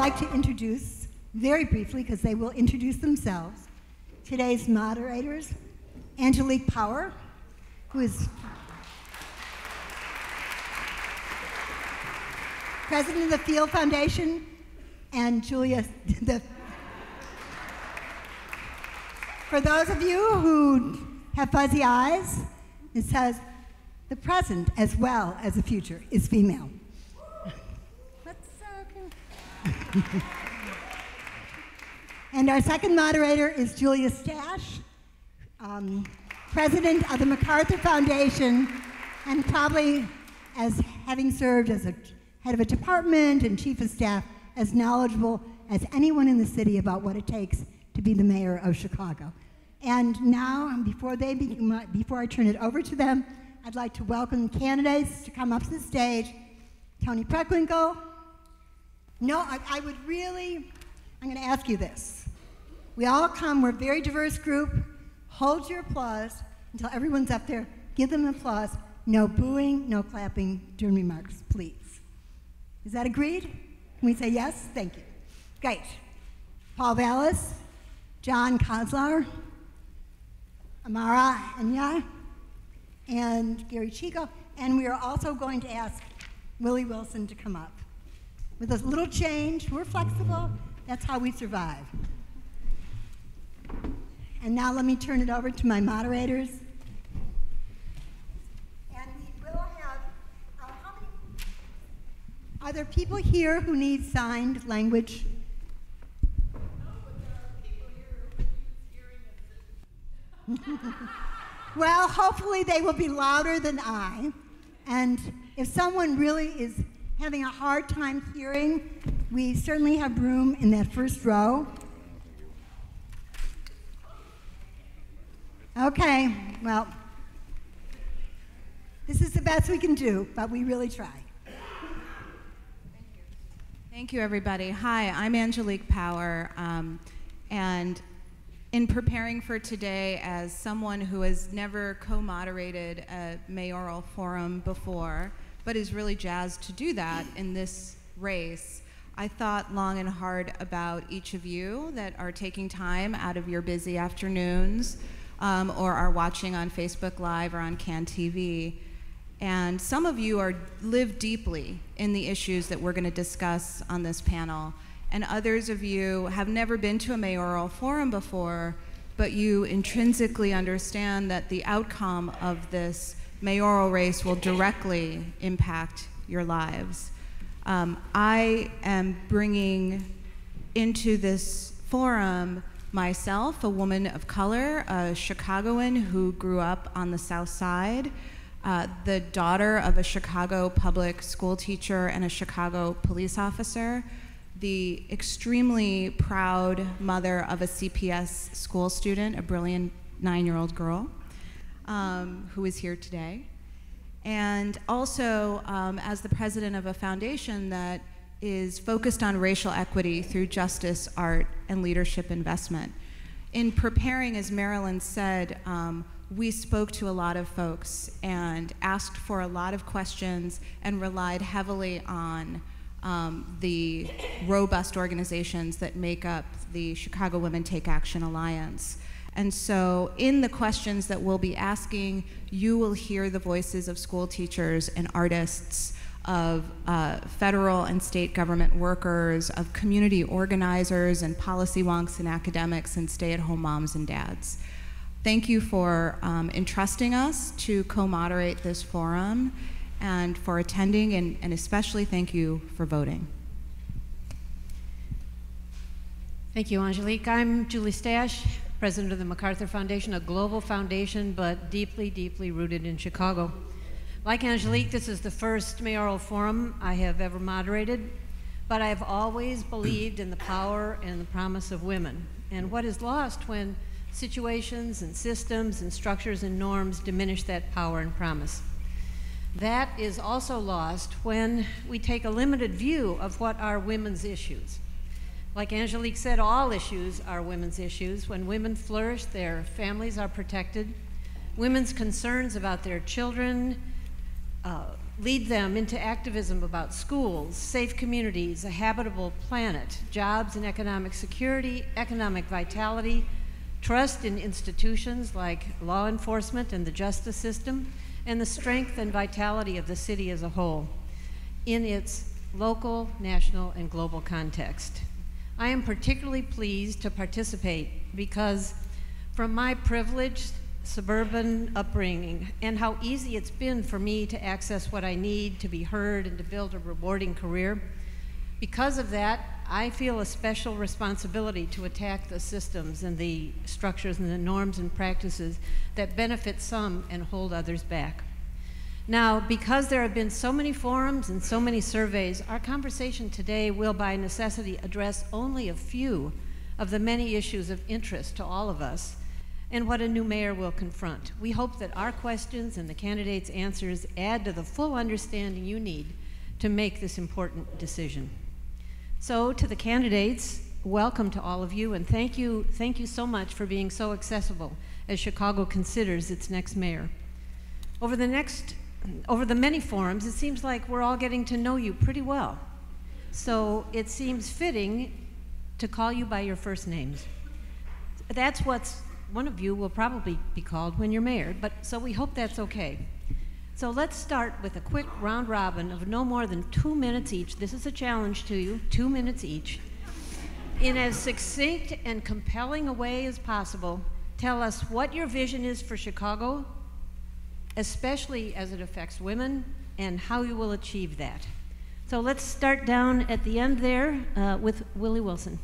like to introduce, very briefly, because they will introduce themselves, today's moderators, Angelique Power, who is president of the Field Foundation, and Julia, for those of you who have fuzzy eyes, it says, the present as well as the future is female. And our second moderator is Julia Stash, president of the MacArthur Foundation, and probably as having served as a head of a department and chief of staff, as knowledgeable as anyone in the city about what it takes to be the mayor of Chicago. And now, before I turn it over to them, I'd like to welcome candidates to come up to the stage. Toni Preckwinkle. No, I would really, I'm going to ask you this. We all come, we're a very diverse group. Hold your applause until everyone's up there. Give them applause. No booing, no clapping during remarks, please. Is that agreed? Can we say yes? Thank you. Great. Paul Vallis, John Kozlar, Amara Enya, and Gary Chico. And we are also going to ask Willie Wilson to come up. With a little change, we're flexible. That's how we survive. And now let me turn it over to my moderators. And we will have, how many? Are there people here who need signed language? No, but there are people here who use hearing aids. Well, hopefully they will be louder than I. And if someone really is having a hard time hearing, we certainly have room in that first row. Okay, well, this is the best we can do, but we really try. Thank you, everybody. Hi, I'm Angelique Power, and in preparing for today as someone who has never co-moderated a mayoral forum before, but is really jazzed to do that in this race, I thought long and hard about each of you that are taking time out of your busy afternoons or are watching on Facebook Live or on CAN TV. And some of you live deeply in the issues that we're going to discuss on this panel. And others of you have never been to a mayoral forum before, but you intrinsically understand that the outcome of this mayoral race will directly impact your lives. I am bringing into this forum myself, a woman of color, a Chicagoan who grew up on the South Side, the daughter of a Chicago public school teacher and a Chicago police officer, the extremely proud mother of a CPS school student, a brilliant 9-year-old girl, who is here today, and also as the president of a foundation that is focused on racial equity through justice, art, and leadership investment. In preparing, as Marilyn said, we spoke to a lot of folks and asked for a lot of questions and relied heavily on the robust organizations that make up the Chicago Women Take Action Alliance. And so in the questions that we'll be asking, you will hear the voices of school teachers and artists, of federal and state government workers, of community organizers and policy wonks and academics and stay-at-home moms and dads. Thank you for entrusting us to co-moderate this forum and for attending, and especially thank you for voting. Thank you, Angelique. I'm Julie Stash, president of the MacArthur Foundation, a global foundation, but deeply, deeply rooted in Chicago. Like Angelique, this is the first mayoral forum I have ever moderated, but I have always believed in the power and the promise of women, and what is lost when situations and systems and structures and norms diminish that power and promise. That is also lost when we take a limited view of what are women's issues. Like Angelique said, all issues are women's issues. When women flourish, their families are protected. Women's concerns about their children, lead them into activism about schools, safe communities, a habitable planet, jobs and economic security, economic vitality, trust in institutions like law enforcement and the justice system, and the strength and vitality of the city as a whole in its local, national, and global context. I am particularly pleased to participate because from my privileged suburban upbringing and how easy it's been for me to access what I need to be heard and to build a rewarding career, because of that, I feel a special responsibility to attack the systems and the structures and the norms and practices that benefit some and hold others back. Now, because there have been so many forums and so many surveys, our conversation today will by necessity address only a few of the many issues of interest to all of us and what a new mayor will confront. We hope that our questions and the candidates' answers add to the full understanding you need to make this important decision. So to the candidates, welcome to all of you, and thank you so much for being so accessible as Chicago considers its next mayor. Over the many forums, it seems like we're all getting to know you pretty well. So it seems fitting to call you by your first names. That's what's one of you will probably be called when you're mayor, so we hope that's okay. So let's start with a quick round robin of no more than 2 minutes each. This is a challenge to you, 2 minutes each. In as succinct and compelling a way as possible, tell us what your vision is for Chicago, especially as it affects women, and how you will achieve that. So let's start down at the end there with Willie Wilson.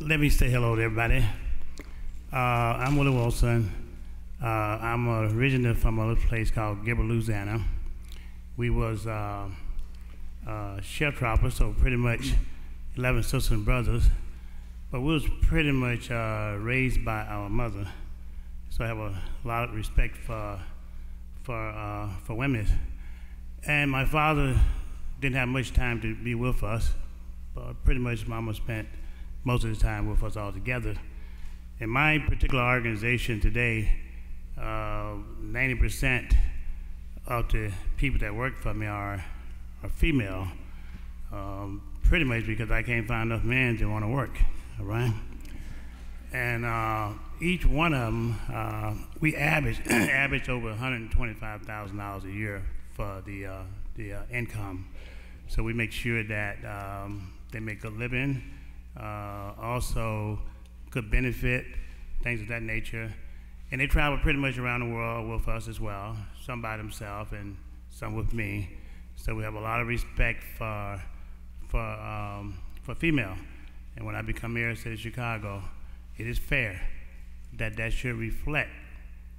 Let me say hello to everybody. I'm Willie Wilson. I'm originally from a little place called Gilbert, Louisiana. We was sharecroppers, so pretty much 11 sisters and brothers. But we was pretty much raised by our mother, so I have a lot of respect for women. And my father didn't have much time to be with us. Pretty much Mama spent most of the time with us all together. In my particular organization today, 90% of the people that work for me are female, pretty much because I can't find enough men to want to work, all right? And each one of them, we average over $125,000 a year for the income. So we make sure that they make a living, also good benefit, things of that nature. And they travel pretty much around the world with us as well, some by themselves and some with me. So we have a lot of respect for female. And when I become mayor of the city of Chicago, it is fair that that should reflect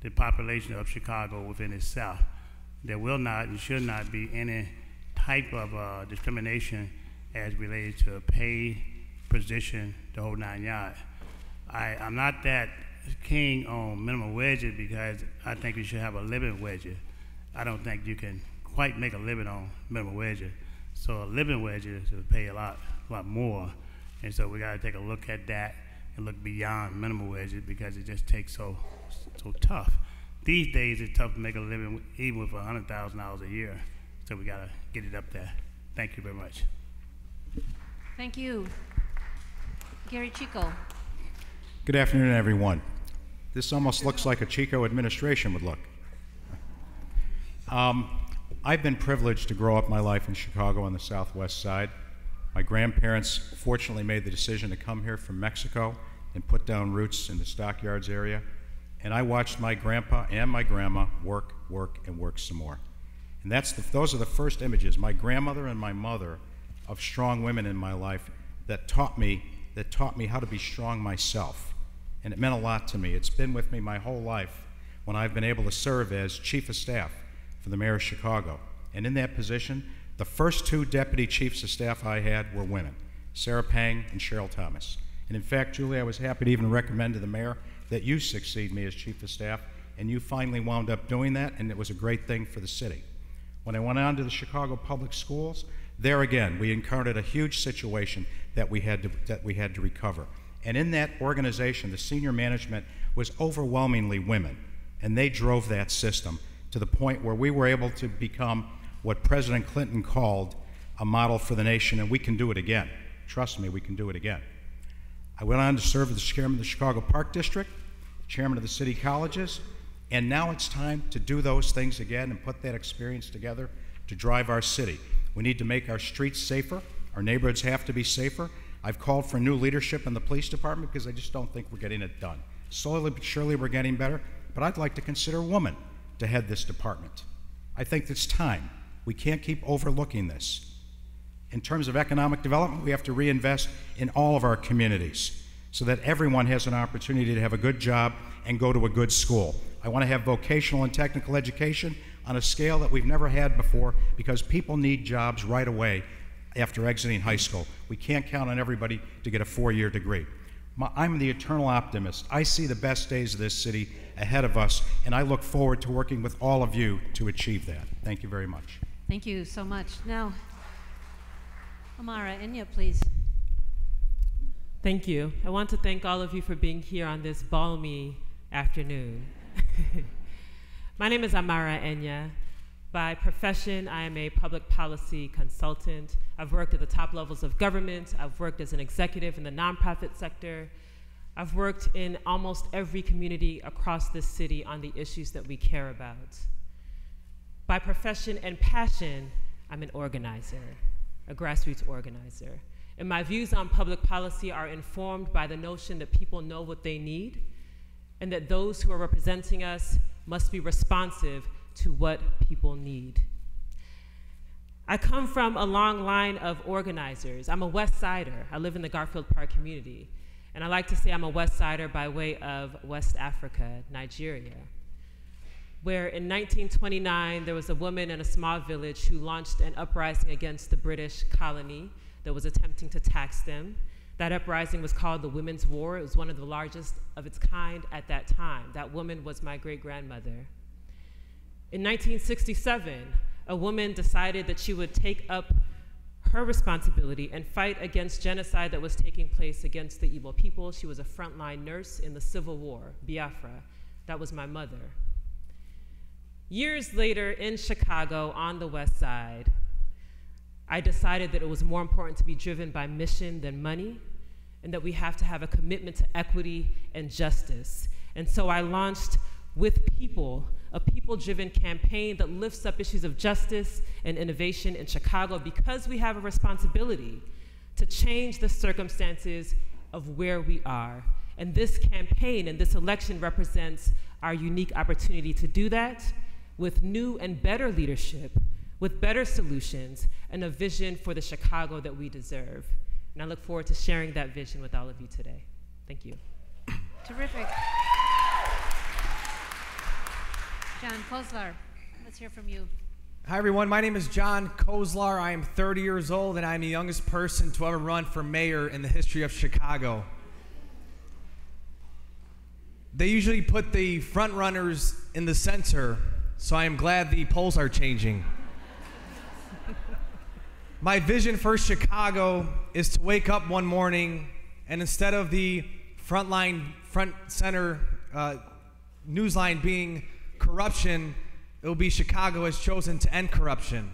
the population of Chicago within itself. There will not and should not be any type of discrimination as related to pay, position, the whole 9 yards. I'm not that keen on minimum wages because I think you should have a living wage. I don't think you can quite make a living on minimum wage. So a living wage is to pay a lot more. And so we got to take a look at that and look beyond minimum wages because it just takes so tough. These days it's tough to make a living even with $100,000 a year. So we got to get it up there. Thank you very much. Thank you. Gary Chico. Good afternoon, everyone. This almost looks like a Chico administration would look. I've been privileged to grow up my life in Chicago on the southwest side. My grandparents fortunately made the decision to come here from Mexico and put down roots in the Stockyards area. And I watched my grandpa and my grandma work, and work some more. And those are the first images, my grandmother and my mother, of strong women in my life that taught me how to be strong myself. And it meant a lot to me. It's been with me my whole life when I've been able to serve as chief of staff for the mayor of Chicago. And in that position, the first two deputy chiefs of staff I had were women, Sarah Pang and Cheryl Thomas. And in fact, Julie, I was happy to even recommend to the mayor that you succeed me as chief of staff, and you finally wound up doing that, and it was a great thing for the city. When I went on to the Chicago Public Schools, there again, we encountered a huge situation that we had to recover. And in that organization, the senior management was overwhelmingly women. and they drove that system to the point where we were able to become what President Clinton called a model for the nation, and we can do it again. Trust me, we can do it again. I went on to serve as chairman of the Chicago Park District, chairman of the city colleges, and now it's time to do those things again and put that experience together to drive our city. We need to make our streets safer. Our neighborhoods have to be safer. I've called for new leadership in the police department because I just don't think we're getting it done. Slowly but surely we're getting better, but I'd like to consider a woman to head this department. I think it's time. We can't keep overlooking this. In terms of economic development, we have to reinvest in all of our communities so that everyone has an opportunity to have a good job and go to a good school. I want to have vocational and technical education on a scale that we've never had before because people need jobs right away after exiting high school. We can't count on everybody to get a 4-year degree. I'm the eternal optimist. I see the best days of this city ahead of us, and I look forward to working with all of you to achieve that. Thank you very much. Thank you so much. Now, Amara, Enya, please. Thank you. I want to thank all of you for being here on this balmy afternoon. My name is Amara Enya. By profession, I am a public policy consultant. I've worked at the top levels of government. I've worked as an executive in the nonprofit sector. I've worked in almost every community across this city on the issues that we care about. By profession and passion, I'm an organizer, a grassroots organizer. And my views on public policy are informed by the notion that people know what they need and that those who are representing us must be responsive to what people need. I come from a long line of organizers. I'm a West Sider. I live in the Garfield Park community. And I like to say I'm a West Sider by way of West Africa, Nigeria, where in 1929 there was a woman in a small village who launched an uprising against the British colony that was attempting to tax them. That uprising was called the Women's War. It was one of the largest of its kind at that time. That woman was my great-grandmother. In 1967, a woman decided that she would take up her responsibility and fight against genocide that was taking place against the Igbo people. She was a frontline nurse in the Civil War, Biafra. That was my mother. Years later, in Chicago, on the West Side, I decided that it was more important to be driven by mission than money, and that we have to have a commitment to equity and justice. And so I launched With People, a people-driven campaign that lifts up issues of justice and innovation in Chicago because we have a responsibility to change the circumstances of where we are. And this campaign and this election represents our unique opportunity to do that with new and better leadership, with better solutions, and a vision for the Chicago that we deserve. And I look forward to sharing that vision with all of you today. Thank you. Terrific. John Kozlar, let's hear from you. Hi everyone, my name is John Kozlar. I am 30 years old and I'm the youngest person to ever run for mayor in the history of Chicago. They usually put the front runners in the center, so I am glad the polls are changing. My vision for Chicago is to wake up one morning and instead of the front center news line being corruption, it will be Chicago has chosen to end corruption.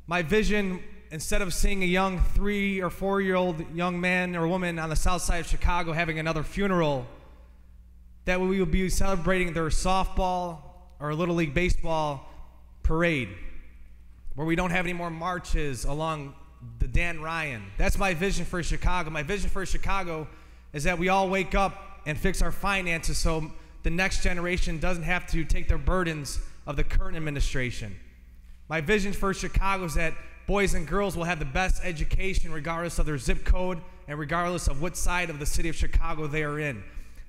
My vision, instead of seeing a young 3 or 4-year-old young man or woman on the south side of Chicago having another funeral, that we will be celebrating their softball or Little League baseball parade, where we don't have any more marches along the Dan Ryan. That's my vision for Chicago. My vision for Chicago is that we all wake up and fix our finances so the next generation doesn't have to take the burdens of the current administration. My vision for Chicago is that boys and girls will have the best education regardless of their zip code and regardless of what side of the city of Chicago they are in.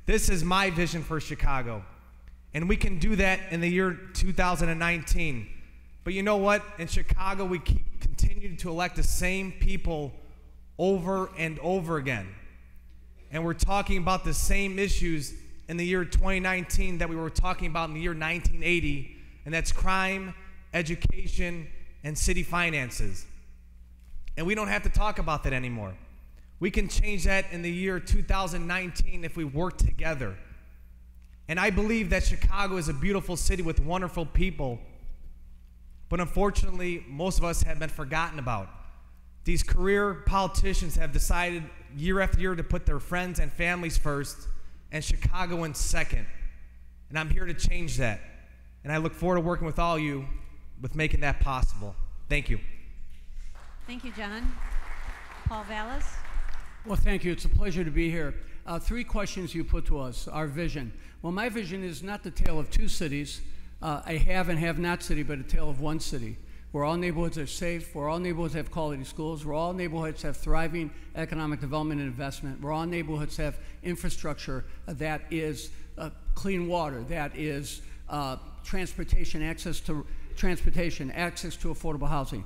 This is my vision for Chicago. And we can do that in the year 2019. But you know what? In Chicago, we continue to elect the same people over and over again. And we're talking about the same issues in the year 2019 that we were talking about in the year 1980, and that's crime, education, and city finances. And we don't have to talk about that anymore. We can change that in the year 2019 if we work together. And I believe that Chicago is a beautiful city with wonderful people. But unfortunately, most of us have been forgotten about. These career politicians have decided year after year to put their friends and families first and Chicagoans second. And I'm here to change that. And I look forward to working with all you with making that possible. Thank you. Thank you, John. Paul Vallis. Well, thank you. It's a pleasure to be here. 3 questions you put to us. Our vision. Well, my vision is not the tale of 2 cities, a have and have not city, but a tale of 1 city, where all neighborhoods are safe, where all neighborhoods have quality schools, where all neighborhoods have thriving economic development and investment, where all neighborhoods have infrastructure that is clean water, that is transportation, access to transportation, access to affordable housing,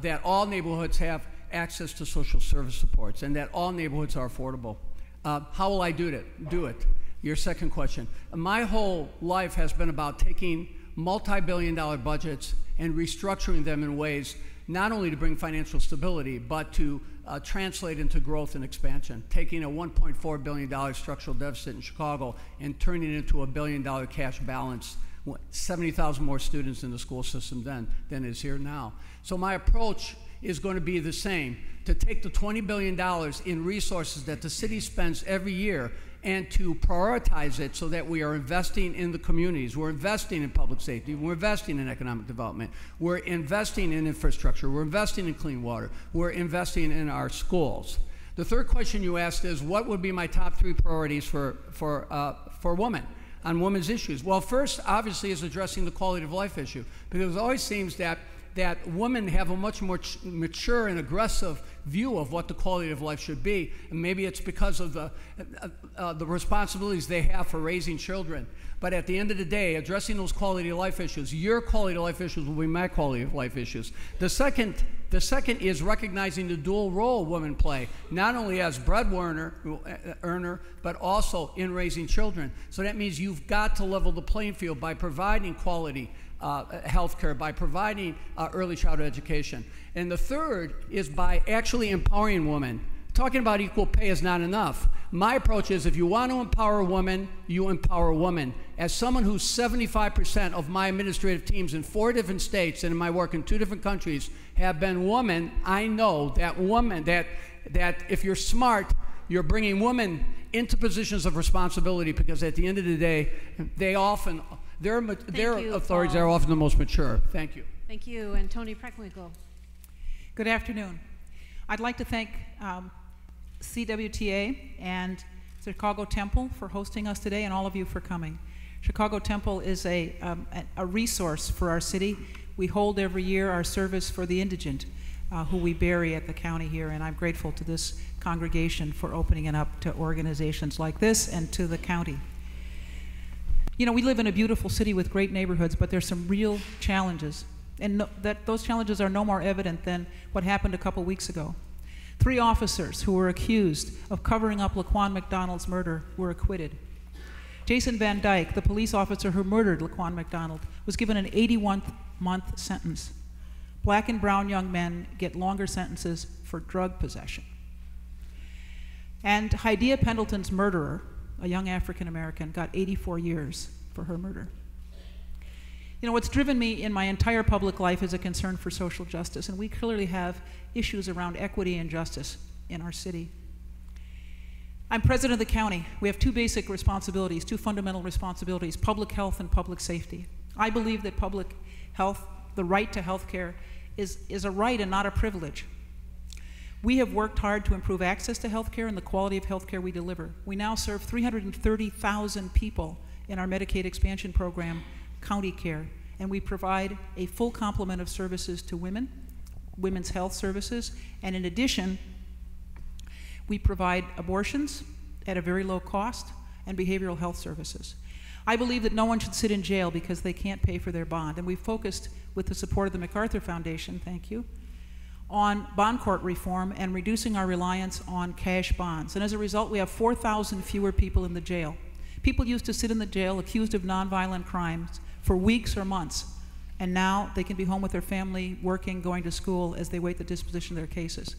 that all neighborhoods have access to social service supports, and that all neighborhoods are affordable. How will I do it? Your second question. My whole life has been about taking multi-billion-dollar budgets and restructuring them in ways not only to bring financial stability, but to translate into growth and expansion. Taking a $1.4 billion structural deficit in Chicago and turning it into a $1 billion cash balance, 70,000 more students in the school system than is here now. So my approach is going to be the same, to take the $20 billion in resources that the city spends every year and to prioritize it so that we are investing in the communities. We're investing in public safety. We're investing in economic development. We're investing in infrastructure. We're investing in clean water. We're investing in our schools. The third question you asked is, what would be my top 3 priorities for women on women's issues? Well, first, obviously, is addressing the quality of life issue, because it always seems that women have a much more mature and aggressive view of what the quality of life should be, and maybe it's because of the responsibilities they have for raising children. But at the end of the day, addressing those quality of life issues, your quality of life issues will be my quality of life issues. The second is recognizing the dual role women play, not only as breadwinner, but also in raising children. So that means you've got to level the playing field by providing quality health care, by providing early childhood education. And the third is by actually empowering women. Talking about equal pay is not enough. My approach is, if you want to empower a woman, you empower a woman. As someone who's 75% of my administrative teams in 4 different states and in my work in 2 different countries have been women, I know that that if you're smart, you're bringing women into positions of responsibility, because at the end of the day, their authorities are often the most mature. Thank you. Thank you. And Toni Preckwinkle. Good afternoon. I'd like to thank CWTA and Chicago Temple for hosting us today, and all of you for coming. Chicago Temple is a resource for our city. We hold every year our service for the indigent, who we bury at the county here, and I'm grateful to this congregation for opening it up to organizations like this and to the county. You know, we live in a beautiful city with great neighborhoods, but there's some real challenges, and those challenges are no more evident than what happened a couple weeks ago. 3 officers who were accused of covering up Laquan McDonald's murder were acquitted. Jason Van Dyke, the police officer who murdered Laquan McDonald, was given an 81-month sentence. Black and brown young men get longer sentences for drug possession. And Hydea Pendleton's murderer, a young African American, got 84 years for her murder. You know, what's driven me in my entire public life is a concern for social justice, and we clearly have issues around equity and justice in our city. I'm president of the county. We have 2 basic responsibilities, 2 fundamental responsibilities: public health and public safety. I believe that public health, the right to health care, is a right and not a privilege. We have worked hard to improve access to health care and the quality of health care we deliver. We now serve 330,000 people in our Medicaid expansion program, County Care, and we provide a full complement of services to women, women's health services, and in addition, we provide abortions at a very low cost and behavioral health services. I believe that no one should sit in jail because they can't pay for their bond, and we've focused, with the support of the MacArthur Foundation, thank you, on bond court reform and reducing our reliance on cash bonds. And as a result, we have 4,000 fewer people in the jail. People used to sit in the jail accused of nonviolent crimes for weeks or months, and now they can be home with their family, working, going to school as they wait the disposition of their cases.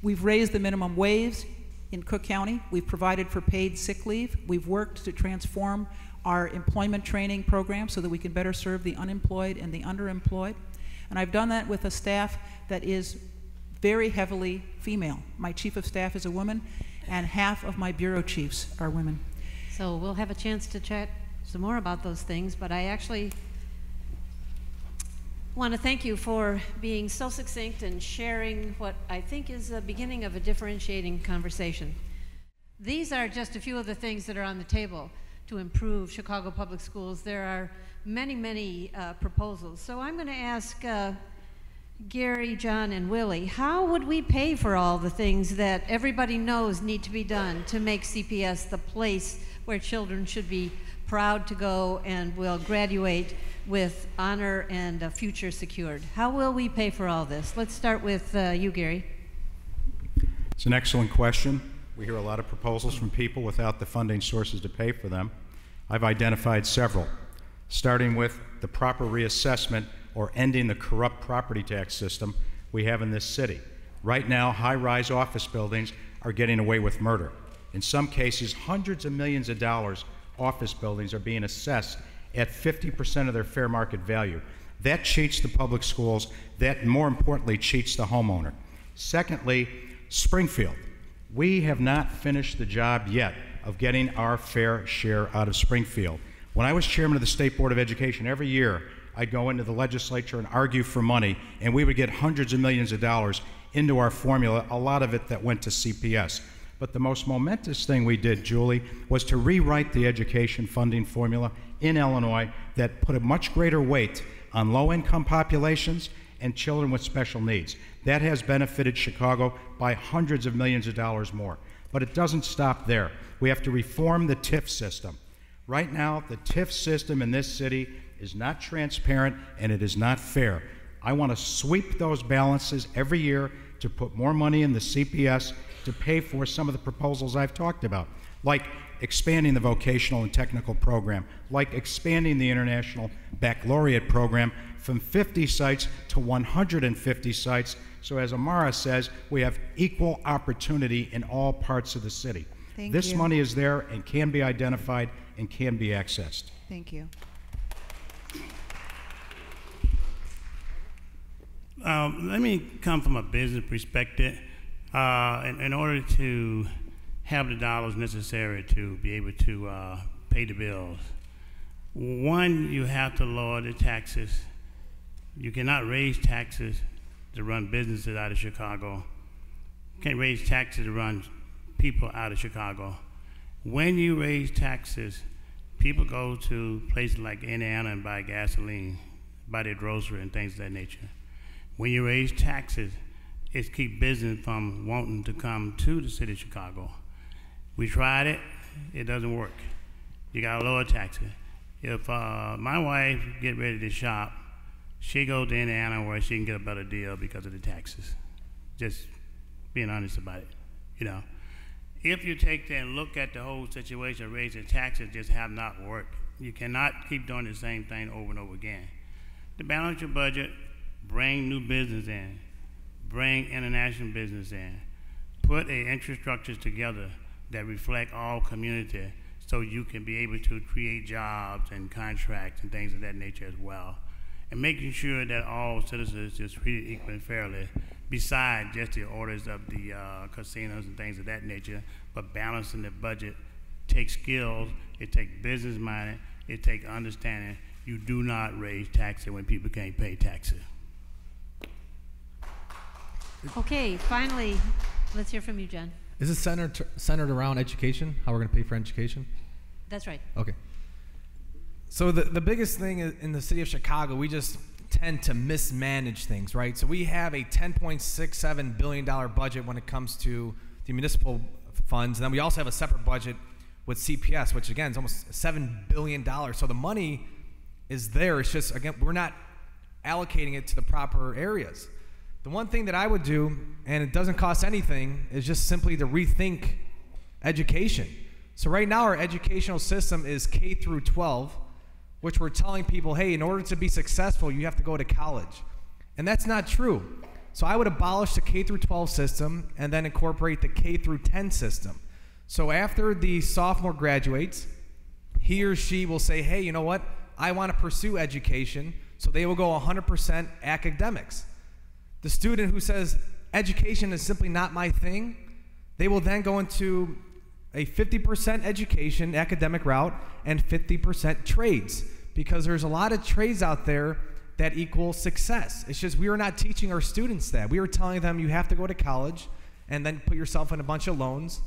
We've raised the minimum wage in Cook County. We've provided for paid sick leave. We've worked to transform our employment training program so that we can better serve the unemployed and the underemployed. And I've done that with a staff that is very heavily female. My chief of staff is a woman, and half of my bureau chiefs are women. So we'll have a chance to chat some more about those things, but I actually want to thank you for being so succinct and sharing what I think is the beginning of a differentiating conversation. These are just a few of the things that are on the table to improve Chicago Public Schools. There are many, many proposals. So I'm going to ask Gary, John, and Willie, how would we pay for all the things that everybody knows need to be done to make CPS the place where children should be proud to go and will graduate with honor and a future secured? How will we pay for all this? Let's start with you, Gary. It's an excellent question. We hear a lot of proposals from people without the funding sources to pay for them. I've identified several, starting with the proper reassessment or ending the corrupt property tax system we have in this city. Right now, high-rise office buildings are getting away with murder. In some cases, hundreds of millions of dollars office buildings are being assessed at 50% of their fair market value. That cheats the public schools. That, more importantly, cheats the homeowner. Secondly, Springfield. We have not finished the job yet of getting our fair share out of Springfield. When I was chairman of the State Board of Education, every year I'd go into the legislature and argue for money, and we would get hundreds of millions of dollars into our formula, a lot of it that went to CPS. But the most momentous thing we did, Julie, was to rewrite the education funding formula in Illinois that put a much greater weight on low-income populations and children with special needs. That has benefited Chicago by hundreds of millions of dollars more. But it doesn't stop there. We have to reform the TIF system. Right now, the TIF system in this city is not transparent and it is not fair. I want to sweep those balances every year to put more money in the CPS to pay for some of the proposals I've talked about, like expanding the vocational and technical program, like expanding the International Baccalaureate program from 50 sites to 150 sites, so as Amara says, we have equal opportunity in all parts of the city. This money is there and can be identified and can be accessed. Thank you. Let me come from a business perspective. In order to have the dollars necessary to be able to pay the bills, one, you have to lower the taxes. You cannot raise taxes to run businesses out of Chicago. You can't raise taxes to run people out of Chicago. When you raise taxes, people go to places like Indiana and buy gasoline, buy their grocery and things of that nature. When you raise taxes, it keeps business from wanting to come to the city of Chicago. We tried it, it doesn't work. You got to lower taxes. If my wife get ready to shop, she goes to Indiana where she can get a better deal because of the taxes. Just being honest about it, you know. If you take that and look at the whole situation, raising taxes just have not worked. You cannot keep doing the same thing over and over again. To balance your budget, bring new business in, bring international business in, put a infrastructure together that reflect all community so you can be able to create jobs and contracts and things of that nature as well. And making sure that all citizens is treated equally and fairly, besides just the orders of the casinos and things of that nature, but balancing the budget takes skills, it takes business mind, it takes understanding. You do not raise taxes when people can't pay taxes. Okay, finally, let's hear from you, John. Is it centered around education, how we're going to pay for education? That's right. Okay. So the biggest thing in the city of Chicago, we just tend to mismanage things, right? So we have a $10.67 billion budget when it comes to the municipal funds, and then we also have a separate budget with CPS, which again is almost $7 billion. So the money is there. It's just, again, we're not allocating it to the proper areas. The one thing that I would do, and it doesn't cost anything, is just simply to rethink education. So right now our educational system is K through 12, which we're telling people, hey, in order to be successful, you have to go to college. And that's not true. So I would abolish the K through 12 system and then incorporate the K through 10 system. So after the sophomore graduates, he or she will say, hey, you know what? I want to pursue education, so they will go 100% academics. The student who says, education is simply not my thing, they will then go into a 50% education, academic route, and 50% trades, because there's a lot of trades out there that equal success. It's just we are not teaching our students that. We are telling them you have to go to college and then put yourself in a bunch of loans,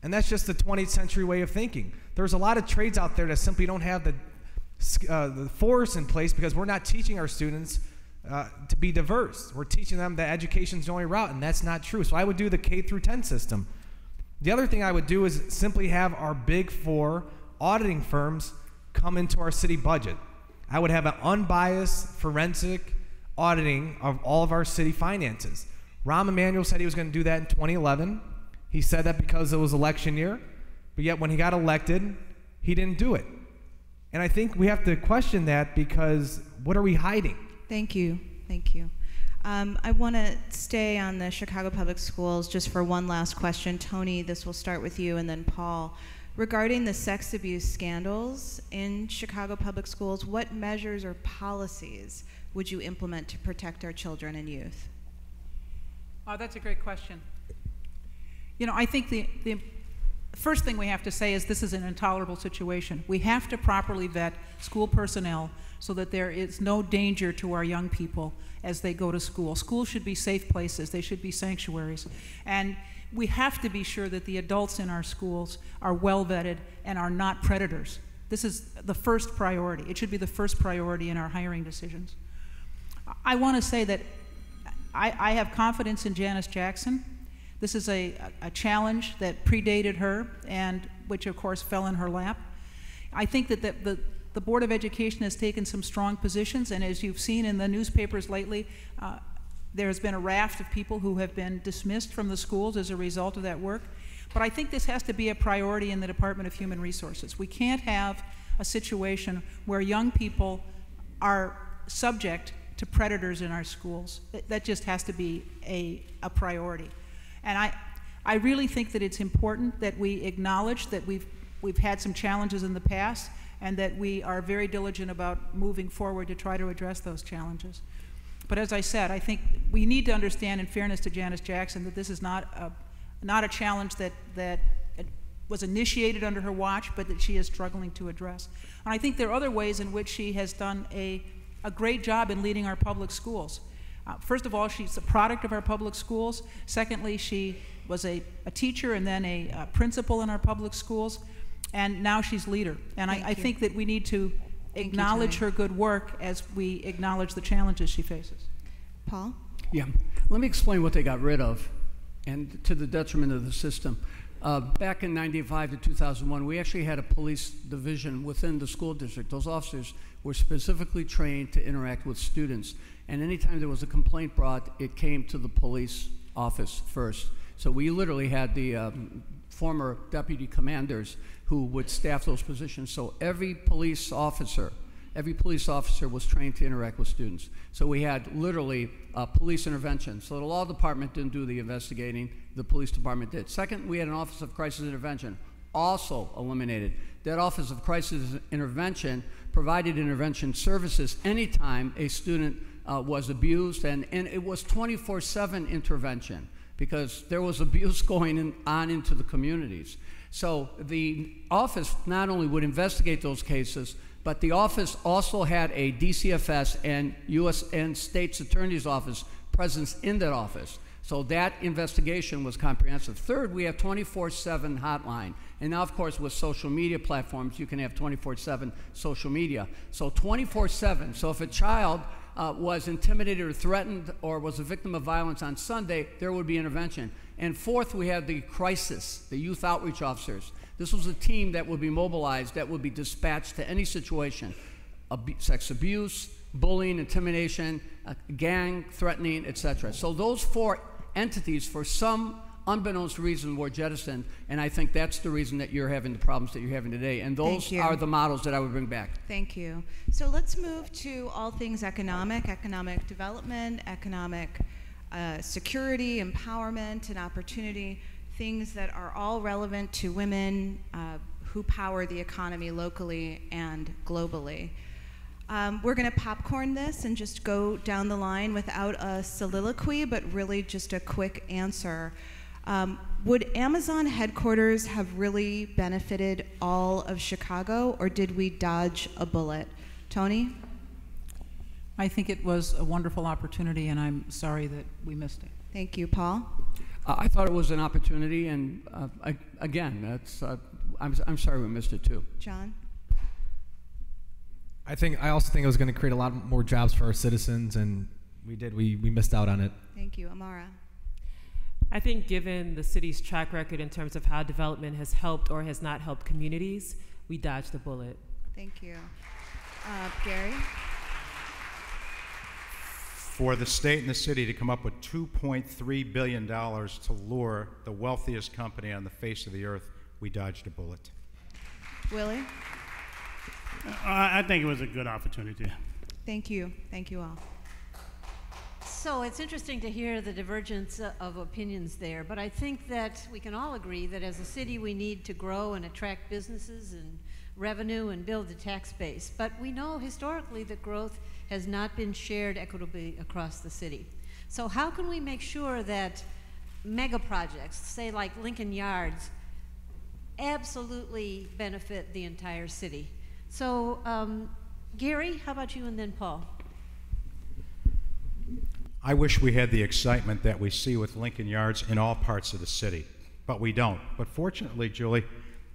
and that's just the 20th century way of thinking. There's a lot of trades out there that simply don't have the force in place because we're not teaching our students to be diverse. We're teaching them that education's the only route, and that's not true. So I would do the K through 10 system. The other thing I would do is simply have our big four auditing firms come into our city budget. I would have an unbiased forensic auditing of all of our city finances. Rahm Emanuel said he was going to do that in 2011. He said that because it was election year, but yet when he got elected, he didn't do it. And I think we have to question that, because what are we hiding? Thank you. Thank you. I want to stay on the Chicago Public Schools just for one last question. Tony, this will start with you, and then Paul. Regarding the sex abuse scandals in Chicago Public Schools, what measures or policies would you implement to protect our children and youth? Oh, that's a great question. You know, I think the first thing we have to say is this is an intolerable situation. We have to properly vet school personnel so that there is no danger to our young people as they go to school. Schools should be safe places. They should be sanctuaries. And we have to be sure that the adults in our schools are well vetted and are not predators. This is the first priority. It should be the first priority in our hiring decisions. I want to say that I have confidence in Janice Jackson. This is a challenge that predated her, and which of course fell in her lap. I think that the Board of Education has taken some strong positions, and as you've seen in the newspapers lately, there has been a raft of people who have been dismissed from the schools as a result of that work. But I think this has to be a priority in the Department of Human Resources. We can't have a situation where young people are subject to predators in our schools. That just has to be a priority. And I really think that it's important that we acknowledge that we've had some challenges in the past, and that we are very diligent about moving forward to try to address those challenges. But as I said, I think we need to understand, in fairness to Janice Jackson, that this is not a challenge that was initiated under her watch, but that she is struggling to address. And I think there are other ways in which she has done a great job in leading our public schools. First of all, she's a product of our public schools. Secondly, she was a teacher and then a principal in our public schools. And now she's leader. And I think that we need to acknowledge her good work as we acknowledge the challenges she faces. Paul? Yeah. Let me explain what they got rid of, and to the detriment of the system. Back in 1995 to 2001, we actually had a police division within the school district. Those officers were specifically trained to interact with students. And anytime there was a complaint brought, it came to the police office first. So we literally had the former deputy commanders who would staff those positions. So every police officer was trained to interact with students. So we had literally police intervention. So the law department didn't do the investigating, the police department did. Second, we had an Office of Crisis Intervention, also eliminated. That Office of Crisis Intervention provided intervention services anytime a student was abused, and it was 24/7 intervention, because there was abuse going on into the communities. So the office not only would investigate those cases, but the office also had a DCFS and U.S. and State's Attorney's Office presence in that office. So that investigation was comprehensive. Third, we have 24/7 hotline. And now, of course, with social media platforms, you can have 24/7 social media. So 24/7. So if a child was intimidated or threatened or was a victim of violence on Sunday, there would be intervention. And fourth, we have the crisis, the youth outreach officers. This was a team that would be mobilized, that would be dispatched to any situation, sex abuse, bullying, intimidation, gang threatening, etc. So those four entities, for some unbeknownst reason, were jettisoned, and I think that's the reason that you're having the problems that you're having today. And those are the models that I would bring back. Thank you. So let's move to all things economic development, economic security, empowerment, and opportunity, things that are all relevant to women who power the economy locally and globally. We're going to popcorn this and just go down the line without a soliloquy, but really just a quick answer. Would Amazon headquarters have really benefited all of Chicago, or did we dodge a bullet? Tony? I think it was a wonderful opportunity, and I'm sorry that we missed it. Thank you. Paul? I thought it was an opportunity, and I'm sorry we missed it too. John? I also think it was going to create a lot more jobs for our citizens, and we missed out on it. Thank you. Amara? I think given the city's track record in terms of how development has helped or has not helped communities, we dodged the bullet. Thank you. Gary? For the state and the city to come up with $2.3 billion to lure the wealthiest company on the face of the earth, we dodged a bullet. Willie? I think it was a good opportunity. Thank you. Thank you all. So it's interesting to hear the divergence of opinions there, but I think that we can all agree that as a city we need to grow and attract businesses and revenue and build the tax base. But we know historically that growth has not been shared equitably across the city. So how can we make sure that mega projects, say like Lincoln Yards, absolutely benefit the entire city? So Gary, how about you, and then Paul? I wish we had the excitement that we see with Lincoln Yards in all parts of the city, but we don't. But fortunately, Julie,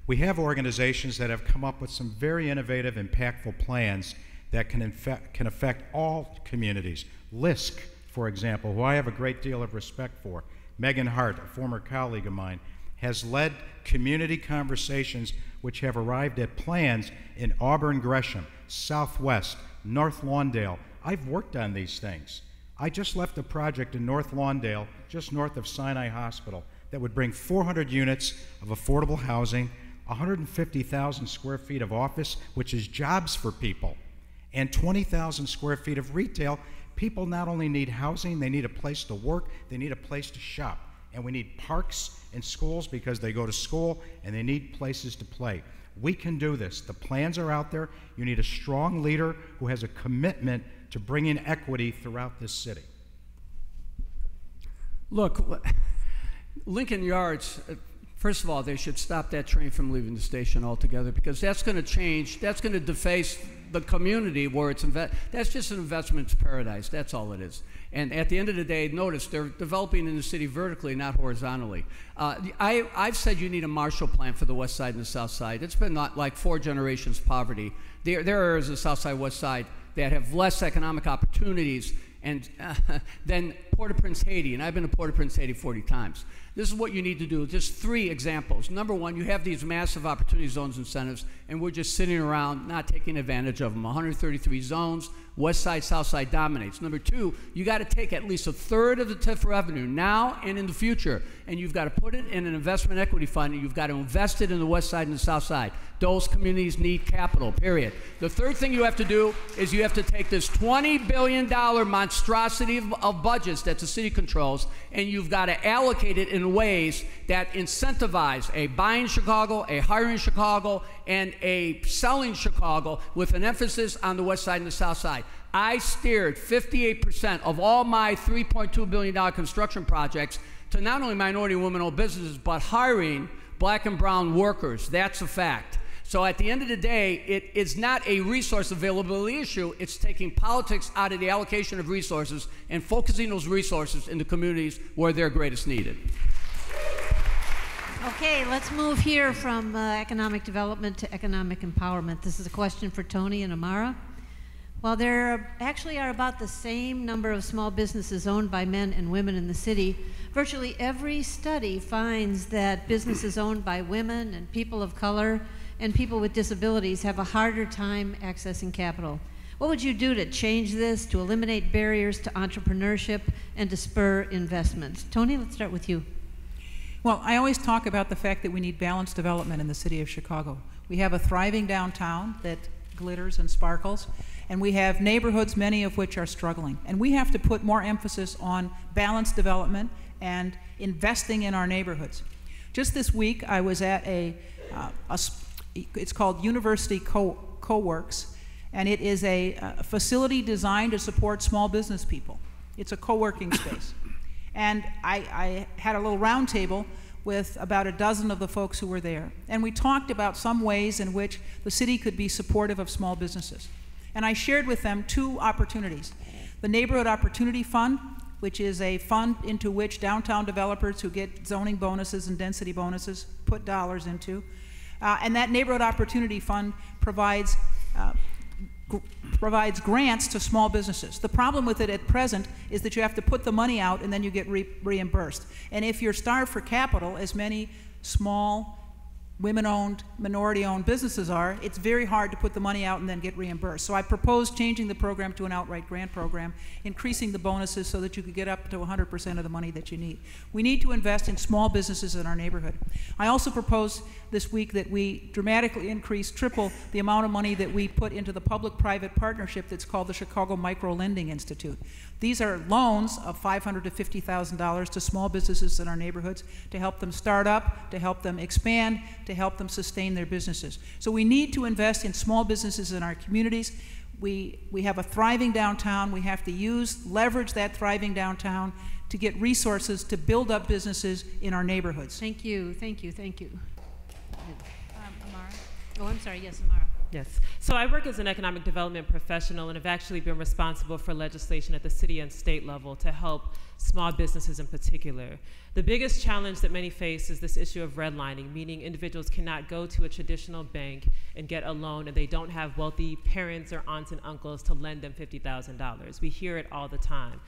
we have organizations that have come up with some very innovative, impactful plans that can affect all communities. LISC, for example, who I have a great deal of respect for, Megan Hart, a former colleague of mine, has led community conversations which have arrived at plans in Auburn Gresham, Southwest, North Lawndale. I've worked on these things. I just left a project in North Lawndale, just north of Sinai Hospital, that would bring 400 units of affordable housing, 150,000 square feet of office, which is jobs for people, and 20,000 square feet of retail. People not only need housing, they need a place to work, they need a place to shop. And we need parks and schools because they go to school and they need places to play. We can do this. The plans are out there. You need a strong leader who has a commitment to bring in equity throughout this city. Look, Lincoln Yards, first of all, they should stop that train from leaving the station altogether, because that's going to change, that's going to deface the community where it's that's just an investment paradise. That's all it is. And at the end of the day, notice they're developing in the city vertically, not horizontally. I've said you need a Marshall Plan for the west side and the south side. It's been not like 4 generations poverty. There are areas of the south side, west side that have less economic opportunities than Port-au-Prince, Haiti, and I've been to Port-au-Prince, Haiti 40 times. This is what you need to do. Just 3 examples. Number 1, you have these massive opportunity zones incentives, and we're just sitting around not taking advantage of them. 133 zones, west side, south side dominates. Number 2, you got to take at least 1/3 of the TIF revenue now and in the future, and you've got to put it in an investment equity fund, and you've got to invest it in the west side and the south side. Those communities need capital, period. The 3rd thing you have to do is you have to take this $20 billion monstrosity of budgets that the city controls, and you've got to allocate it in ways that incentivize a buying Chicago, a hiring Chicago, and a selling Chicago with an emphasis on the west side and the south side. I steered 58% of all my $3.2 billion construction projects to not only minority and women-owned businesses, but hiring black and brown workers. That's a fact. So at the end of the day, it is not a resource availability issue. It's taking politics out of the allocation of resources and focusing those resources in the communities where they're greatest needed. Okay, let's move here from economic development to economic empowerment. This is a question for Tony and Amara. While there actually are about the same number of small businesses owned by men and women in the city, virtually every study finds that businesses owned by women and people of color and people with disabilities have a harder time accessing capital. What would you do to change this, to eliminate barriers to entrepreneurship and to spur investment? Tony, let's start with you. Well, I always talk about the fact that we need balanced development in the city of Chicago. We have a thriving downtown that glitters and sparkles, and we have neighborhoods, many of which are struggling. And we have to put more emphasis on balanced development and investing in our neighborhoods. Just this week, I was at it's called University Co-Works, and it is a facility designed to support small business people. It's a co-working space. And I had a little round table with about a dozen of the folks who were there. And we talked about some ways in which the city could be supportive of small businesses. And I shared with them two opportunities. The Neighborhood Opportunity Fund, which is a fund into which downtown developers who get zoning bonuses and density bonuses put dollars into. And that Neighborhood Opportunity Fund provides grants to small businesses. The problem with it at present is that you have to put the money out and then you get reimbursed. And if you're starved for capital, as many small, women-owned, minority-owned businesses are, it's very hard to put the money out and then get reimbursed. So I proposed changing the program to an outright grant program, increasing the bonuses so that you could get up to 100% of the money that you need. We need to invest in small businesses in our neighborhood. I also proposed this week that we dramatically increase, triple the amount of money that we put into the public-private partnership that's called the Chicago Micro Lending Institute. These are loans of $500,000 to $50,000 to small businesses in our neighborhoods to help them start up, to help them expand, to help them sustain their businesses. So we need to invest in small businesses in our communities. We have a thriving downtown. We have to leverage that thriving downtown to get resources to build up businesses in our neighborhoods. Thank you, thank you, thank you. Amara? Oh, I'm sorry, yes, Amara. Yes. So I work as an economic development professional and have actually been responsible for legislation at the city and state level to help small businesses in particular. The biggest challenge that many face is this issue of redlining, meaning individuals cannot go to a traditional bank and get a loan and they don't have wealthy parents or aunts and uncles to lend them $50,000. We hear it all the time.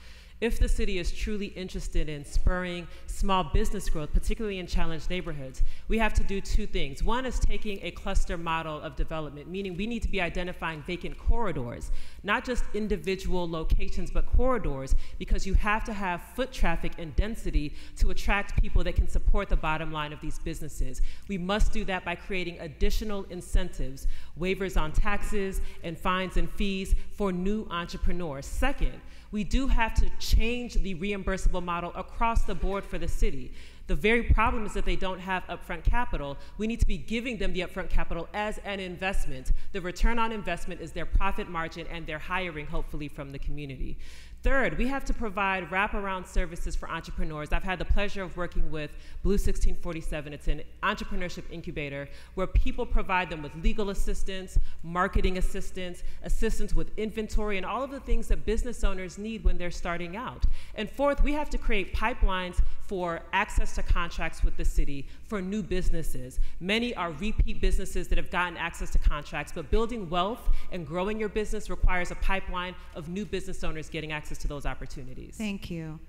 If the city is truly interested in spurring small business growth, particularly in challenged neighborhoods, we have to do two things. One is taking a cluster model of development, meaning we need to be identifying vacant corridors, not just individual locations, but corridors, because you have to have foot traffic and density to attract people that can support the bottom line of these businesses. We must do that by creating additional incentives, waivers on taxes and fines and fees for new entrepreneurs. Second, we do have to change the reimbursable model across the board for the city. The very problem is that they don't have upfront capital. We need to be giving them the upfront capital as an investment. The return on investment is their profit margin and their hiring, hopefully, from the community. Third, we have to provide wraparound services for entrepreneurs. I've had the pleasure of working with Blue 1647. It's an entrepreneurship incubator where people provide them with legal assistance, marketing assistance, assistance with inventory, and all of the things that business owners need when they're starting out. And fourth, we have to create pipelines for access to contracts with the city for new businesses. Many are repeat businesses that have gotten access to contracts, but building wealth and growing your business requires a pipeline of new business owners getting access to those opportunities. Thank you.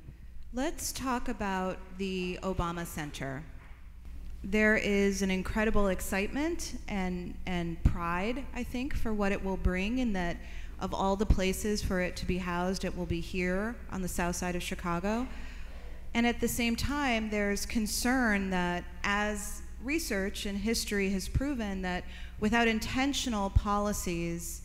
Let's talk about the Obama Center. There is an incredible excitement and pride, I think, for what it will bring, in that of all the places for it to be housed, it will be here on the south side of Chicago. And at the same time, there's concern that, as research and history has proven, that without intentional policies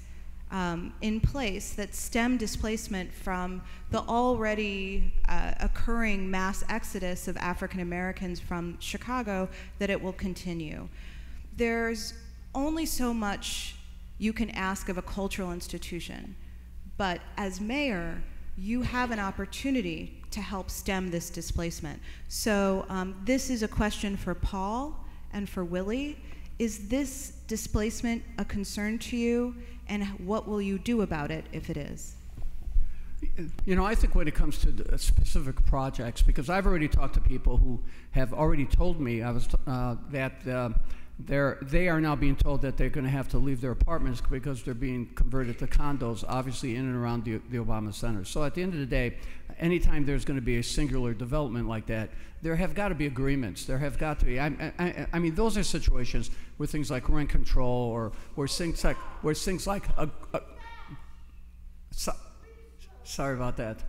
in place that stem displacement from the already occurring mass exodus of African Americans from Chicago, that it will continue. There's only so much you can ask of a cultural institution, but as mayor, you have an opportunity to help stem this displacement. So this is a question for Paul and for Willie. Is this displacement a concern to you, and what will you do about it if it is? You know, I think when it comes to specific projects, because I've already talked to people who have already told me that they are now being told that they're going to have to leave their apartments because they're being converted to condos, obviously in and around the Obama Center. So at the end of the day, anytime there's going to be a singular development like that, there have got to be agreements. There have got to be. I mean, those are situations where things like rent control, or where things like sorry about that.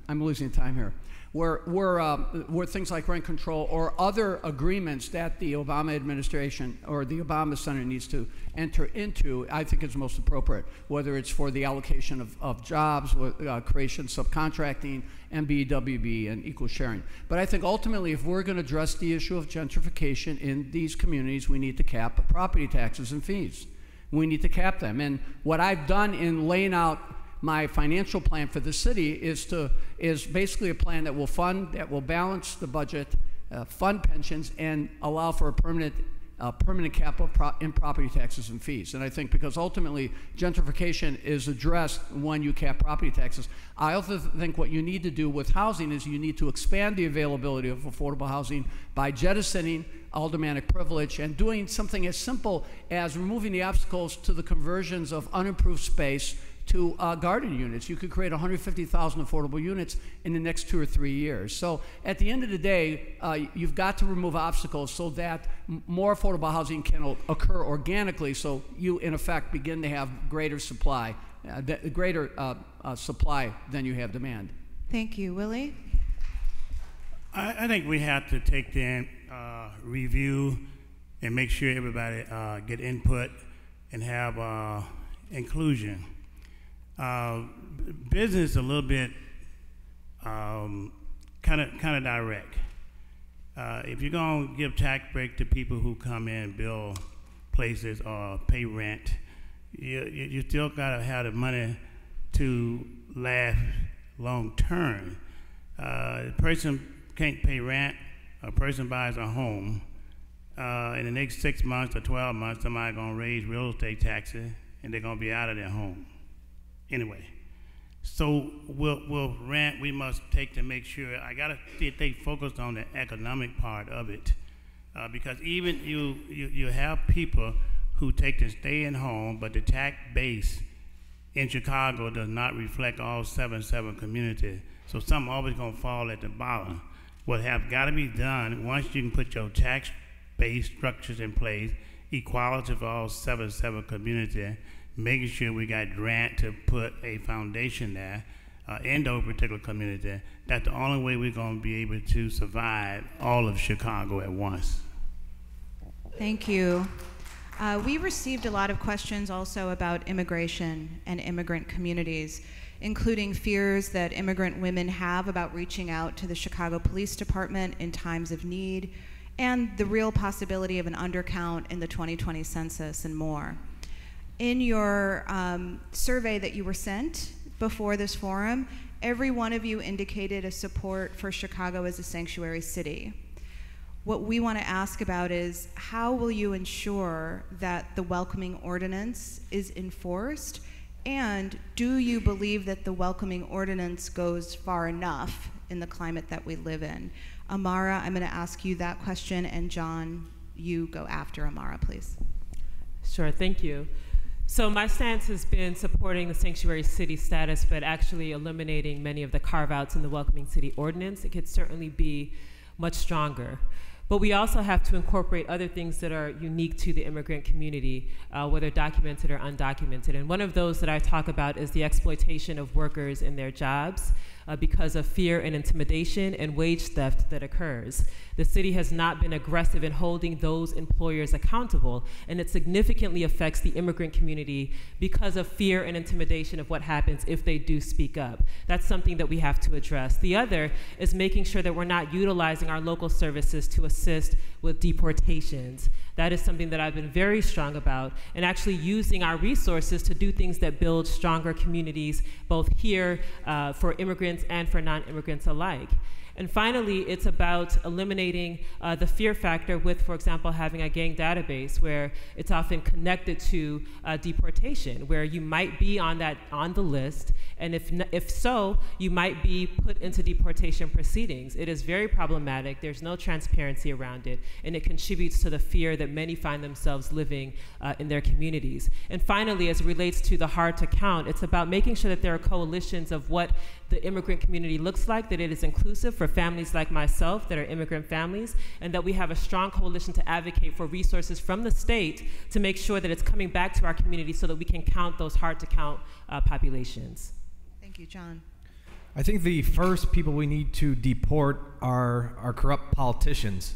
I'm losing time here. were things like rent control or other agreements that the Obama administration or the Obama Center needs to enter into, I think is most appropriate, whether it's for the allocation of jobs, creation, subcontracting, MBWB, and equal sharing. But I think ultimately, if we're going to address the issue of gentrification in these communities, we need to cap property taxes and fees. We need to cap them. And what I've done in laying out my financial plan for the city is basically a plan that will balance the budget, fund pensions, and allow for a permanent cap in property taxes and fees. And I think because ultimately gentrification is addressed when you cap property taxes. I also think what you need to do with housing is you need to expand the availability of affordable housing by jettisoning aldermanic privilege and doing something as simple as removing the obstacles to the conversions of unimproved space to garden units. You could create 150,000 affordable units in the next 2 or 3 years. So at the end of the day, you've got to remove obstacles so that more affordable housing can occur organically, so you in effect begin to have greater supply, supply than you have demand. Thank you. Willie? I think we have to take the review and make sure everybody get input and have inclusion. Business a little bit kind of direct. If you're gonna give tax break to people who come in and build places or pay rent, you still gotta have the money to last long term. A person can't pay rent. A person buys a home. In the next 6 months or 12 months, somebody's gonna raise real estate taxes, and they're gonna be out of their home. Anyway, so we'll rent, we must take to make sure, I gotta stay focused on the economic part of it. Because even you have people who take to stay in home, but the tax base in Chicago does not reflect all 7 communities. So something always gonna fall at the bottom. What have gotta be done, once you can put your tax base structures in place, equality for all 7 communities, making sure we got grant to put a foundation there in those particular communities. That's the only way we're going to be able to survive all of Chicago at once. Thank you. We received a lot of questions also about immigration and immigrant communities, including fears that immigrant women have about reaching out to the Chicago Police Department in times of need, and the real possibility of an undercount in the 2020 census and more. In your survey that you were sent before this forum, every one of you indicated a support for Chicago as a sanctuary city. What we want to ask about is, how will you ensure that the welcoming ordinance is enforced? And do you believe that the welcoming ordinance goes far enough in the climate that we live in? Amara, I'm going to ask you that question, and John, you go after Amara, please. Sure, thank you. So my stance has been supporting the sanctuary city status, but actually eliminating many of the carve-outs in the welcoming city ordinance. It could certainly be much stronger. But we also have to incorporate other things that are unique to the immigrant community, whether documented or undocumented. And one of those that I talk about is the exploitation of workers in their jobs because of fear and intimidation and wage theft that occurs. The city has not been aggressive in holding those employers accountable, and it significantly affects the immigrant community because of fear and intimidation of what happens if they do speak up. That's something that we have to address. The other is making sure that we're not utilizing our local services to assist with deportations. That is something that I've been very strong about, and actually using our resources to do things that build stronger communities, both here for immigrants and for non-immigrants alike. And finally, it's about eliminating the fear factor with, for example, having a gang database where it's often connected to deportation, where you might be on the list, and if so, you might be put into deportation proceedings. It is very problematic. There's no transparency around it, and it contributes to the fear that many find themselves living in their communities. And finally, as it relates to the hard to count, it's about making sure that there are coalitions of what the immigrant community looks like, that it is inclusive for families like myself that are immigrant families, and that we have a strong coalition to advocate for resources from the state to make sure that it's coming back to our community so that we can count those hard to count populations. Thank you, John. I think the first people we need to deport are our corrupt politicians.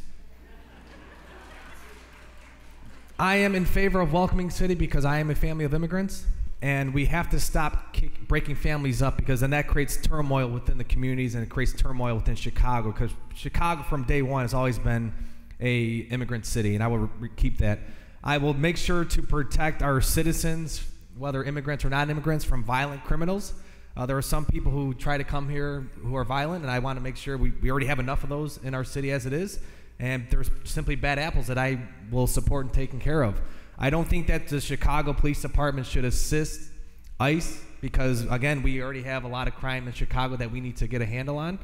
I am in favor of welcoming city because I am a family of immigrants, and we have to stop breaking families up, because then that creates turmoil within the communities and it creates turmoil within Chicago, because Chicago from day one has always been a immigrant city, and I will keep that. I will make sure to protect our citizens, whether immigrants or non-immigrants, from violent criminals. There are some people who try to come here who are violent, and I want to make sure we already have enough of those in our city as it is. And there's simply bad apples that I will support and taking care of. I don't think that the Chicago Police Department should assist ICE, because, again, we already have a lot of crime in Chicago that we need to get a handle on.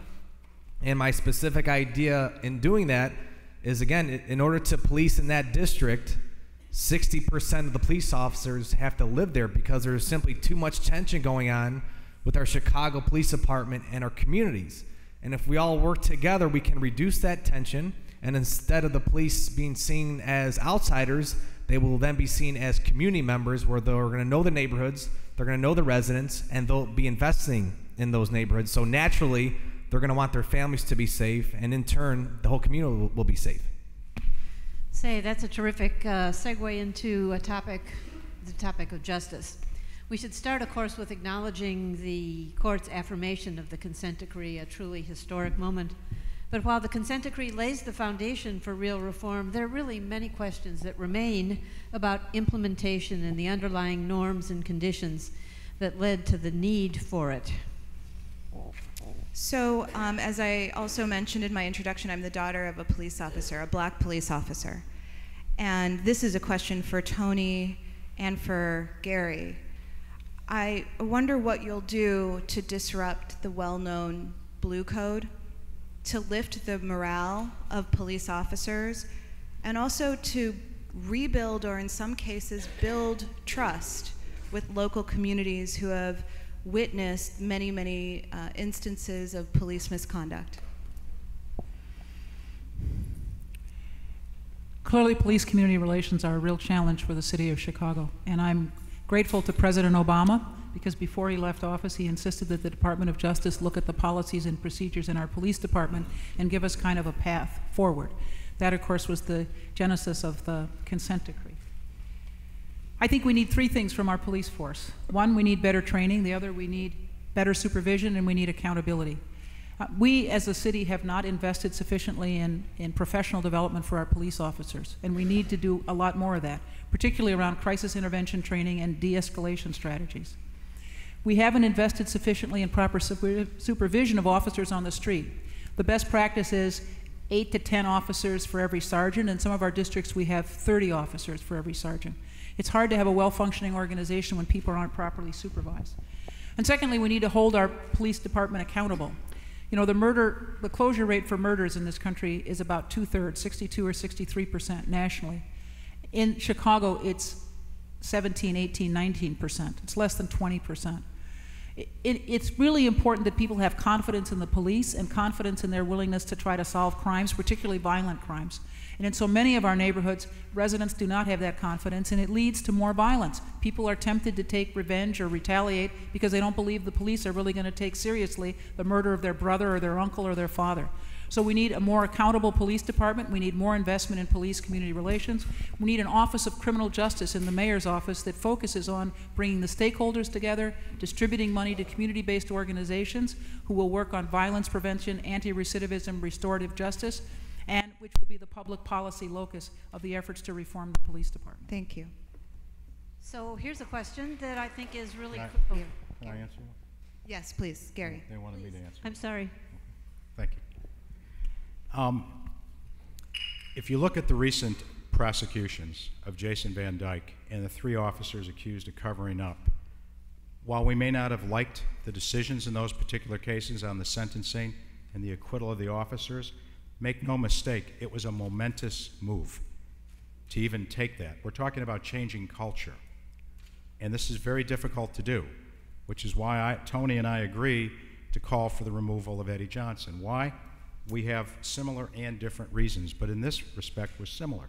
And my specific idea in doing that is, again, in order to police in that district, 60% of the police officers have to live there, because there's simply too much tension going on with our Chicago Police Department and our communities. And if we all work together, we can reduce that tension, and instead of the police being seen as outsiders, they will then be seen as community members, where they're going to know the neighborhoods, they're going to know the residents, and they'll be investing in those neighborhoods. So naturally, they're going to want their families to be safe, and in turn, the whole community will be safe. Say, that's a terrific segue into the topic of justice. We should start, of course, with acknowledging the court's affirmation of the consent decree, a truly historic moment. But while the consent decree lays the foundation for real reform, there are really many questions that remain about implementation and the underlying norms and conditions that led to the need for it. So, as I also mentioned in my introduction, I'm the daughter of a police officer, a black police officer. And this is a question for Tony and for Gary. I wonder what you'll do to disrupt the well-known Blue Code, to lift the morale of police officers, and also to rebuild, or in some cases build, trust with local communities who have witnessed many, many instances of police misconduct. Clearly, police-community relations are a real challenge for the city of Chicago, and I'm grateful to President Obama, because before he left office, he insisted that the Department of Justice look at the policies and procedures in our police department and give us kind of a path forward. That, of course, was the genesis of the consent decree. I think we need three things from our police force. One, we need better training. The other, we need better supervision, and we need accountability. We, as a city, have not invested sufficiently in professional development for our police officers, and we need to do a lot more of that, particularly around crisis intervention training and de-escalation strategies. We haven't invested sufficiently in proper supervision of officers on the street. The best practice is 8 to 10 officers for every sergeant. In some of our districts, we have 30 officers for every sergeant. It's hard to have a well-functioning organization when people aren't properly supervised. And secondly, we need to hold our police department accountable. You know, the closure rate for murders in this country is about 2/3, 62 or 63% nationally. In Chicago, it's 17, 18, 19%. It's less than 20%. It's really important that people have confidence in the police and confidence in their willingness to try to solve crimes, particularly violent crimes. And in so many of our neighborhoods, residents do not have that confidence, and it leads to more violence. People are tempted to take revenge or retaliate because they don't believe the police are really going to take seriously the murder of their brother or their uncle or their father. So we need a more accountable police department. We need more investment in police-community relations. We need an Office of Criminal Justice in the mayor's office that focuses on bringing the stakeholders together, distributing money to community-based organizations who will work on violence prevention, anti-recidivism, restorative justice, and which will be the public policy locus of the efforts to reform the police department. Thank you. So here's a question that I think is really... Can I answer? Yes, please, Gary. They wanted me to answer. I'm sorry. Thank you. If you look at the recent prosecutions of Jason Van Dyke and the 3 officers accused of covering up, while we may not have liked the decisions in those particular cases on the sentencing and the acquittal of the officers, make no mistake, it was a momentous move to even take that. We're talking about changing culture, and this is very difficult to do, which is why Tony and I agree to call for the removal of Eddie Johnson. Why? We have similar and different reasons, but in this respect, we're similar.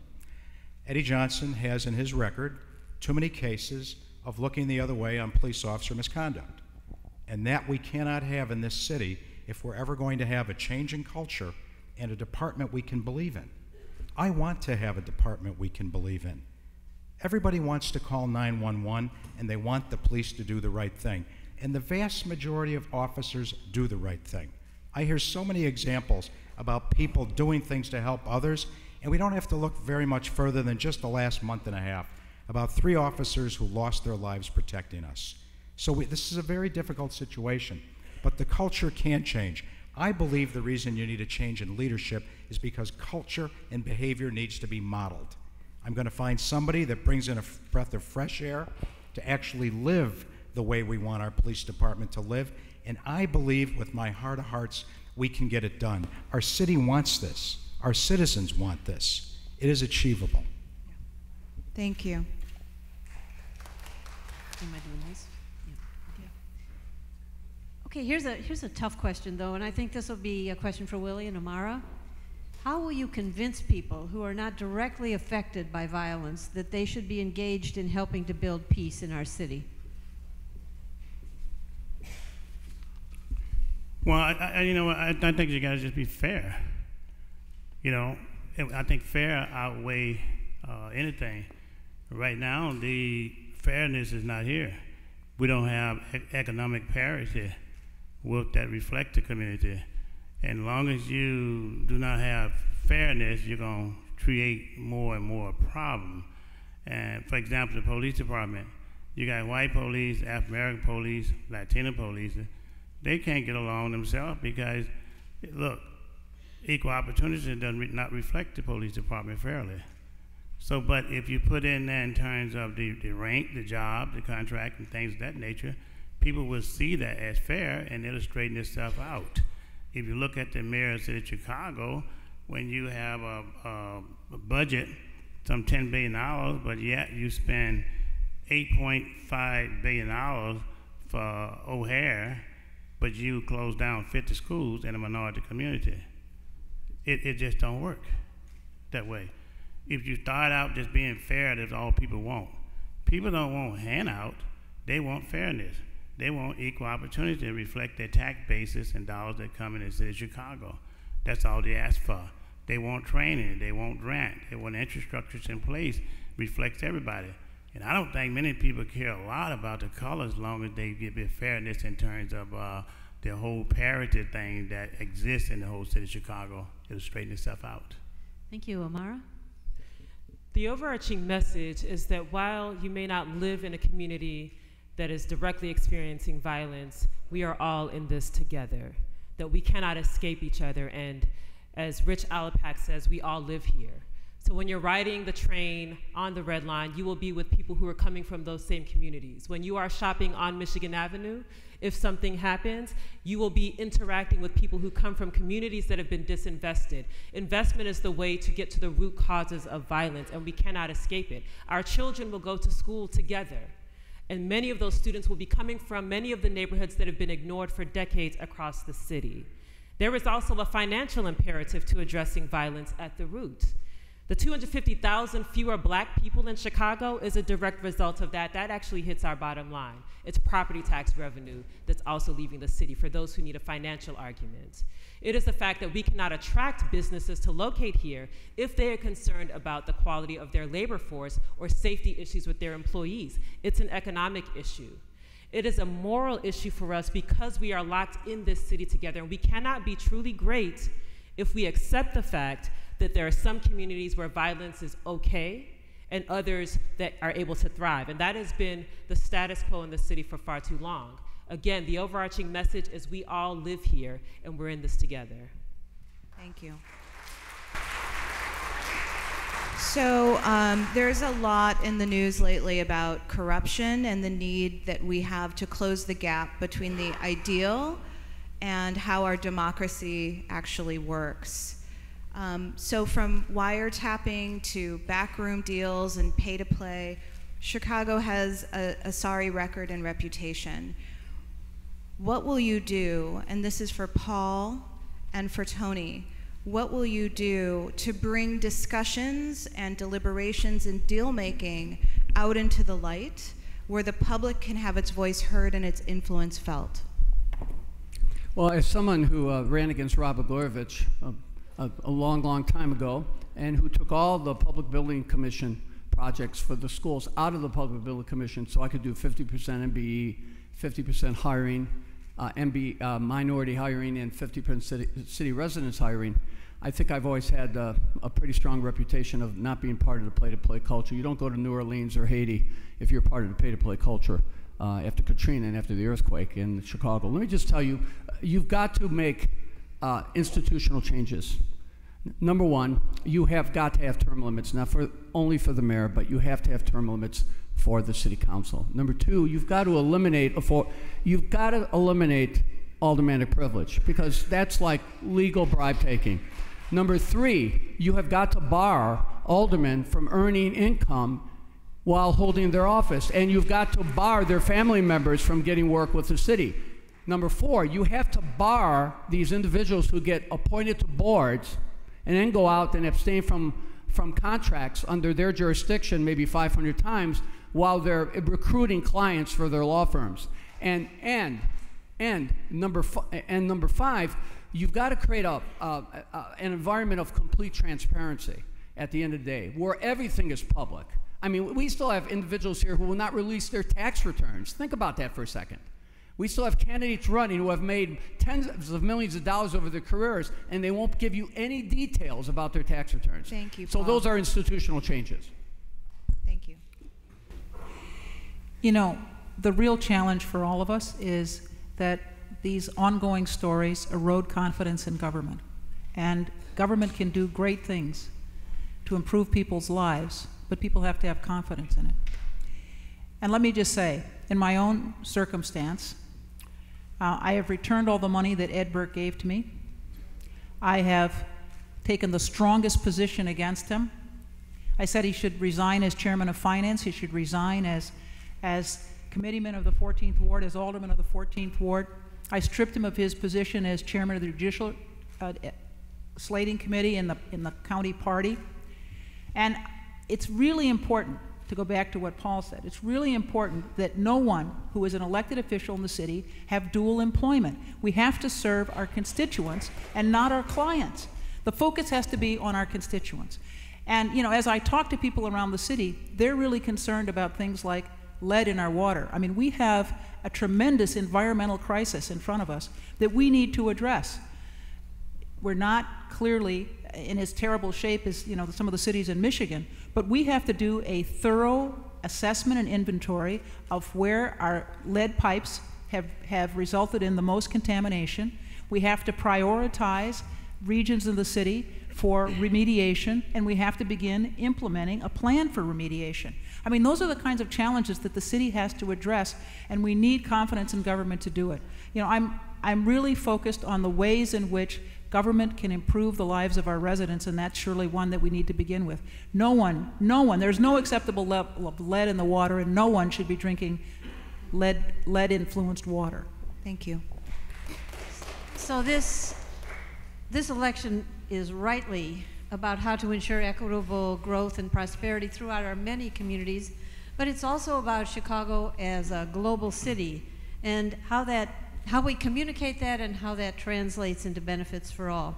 Eddie Johnson has in his record too many cases of looking the other way on police officer misconduct. And that we cannot have in this city if we're ever going to have a change in culture and a department we can believe in. I want to have a department we can believe in. Everybody wants to call 911, and they want the police to do the right thing. And the vast majority of officers do the right thing. I hear so many examples about people doing things to help others, and we don't have to look very much further than just the last month and a half, about 3 officers who lost their lives protecting us. So this is a very difficult situation, but the culture can change. I believe the reason you need a change in leadership is because culture and behavior needs to be modeled. I'm going to find somebody that brings in a breath of fresh air to actually live the way we want our police department to live, and I believe with my heart of hearts we can get it done. Our city wants this. Our citizens want this. It is achievable. Thank you. Am I doing this? Yeah. Okay, here's a tough question, though, and I think this will be a question for Willie and Amara. How will you convince people who are not directly affected by violence that they should be engaged in helping to build peace in our city? Well, I think you got to just be fair. I think fair outweigh anything. Right now, the fairness is not here. We don't have economic parity that reflect the community. And as long as you do not have fairness, you're going to create more and more problems. And for example, the police department, you got white police, African American police, Latino police. They can't get along themselves because, look, equal opportunity does not reflect the police department fairly. So, but if you put in there in terms of the rank, the job, the contract, and things of that nature, people will see that as fair and it'll straighten itself out. If you look at the mayor of the city of Chicago, when you have a budget, some $10 billion, but yet you spend $8.5 billion for O'Hare, but you close down 50 schools in a minority community. It just don't work that way. If you start out just being fair, that's all people want. People don't want handout, they want fairness. They want equal opportunity to reflect their tax basis and dollars that come in the city of Chicago. That's all they ask for. They want training, they want grant, they want infrastructures in place, reflects everybody. And I don't think many people care a lot about the color as long as they get a fairness in terms of the whole parity thing that exists in the whole city of Chicago. It'll straighten itself out. Thank you, Amara. The overarching message is that while you may not live in a community that is directly experiencing violence, we are all in this together, that we cannot escape each other, and as Rich Alapak says, we all live here. So when you're riding the train on the Red Line, you will be with people who are coming from those same communities. When you are shopping on Michigan Avenue, if something happens, you will be interacting with people who come from communities that have been disinvested. Investment is the way to get to the root causes of violence, and we cannot escape it. Our children will go to school together, and many of those students will be coming from many of the neighborhoods that have been ignored for decades across the city. There is also a financial imperative to addressing violence at the root. The 250,000 fewer black people in Chicago is a direct result of that. That actually hits our bottom line. It's property tax revenue that's also leaving the city for those who need a financial argument. It is the fact that we cannot attract businesses to locate here if they are concerned about the quality of their labor force or safety issues with their employees. It's an economic issue. It is a moral issue for us because we are locked in this city together, and we cannot be truly great if we accept the fact that there are some communities where violence is okay and others that are able to thrive. And that has been the status quo in the city for far too long. Again, the overarching message is we all live here and we're in this together. Thank you. So there's a lot in the news lately about corruption and the need that we have to close the gap between the ideal and how our democracy actually works. So from wiretapping to backroom deals and pay-to-play, Chicago has a sorry record and reputation. What will you do, and this is for Paul and for Tony, what will you do to bring discussions and deliberations and deal-making out into the light where the public can have its voice heard and its influence felt? Well, as someone who ran against Rod Blagojevich a long, long time ago, and who took all the Public Building Commission projects for the schools out of the Public Building Commission so I could do 50% MBE, 50% hiring, minority hiring, and 50% city residents hiring, I think I've always had a pretty strong reputation of not being part of the pay-to-play culture. You don't go to New Orleans or Haiti if you're part of the pay-to-play culture after Katrina and after the earthquake in Chicago. Let me just tell you, you've got to make institutional changes. Number one, you have got to have term limits, not only for the mayor, but you have to have term limits for the city council. Number two, you've got to eliminate aldermanic privilege, because that's like legal bribe taking. Number three, you have got to bar aldermen from earning income while holding their office, and you've got to bar their family members from getting work with the city. Number four, you have to bar these individuals who get appointed to boards and then go out and abstain from contracts under their jurisdiction maybe 500 times while they're recruiting clients for their law firms. And number five, you've got to create an environment of complete transparency at the end of the day, where everything is public. I mean, we still have individuals here who will not release their tax returns. Think about that for a second. We still have candidates running who have made tens of millions of dollars over their careers, and they won't give you any details about their tax returns. Thank you, So Paul. those are institutional changes. Thank you. You know, the real challenge for all of us is that these ongoing stories erode confidence in government. And government can do great things to improve people's lives, but people have to have confidence in it. And let me just say, in my own circumstance, I have returned all the money that Ed Burke gave to me. I have taken the strongest position against him. I said he should resign as chairman of finance. He should resign as committeeman of the 14th Ward, as alderman of the 14th Ward. I stripped him of his position as chairman of the judicial slating committee in the county party. And it's really important, to go back to what Paul said, it's really important that no one who is an elected official in the city have dual employment. We have to serve our constituents and not our clients. The focus has to be on our constituents. And you know, as I talk to people around the city, they're really concerned about things like lead in our water. I mean, we have a tremendous environmental crisis in front of us that we need to address. We're not clearly in as terrible shape as, you know, some of the cities in Michigan, but we have to do a thorough assessment and inventory of where our lead pipes have resulted in the most contamination. We have to prioritize regions of the city for remediation, and we have to begin implementing a plan for remediation. I mean, those are the kinds of challenges that the city has to address, and we need confidence in government to do it. You know, I'm really focused on the ways in which government can improve the lives of our residents, and that's surely one that we need to begin with. No one, there's no acceptable level of lead in the water, and no one should be drinking lead-influenced water. Thank you. So this election is rightly about how to ensure equitable growth and prosperity throughout our many communities, but it's also about Chicago as a global city and how we communicate that and how that translates into benefits for all.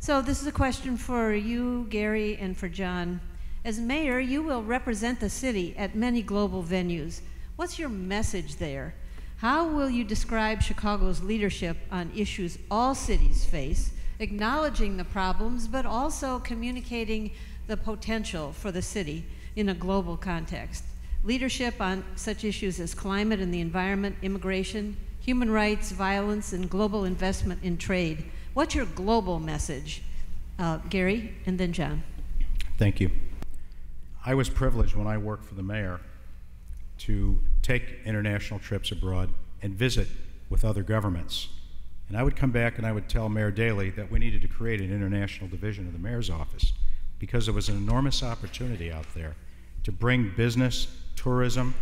So this is a question for you, Gary, and for John. As mayor, you will represent the city at many global venues. What's your message there? How will you describe Chicago's leadership on issues all cities face, acknowledging the problems, but also communicating the potential for the city in a global context? Leadership on such issues as climate and the environment, immigration, human rights, violence, and global investment in trade. What's your global message? Gary, and then John. Thank you. I was privileged when I worked for the mayor to take international trips abroad and visit with other governments. And I would come back and I would tell Mayor Daley that we needed to create an international division of the mayor's office because there was an enormous opportunity out there to bring business, tourism,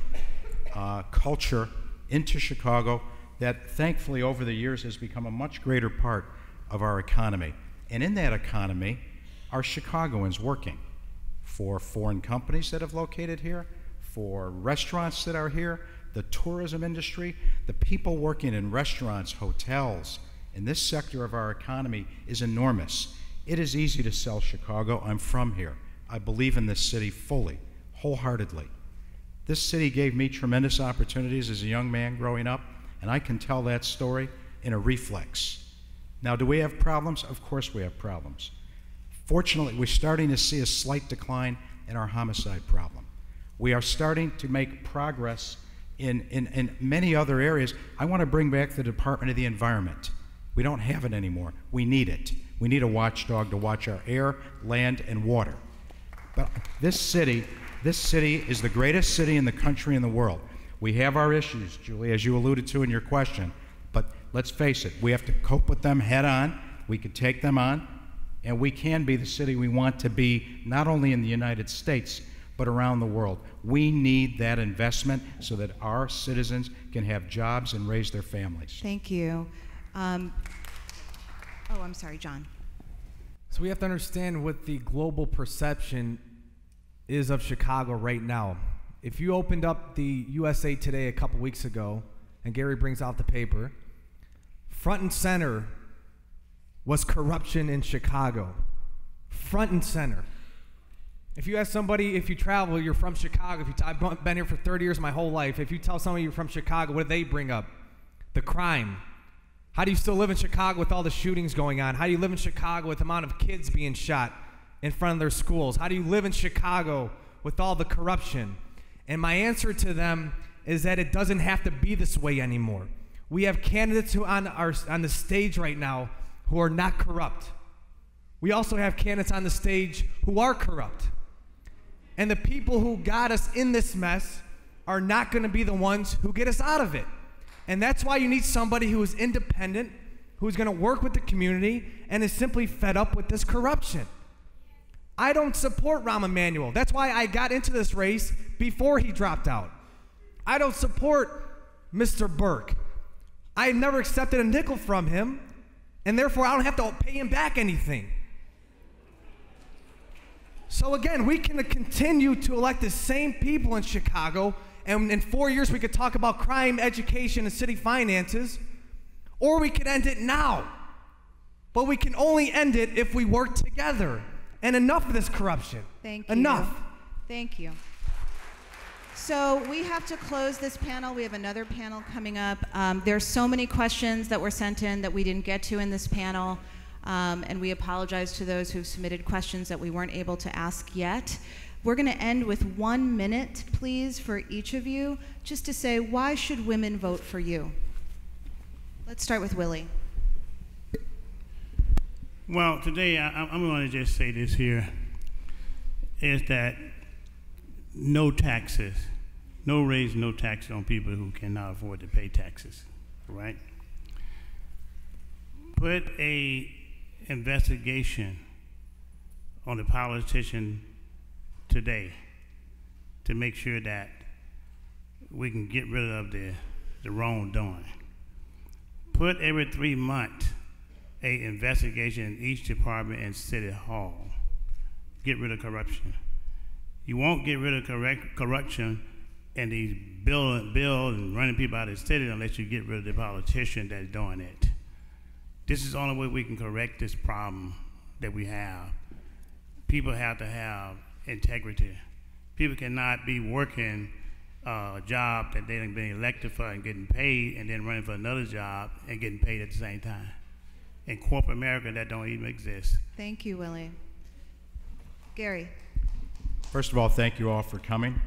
culture into Chicago that thankfully over the years has become a much greater part of our economy. And in that economy are Chicagoans working for foreign companies that have located here, for restaurants that are here, the tourism industry, the people working in restaurants, hotels, and this sector of our economy is enormous. It is easy to sell Chicago. I'm from here. I believe in this city fully, wholeheartedly. This city gave me tremendous opportunities as a young man growing up, and I can tell that story in a reflex. Now, do we have problems? Of course we have problems. Fortunately, we're starting to see a slight decline in our homicide problem. We are starting to make progress in many other areas. I want to bring back the Department of the Environment. We don't have it anymore. We need it. We need a watchdog to watch our air, land, and water. But this city is the greatest city in the country and the world. We have our issues, Julie, as you alluded to in your question, but let's face it, we have to cope with them head on. We can take them on, and we can be the city we want to be, not only in the United States, but around the world. We need that investment so that our citizens can have jobs and raise their families. Thank you. I'm sorry, John. So we have to understand what the global perception is of Chicago right now. If you opened up the USA Today a couple weeks ago, and Gary brings out the paper, front and center was corruption in Chicago. Front and center. If you ask somebody, if you travel, you're from Chicago, I've been here for 30 years my whole life, if you tell somebody you're from Chicago, what do they bring up? The crime. How do you still live in Chicago with all the shootings going on? How do you live in Chicago with the amount of kids being shot in front of their schools? How do you live in Chicago with all the corruption? And my answer to them is that it doesn't have to be this way anymore. We have candidates who on the stage right now who are not corrupt. We also have candidates on the stage who are corrupt. And the people who got us in this mess are not going to be the ones who get us out of it. And that's why you need somebody who is independent, who's going to work with the community, and is simply fed up with this corruption. I don't support Rahm Emanuel. That's why I got into this race before he dropped out. I don't support Mr. Burke. I never accepted a nickel from him, and therefore I don't have to pay him back anything. So again, we can continue to elect the same people in Chicago, and in 4 years we could talk about crime, education, and city finances, or we could end it now. But we can only end it if we work together. And enough of this corruption. Thank you. Enough. Thank you. So we have to close this panel. We have another panel coming up. There's so many questions that were sent in that we didn't get to in this panel. And we apologize to those who've submitted questions that we weren't able to ask yet. We're going to end with 1 minute, please, for each of you, just to say, why should women vote for you? Let's start with Willie. Well, today I'm going to just say this here, is that no taxes, no raise, no taxes on people who cannot afford to pay taxes, right? Put a investigation on the politician today to make sure that we can get rid of the wrongdoing. Put every 3 months a investigation in each department and city hall. Get rid of corruption. You won't get rid of corruption and these bills and running people out of the city unless you get rid of the politician that's doing it. This is the only way we can correct this problem that we have. People have to have integrity. People cannot be working a job that they've been elected for and getting paid, and then running for another job and getting paid at the same time. In corporate America, that don't even exist. Thank you, Willie. Gary. First of all, thank you all for coming.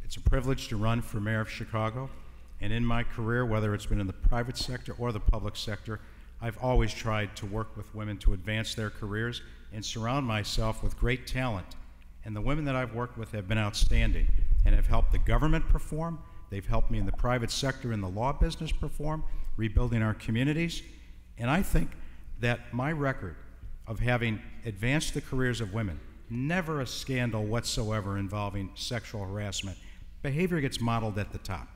It's a privilege to run for mayor of Chicago. And in my career, whether it's been in the private sector or the public sector, I've always tried to work with women to advance their careers and surround myself with great talent. And the women that I've worked with have been outstanding and have helped the government perform. They've helped me in the private sector in the law business perform, rebuilding our communities. And I think that my record of having advanced the careers of women, never a scandal whatsoever involving sexual harassment, behavior gets modeled at the top.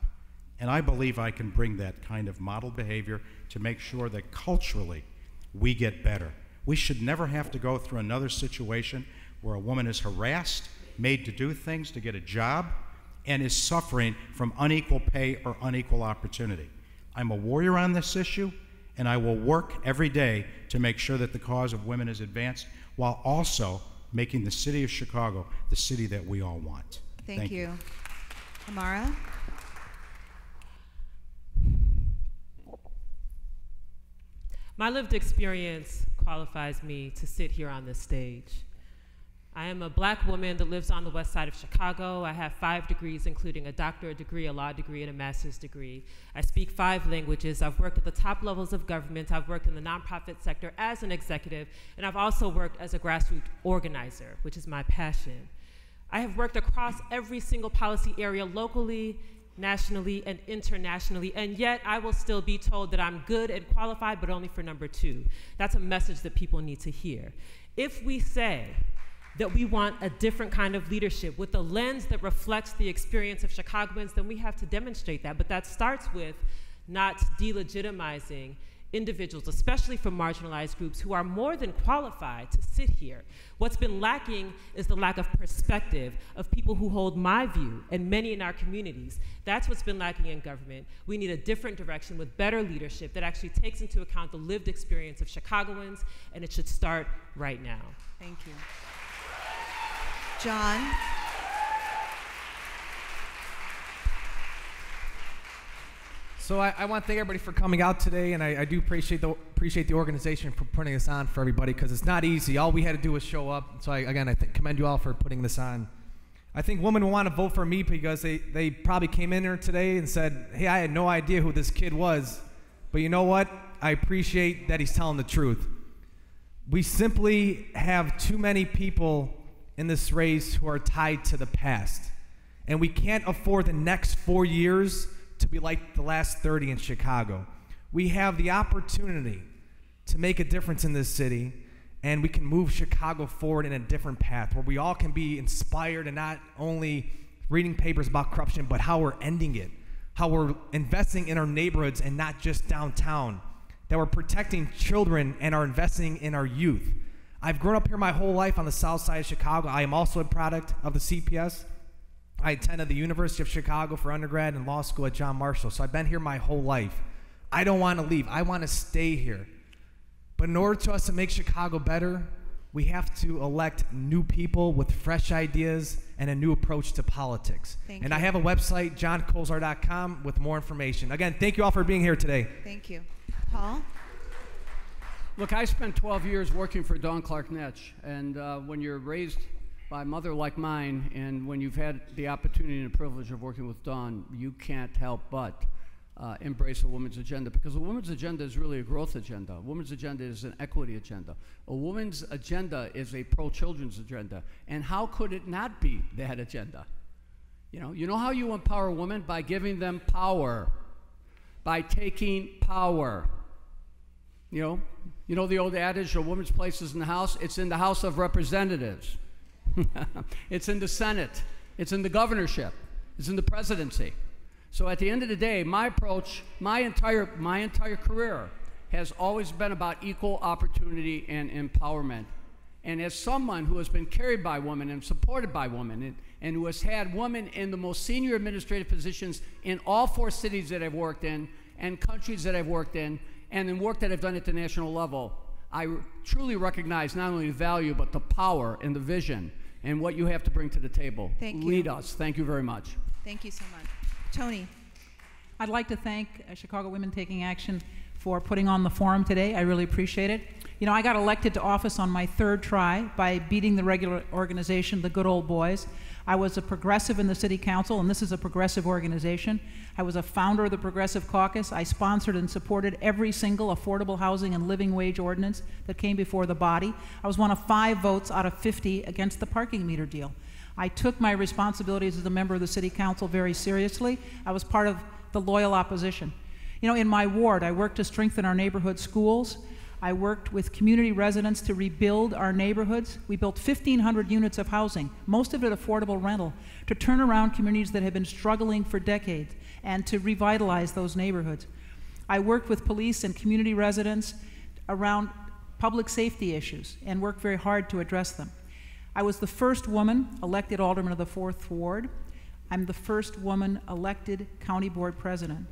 And I believe I can bring that kind of model behavior to make sure that culturally we get better. We should never have to go through another situation where a woman is harassed, made to do things to get a job, and is suffering from unequal pay or unequal opportunity. I'm a warrior on this issue, and I will work every day to make sure that the cause of women is advanced while also making the city of Chicago the city that we all want. Thank you. Amara? My lived experience qualifies me to sit here on this stage. I am a black woman that lives on the west side of Chicago. I have 5 degrees, including a doctorate degree, a law degree, and a master's degree. I speak 5 languages. I've worked at the top levels of government. I've worked in the nonprofit sector as an executive, and I've also worked as a grassroots organizer, which is my passion. I have worked across every single policy area locally, nationally, and internationally, and yet I will still be told that I'm good and qualified, but only for number 2. That's a message that people need to hear. If we say that we want a different kind of leadership with a lens that reflects the experience of Chicagoans, then we have to demonstrate that. But that starts with not delegitimizing individuals, especially from marginalized groups who are more than qualified to sit here. What's been lacking is the lack of perspective of people who hold my view and many in our communities. That's what's been lacking in government. We need a different direction with better leadership that actually takes into account the lived experience of Chicagoans, and it should start right now. Thank you. John? So I want to thank everybody for coming out today, and I do appreciate the organization for putting this on for everybody, because it's not easy. All we had to do was show up. So I commend you all for putting this on. I think women will want to vote for me because they probably came in here today and said, hey, I had no idea who this kid was, but you know what? I appreciate that he's telling the truth. We simply have too many people in this race who are tied to the past, and we can't afford the next 4 years to be like the last 30 in Chicago. We have the opportunity to make a difference in this city, and we can move Chicago forward in a different path where we all can be inspired and not only reading papers about corruption, but how we're ending it, how we're investing in our neighborhoods and not just downtown, that we're protecting children and are investing in our youth. I've grown up here my whole life on the south side of Chicago. I am also a product of the CPS. I attended the University of Chicago for undergrad and law school at John Marshall, so I've been here my whole life. I don't want to leave. I want to stay here. But in order for us to make Chicago better, we have to elect new people with fresh ideas and a new approach to politics. And I have a website, johnkolzar.com, with more information. Again, thank you all for being here today. Thank you. Paul? Look, I spent 12 years working for Dawn Clark Netsch, and when you're raised by a mother like mine, and when you've had the opportunity and the privilege of working with Dawn, you can't help but embrace a women's agenda, because a women's agenda is really a growth agenda. A women's agenda is an equity agenda. A woman's agenda is a pro-children's agenda, and how could it not be that agenda? You know how you empower women? By giving them power, by taking power. You know the old adage, a woman's place is in the House? It's in the House of Representatives. It's in the Senate. It's in the governorship. It's in the presidency. So at the end of the day, my approach, my entire career has always been about equal opportunity and empowerment. And as someone who has been carried by women and supported by women, and who has had women in the most senior administrative positions in all 4 cities that I've worked in, and countries that I've worked in, and in work that I've done at the national level, I truly recognize not only the value, but the power and the vision and what you have to bring to the table. Thank you. Lead us. Thank you very much. Thank you so much. Tony? I'd like to thank Chicago Women Taking Action for putting on the forum today. I really appreciate it. I got elected to office on my 3rd try by beating the regular organization, the Good Old Boys. I was a progressive in the city council, and this is a progressive organization. I was a founder of the Progressive Caucus. I sponsored and supported every single affordable housing and living wage ordinance that came before the body. I was one of 5 votes out of 50 against the parking meter deal. I took my responsibilities as a member of the city council very seriously. I was part of the loyal opposition. In my ward, I worked to strengthen our neighborhood schools. I worked with community residents to rebuild our neighborhoods. We built 1,500 units of housing, most of it affordable rental, to turn around communities that have been struggling for decades and to revitalize those neighborhoods. I worked with police and community residents around public safety issues and worked very hard to address them. I was the first woman elected alderman of the 4th Ward. I'm the first woman elected county board president.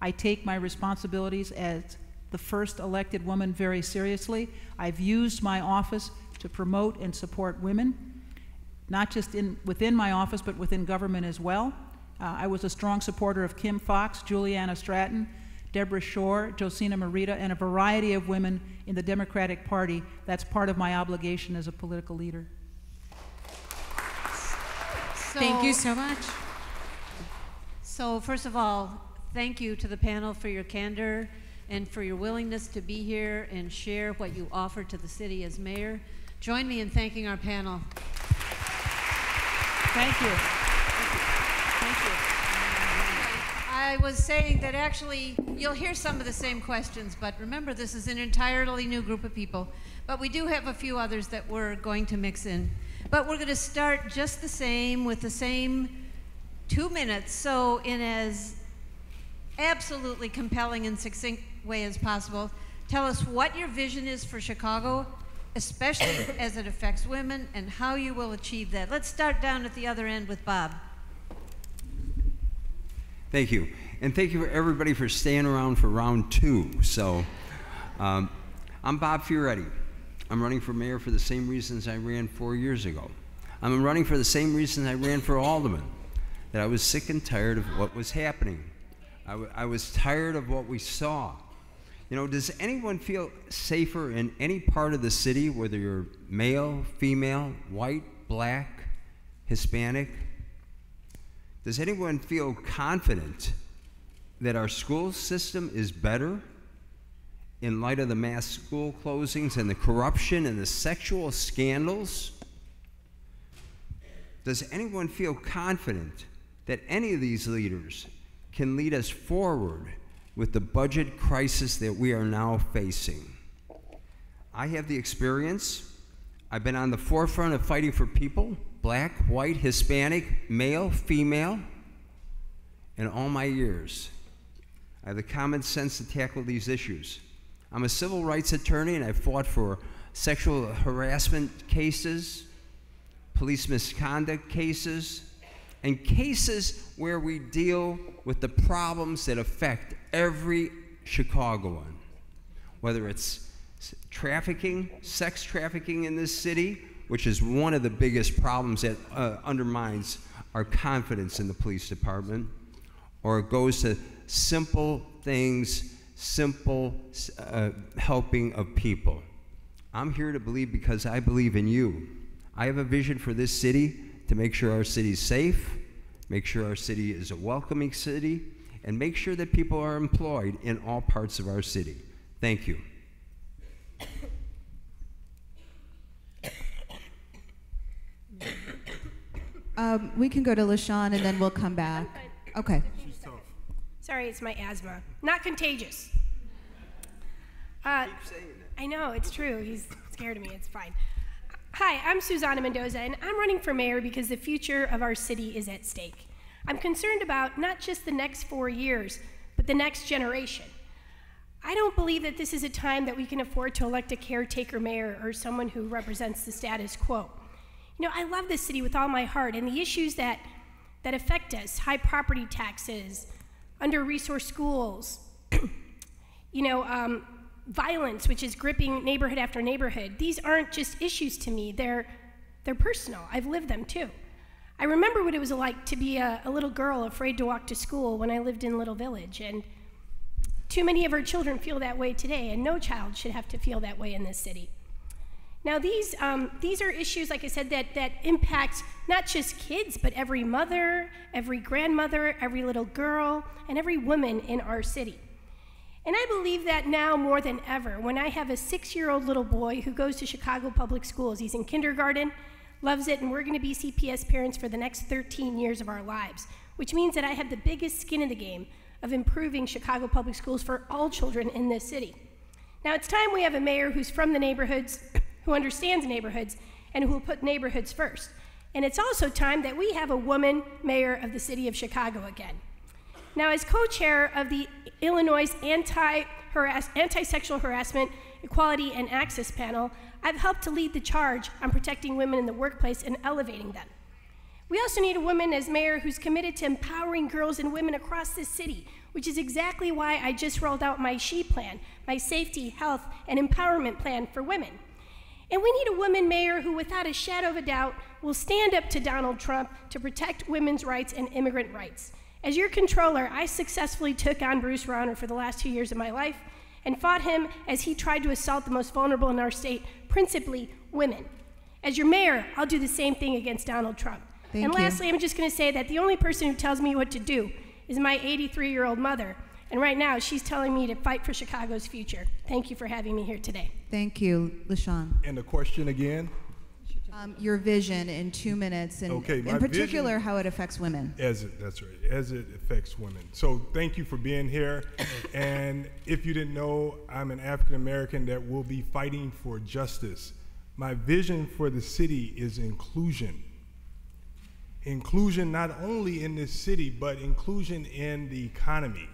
I take my responsibilities as the first elected woman, very seriously. I've used my office to promote and support women, not just within my office, but within government as well. I was a strong supporter of Kim Foxx, Juliana Stratton, Deborah Shore, Josina Morita, and a variety of women in the Democratic Party. That's part of my obligation as a political leader. Thank you so much. So first of all, thank you to the panel for your candor and for your willingness to be here and share what you offer to the city as mayor. Join me in thanking our panel. Thank you. Thank you. I was saying that actually you'll hear some of the same questions, but remember this is an entirely new group of people. But we do have a few others that we're going to mix in. But we're going to start just the same with the same 2 minutes. So in as absolutely compelling and succinct way as possible, tell us what your vision is for Chicago, especially as it affects women, and how you will achieve that. Let's start down at the other end with Bob. Thank you. And thank you everybody for staying around for round 2. So I'm Bob Fioretti. I'm running for mayor for the same reasons I ran 4 years ago. I'm running for the same reasons I ran for alderman, that I was sick and tired of what was happening. I was tired of what we saw. You know, does anyone feel safer in any part of the city, whether you're male, female, white, black, Hispanic? Does anyone feel confident that our school system is better in light of the mass school closings and the corruption and the sexual scandals? Does anyone feel confident that any of these leaders can lead us forward with the budget crisis that we are now facing? I have the experience. I've been on the forefront of fighting for people, black, white, Hispanic, male, female, in all my years. I have the common sense to tackle these issues. I'm a civil rights attorney, and I fought for sexual harassment cases, police misconduct cases, and cases where we deal with the problems that affect every Chicagoan, whether it's trafficking, sex trafficking in this city, which is one of the biggest problems that undermines our confidence in the police department, or it goes to simple things, simple helping of people. I'm here to believe because I believe in you. I have a vision for this city to make sure our city is safe, make sure our city is a welcoming city, and make sure that people are employed in all parts of our city. Thank you. We can go to LaShawn and then we'll come back. Okay. Sorry, it's my asthma. Not contagious. I know, it's true. He's scared of me. It's fine. Hi, I'm Susana Mendoza, and I'm running for mayor because the future of our city is at stake. I'm concerned about not just the next 4 years, but the next generation. I don't believe that this is a time that we can afford to elect a caretaker mayor or someone who represents the status quo. You know, I love this city with all my heart, and the issues that affect us, high property taxes, under-resourced schools, violence, which is gripping neighborhood after neighborhood. These aren't just issues to me, they're personal. I've lived them too. I remember what it was like to be a little girl afraid to walk to school when I lived in Little Village, and too many of our children feel that way today, and no child should have to feel that way in this city. Now these are issues, like I said, that impact not just kids, but every mother, every grandmother, every little girl, and every woman in our city. And I believe that now more than ever, when I have a 6-year-old little boy who goes to Chicago Public Schools. He's in kindergarten, loves it, and we're gonna be CPS parents for the next 13 years of our lives, which means that I have the biggest skin in the game of improving Chicago Public Schools for all children in this city. Now it's time we have a mayor who's from the neighborhoods, who understands neighborhoods, and who will put neighborhoods first. And it's also time that we have a woman mayor of the city of Chicago again. Now, as co-chair of the Illinois Anti-Sexual Harassment, Equality, and Access Panel, I've helped to lead the charge on protecting women in the workplace and elevating them. We also need a woman as mayor who's committed to empowering girls and women across this city, which is exactly why I just rolled out my SHE plan, my safety, health, and empowerment plan for women. And we need a woman mayor who, without a shadow of a doubt, will stand up to Donald Trump to protect women's rights and immigrant rights. As your controller, I successfully took on Bruce Rauner for the last 2 years of my life and fought him as he tried to assault the most vulnerable in our state, principally women. As your mayor, I'll do the same thing against Donald Trump. And lastly, I'm just going to say that the only person who tells me what to do is my 83-year-old mother. And right now, she's telling me to fight for Chicago's future. Thank you for having me here today. Thank you, LaShawn. And the question again? Your vision in 2 minutes, and okay, in particular, how it affects women. That's right, as it affects women. So thank you for being here. And if you didn't know, I'm an African American that will be fighting for justice. My vision for the city is inclusion. Inclusion not only in this city, but inclusion in the economy.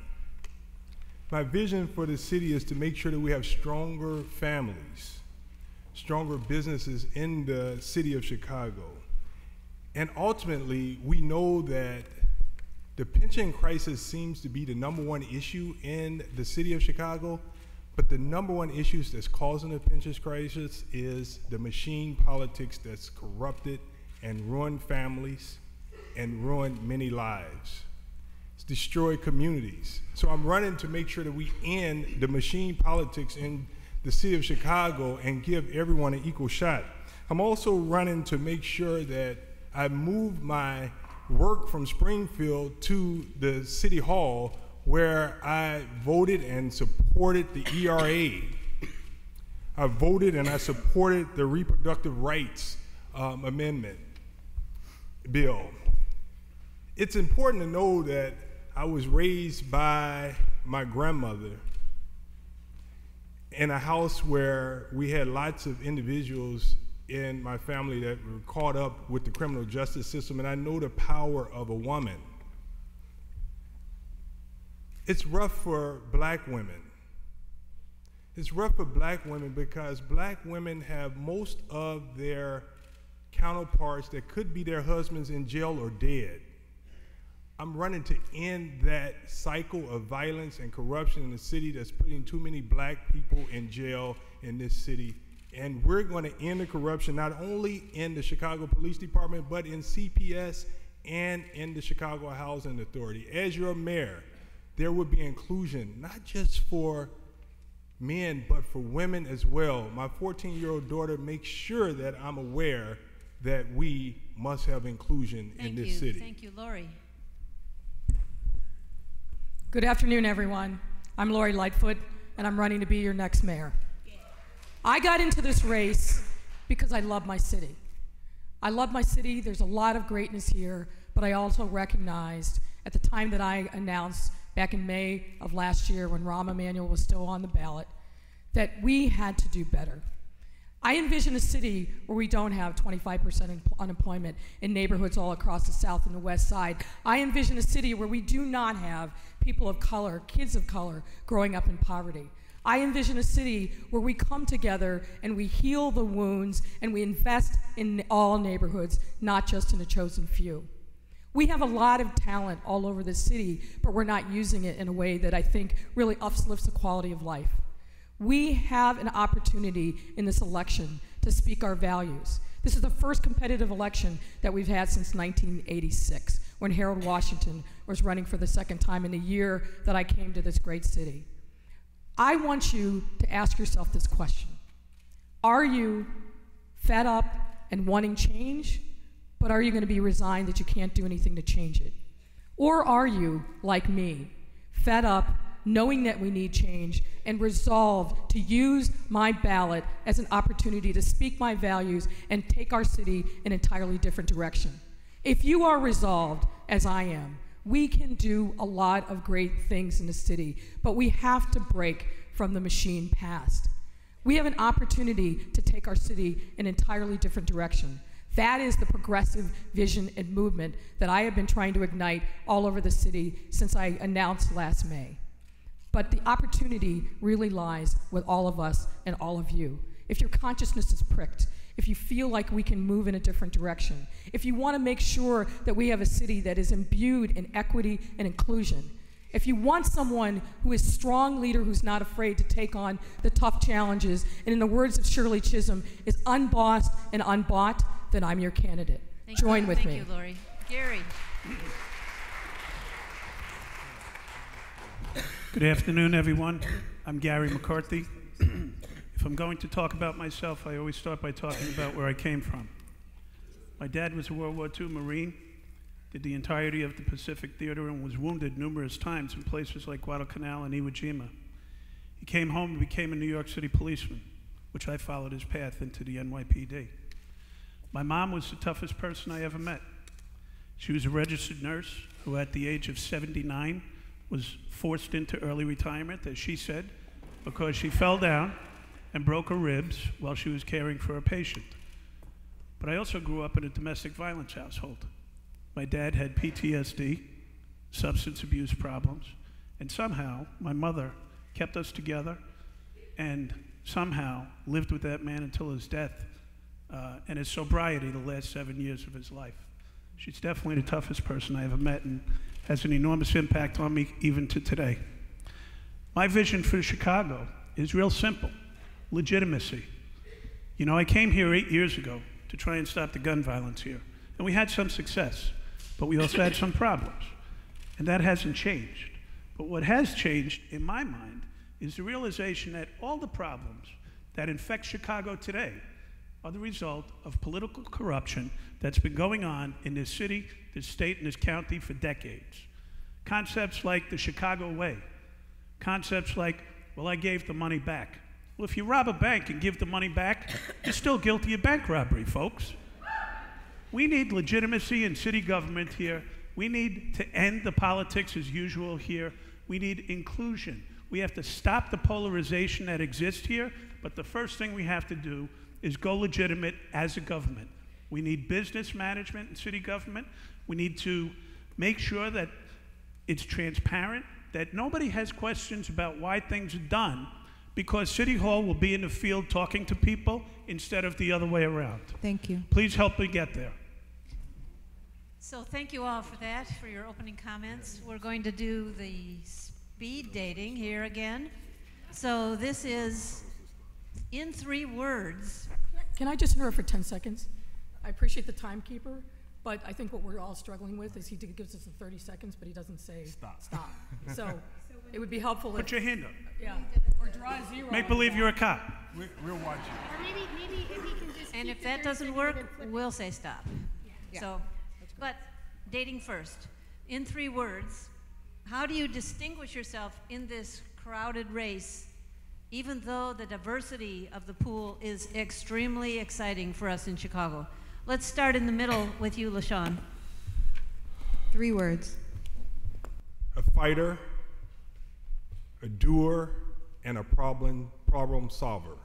My vision for the city is to make sure that we have stronger families, stronger businesses in the city of Chicago. And ultimately, we know that the pension crisis seems to be the #1 issue in the city of Chicago, but the #1 issue that's causing the pension crisis is the machine politics that's corrupted and ruined families and ruined many lives. It's destroyed communities. So I'm running to make sure that we end the machine politics in the city of Chicago and give everyone an equal shot. I'm also running to make sure that I move my work from Springfield to the City Hall, where I voted and supported the ERA. I voted and I supported the reproductive rights amendment bill. It's important to know that I was raised by my grandmother in a house where we had lots of individuals in my family that were caught up with the criminal justice system, and I know the power of a woman. It's rough for black women. It's rough for black women because black women have most of their counterparts that could be their husbands in jail or dead. I'm running to end that cycle of violence and corruption in the city that's putting too many black people in jail in this city. And we're going to end the corruption not only in the Chicago Police Department, but in CPS and in the Chicago Housing Authority. As your mayor, there will be inclusion, not just for men, but for women as well. My 14-year-old daughter makes sure that I'm aware that we must have inclusion in this city. Thank you, Lori. Good afternoon, everyone. I'm Lori Lightfoot, and I'm running to be your next mayor. I got into this race because I love my city. I love my city. There's a lot of greatness here, but I also recognized at the time that I announced back in May of last year when Rahm Emanuel was still on the ballot that we had to do better. I envision a city where we don't have 25% unemployment in neighborhoods all across the South and the West Side. I envision a city where we do not have people of color, kids of color, growing up in poverty. I envision a city where we come together and we heal the wounds and we invest in all neighborhoods, not just in a chosen few. We have a lot of talent all over this city, but we're not using it in a way that I think really uplifts the quality of life. We have an opportunity in this election to speak our values. This is the first competitive election that we've had since 1986, when Harold Washington was running for the second time in the year that I came to this great city. I want you to ask yourself this question. Are you fed up and wanting change, but are you going to be resigned that you can't do anything to change it? Or are you, like me, fed up, knowing that we need change, and resolved to use my ballot as an opportunity to speak my values and take our city in an entirely different direction? If you are resolved, as I am, we can do a lot of great things in the city, but we have to break from the machine past. We have an opportunity to take our city in an entirely different direction. That is the progressive vision and movement that I have been trying to ignite all over the city since I announced last May. But the opportunity really lies with all of us and all of you. If your consciousness is pricked, if you feel like we can move in a different direction, if you want to make sure that we have a city that is imbued in equity and inclusion, if you want someone who is a strong leader who's not afraid to take on the tough challenges, and in the words of Shirley Chisholm, is unbossed and unbought, then I'm your candidate. Join with me. Thank you, Lori. Gary. Good afternoon, everyone. I'm Gary McCarthy. If I'm going to talk about myself, I always start by talking about where I came from. My dad was a World War II Marine, did the entirety of the Pacific Theater, and was wounded numerous times in places like Guadalcanal and Iwo Jima. He came home and became a New York City policeman, which I followed his path into the NYPD. My mom was the toughest person I ever met. She was a registered nurse who, at the age of 79, was forced into early retirement, as she said, because she fell down and broke her ribs while she was caring for a patient. But I also grew up in a domestic violence household. My dad had PTSD, substance abuse problems, and somehow my mother kept us together and somehow lived with that man until his death and his sobriety the last 7 years of his life. She's definitely the toughest person I ever met and has an enormous impact on me even to today. My vision for Chicago is real simple: legitimacy. You know, I came here 8 years ago to try and stop the gun violence here, and we had some success, but we also had some problems, and that hasn't changed. But what has changed, in my mind, is the realization that all the problems that infect Chicago today are the result of political corruption that's been going on in this city, this state, and this county for decades. Concepts like the Chicago way, concepts like, well, I gave the money back. Well, if you rob a bank and give the money back, you're still guilty of bank robbery, folks. We need legitimacy in city government here. We need to end the politics as usual here. We need inclusion. We have to stop the polarization that exists here, but the first thing we have to do is go legitimate as a government. We need business management in city government. We need to make sure that it's transparent, that nobody has questions about why things are done, because City Hall will be in the field talking to people instead of the other way around. Thank you. Please help me get there. So thank you all for that, for your opening comments. We're going to do the speed dating here again. So this is in 3 words. Can I just interrupt for 10 seconds? I appreciate the timekeeper, but I think what we're all struggling with is he gives us the 30 seconds, but he doesn't say stop. So it would be helpful Put your hand up. Yeah, or draw a 0. Make believe you're a cop. We'll watch Or maybe if he can just. And keep if the that 30 doesn't seconds work, and flip it. we'll say stop. Yeah. So, but dating first. In 3 words, how do you distinguish yourself in this crowded race, even though the diversity of the pool is extremely exciting for us in Chicago? Let's start in the middle with you, LaShawn. 3 words. A fighter, a doer, and a problem solver.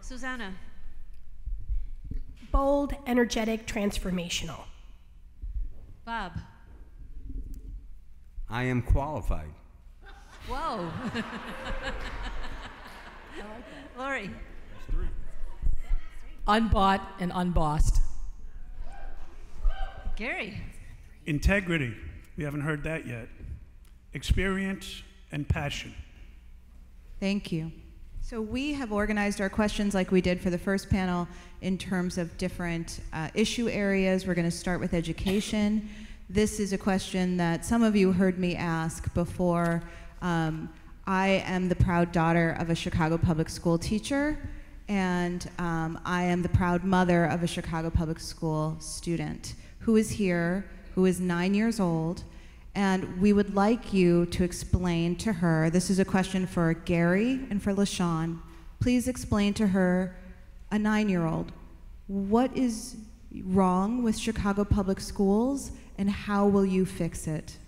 Susanna. Bold, energetic, transformational. Bob. I am qualified. Whoa. Lori. Unbought and unbossed. Gary. Integrity. We haven't heard that yet. Experience and passion. Thank you. So we have organized our questions like we did for the first panel in terms of different issue areas. We're going to start with education. This is a question that some of you heard me ask before. I am the proud daughter of a Chicago public school teacher, and I am the proud mother of a Chicago public school student who is here, who is 9 years old, and we would like you to explain to her, this is a question for Gary and for LaShawn, please explain to her, a 9-year-old, what is wrong with Chicago public schools and how will you fix it?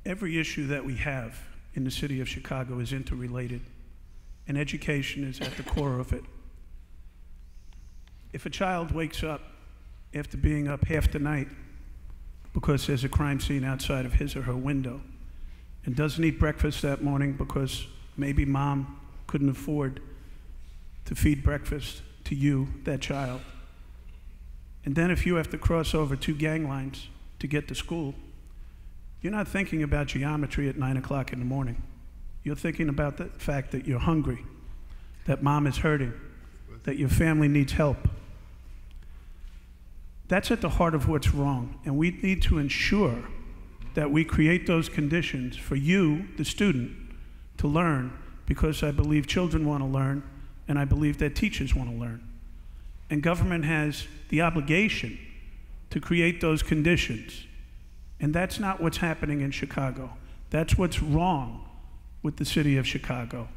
Every issue that we have in the city of Chicago is interrelated, and education is at the core of it. If a child wakes up after being up half the night because there's a crime scene outside of his or her window and doesn't eat breakfast that morning because Maybe mom couldn't afford to feed breakfast to you, that child. And then if you have to cross over 2 gang lines to get to school, you're not thinking about geometry at 9 o'clock in the morning. You're thinking about the fact that you're hungry, that mom is hurting, that your family needs help. That's at the heart of what's wrong, and we need to ensure that we create those conditions for you, the student, to learn, because I believe children want to learn, and I believe that teachers want to learn. And government has the obligation to create those conditions. And that's not what's happening in Chicago. That's what's wrong with the city of Chicago.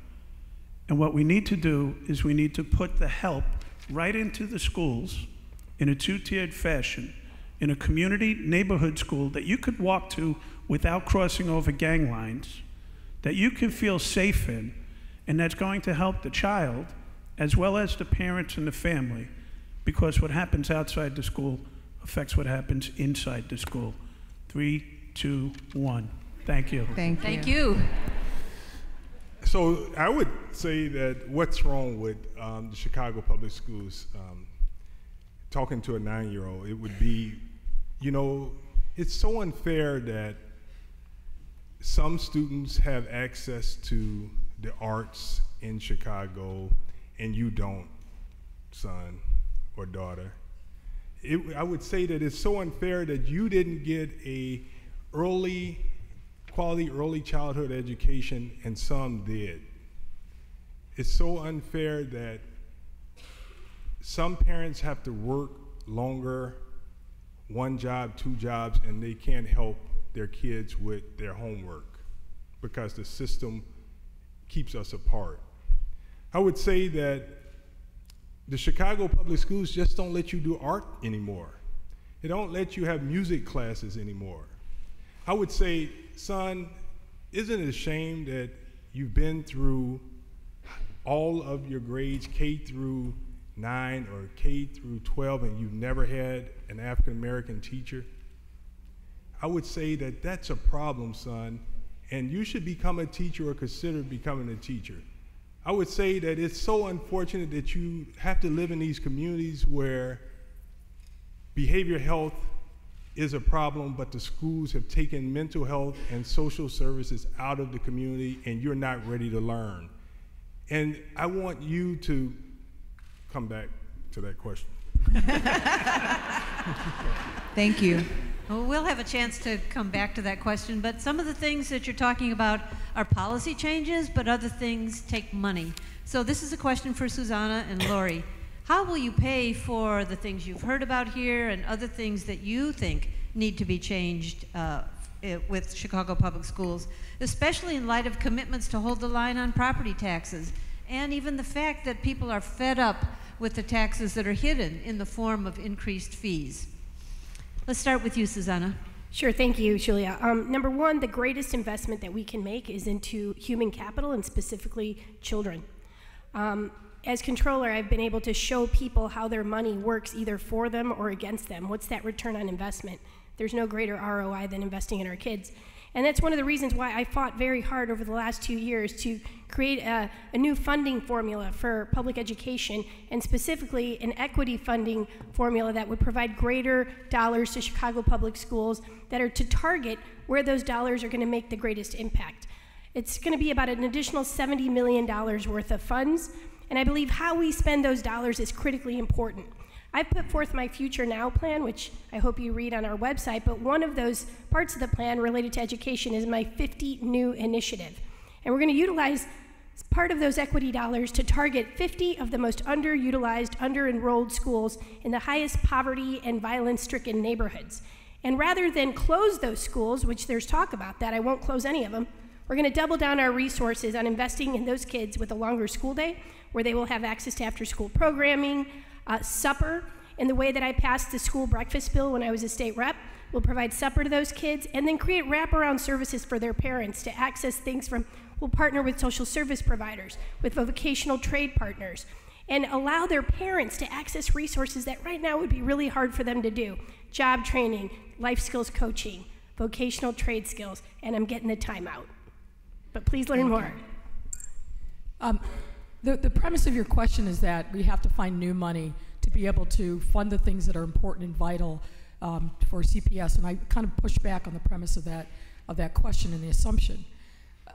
And what we need to do is we need to put the help right into the schools in a 2-tiered fashion, in a community neighborhood school that you could walk to without crossing over gang lines, that you can feel safe in, and that's going to help the child as well as the parents and the family, because what happens outside the school affects what happens inside the school. 3, 2, 1. Thank you. Thank you. So I would say that what's wrong with the Chicago Public Schools, talking to a 9-year-old, it would be, you know, it's so unfair that some students have access to the arts in Chicago and you don't, son or daughter. I would say that it's so unfair that you didn't get a quality early childhood education and some did. It's so unfair that some parents have to work longer, 1 job, 2 jobs, and they can't help their kids with their homework because the system keeps us apart. I would say that the Chicago Public Schools just don't let you do art anymore. They don't let you have music classes anymore. I would say, son, isn't it a shame that you've been through all of your grades, K through 9 or K through 12, and you've never had an African American teacher? I would say that that's a problem, son, and you should become a teacher or consider becoming a teacher. I would say that it's so unfortunate that you have to live in these communities where behavioral health is a problem, but the schools have taken mental health and social services out of the community and you're not ready to learn. And I want you to come back to that question. Thank you. Well, we'll have a chance to come back to that question, but some of the things that you're talking about are policy changes, but other things take money. So this is a question for Susanna and Lori. How will you pay for the things you've heard about here and other things that you think need to be changed with Chicago Public Schools, especially in light of commitments to hold the line on property taxes, and even the fact that people are fed up with the taxes that are hidden in the form of increased fees? Let's start with you, Susanna. Sure, thank you, Julia. Number one, the greatest investment that we can make is into human capital and specifically children. As controller, I've been able to show people how their money works either for them or against them. What's that return on investment? There's no greater ROI than investing in our kids. And that's one of the reasons why I fought very hard over the last 2 years to create a new funding formula for public education, and specifically an equity funding formula that would provide greater dollars to Chicago Public Schools that are to target where those dollars are going to make the greatest impact. It's going to be about an additional $70 million worth of funds, and I believe how we spend those dollars is critically important. I've put forth my Future Now plan, which I hope you read on our website, but one of those parts of the plan related to education is my 50 New initiative. And we're going to utilize part of those equity dollars to target 50 of the most underutilized, under-enrolled schools in the highest poverty and violence-stricken neighborhoods. And rather than close those schools, which there's talk about that, I won't close any of them, we're going to double down our resources on investing in those kids with a longer school day, where they will have access to after-school programming, supper, in the way that I passed the school breakfast bill when I was a state rep. We'll provide supper to those kids and then create wraparound services for their parents to access things from, we'll partner with social service providers, with vocational trade partners, and allow their parents to access resources that right now would be really hard for them to do. Job training, life skills coaching, vocational trade skills, and I'm getting the time out. But please learn more. The premise of your question is that we have to find new money to be able to fund the things that are important and vital for CPS, and I kind of push back on the premise of that question and the assumption.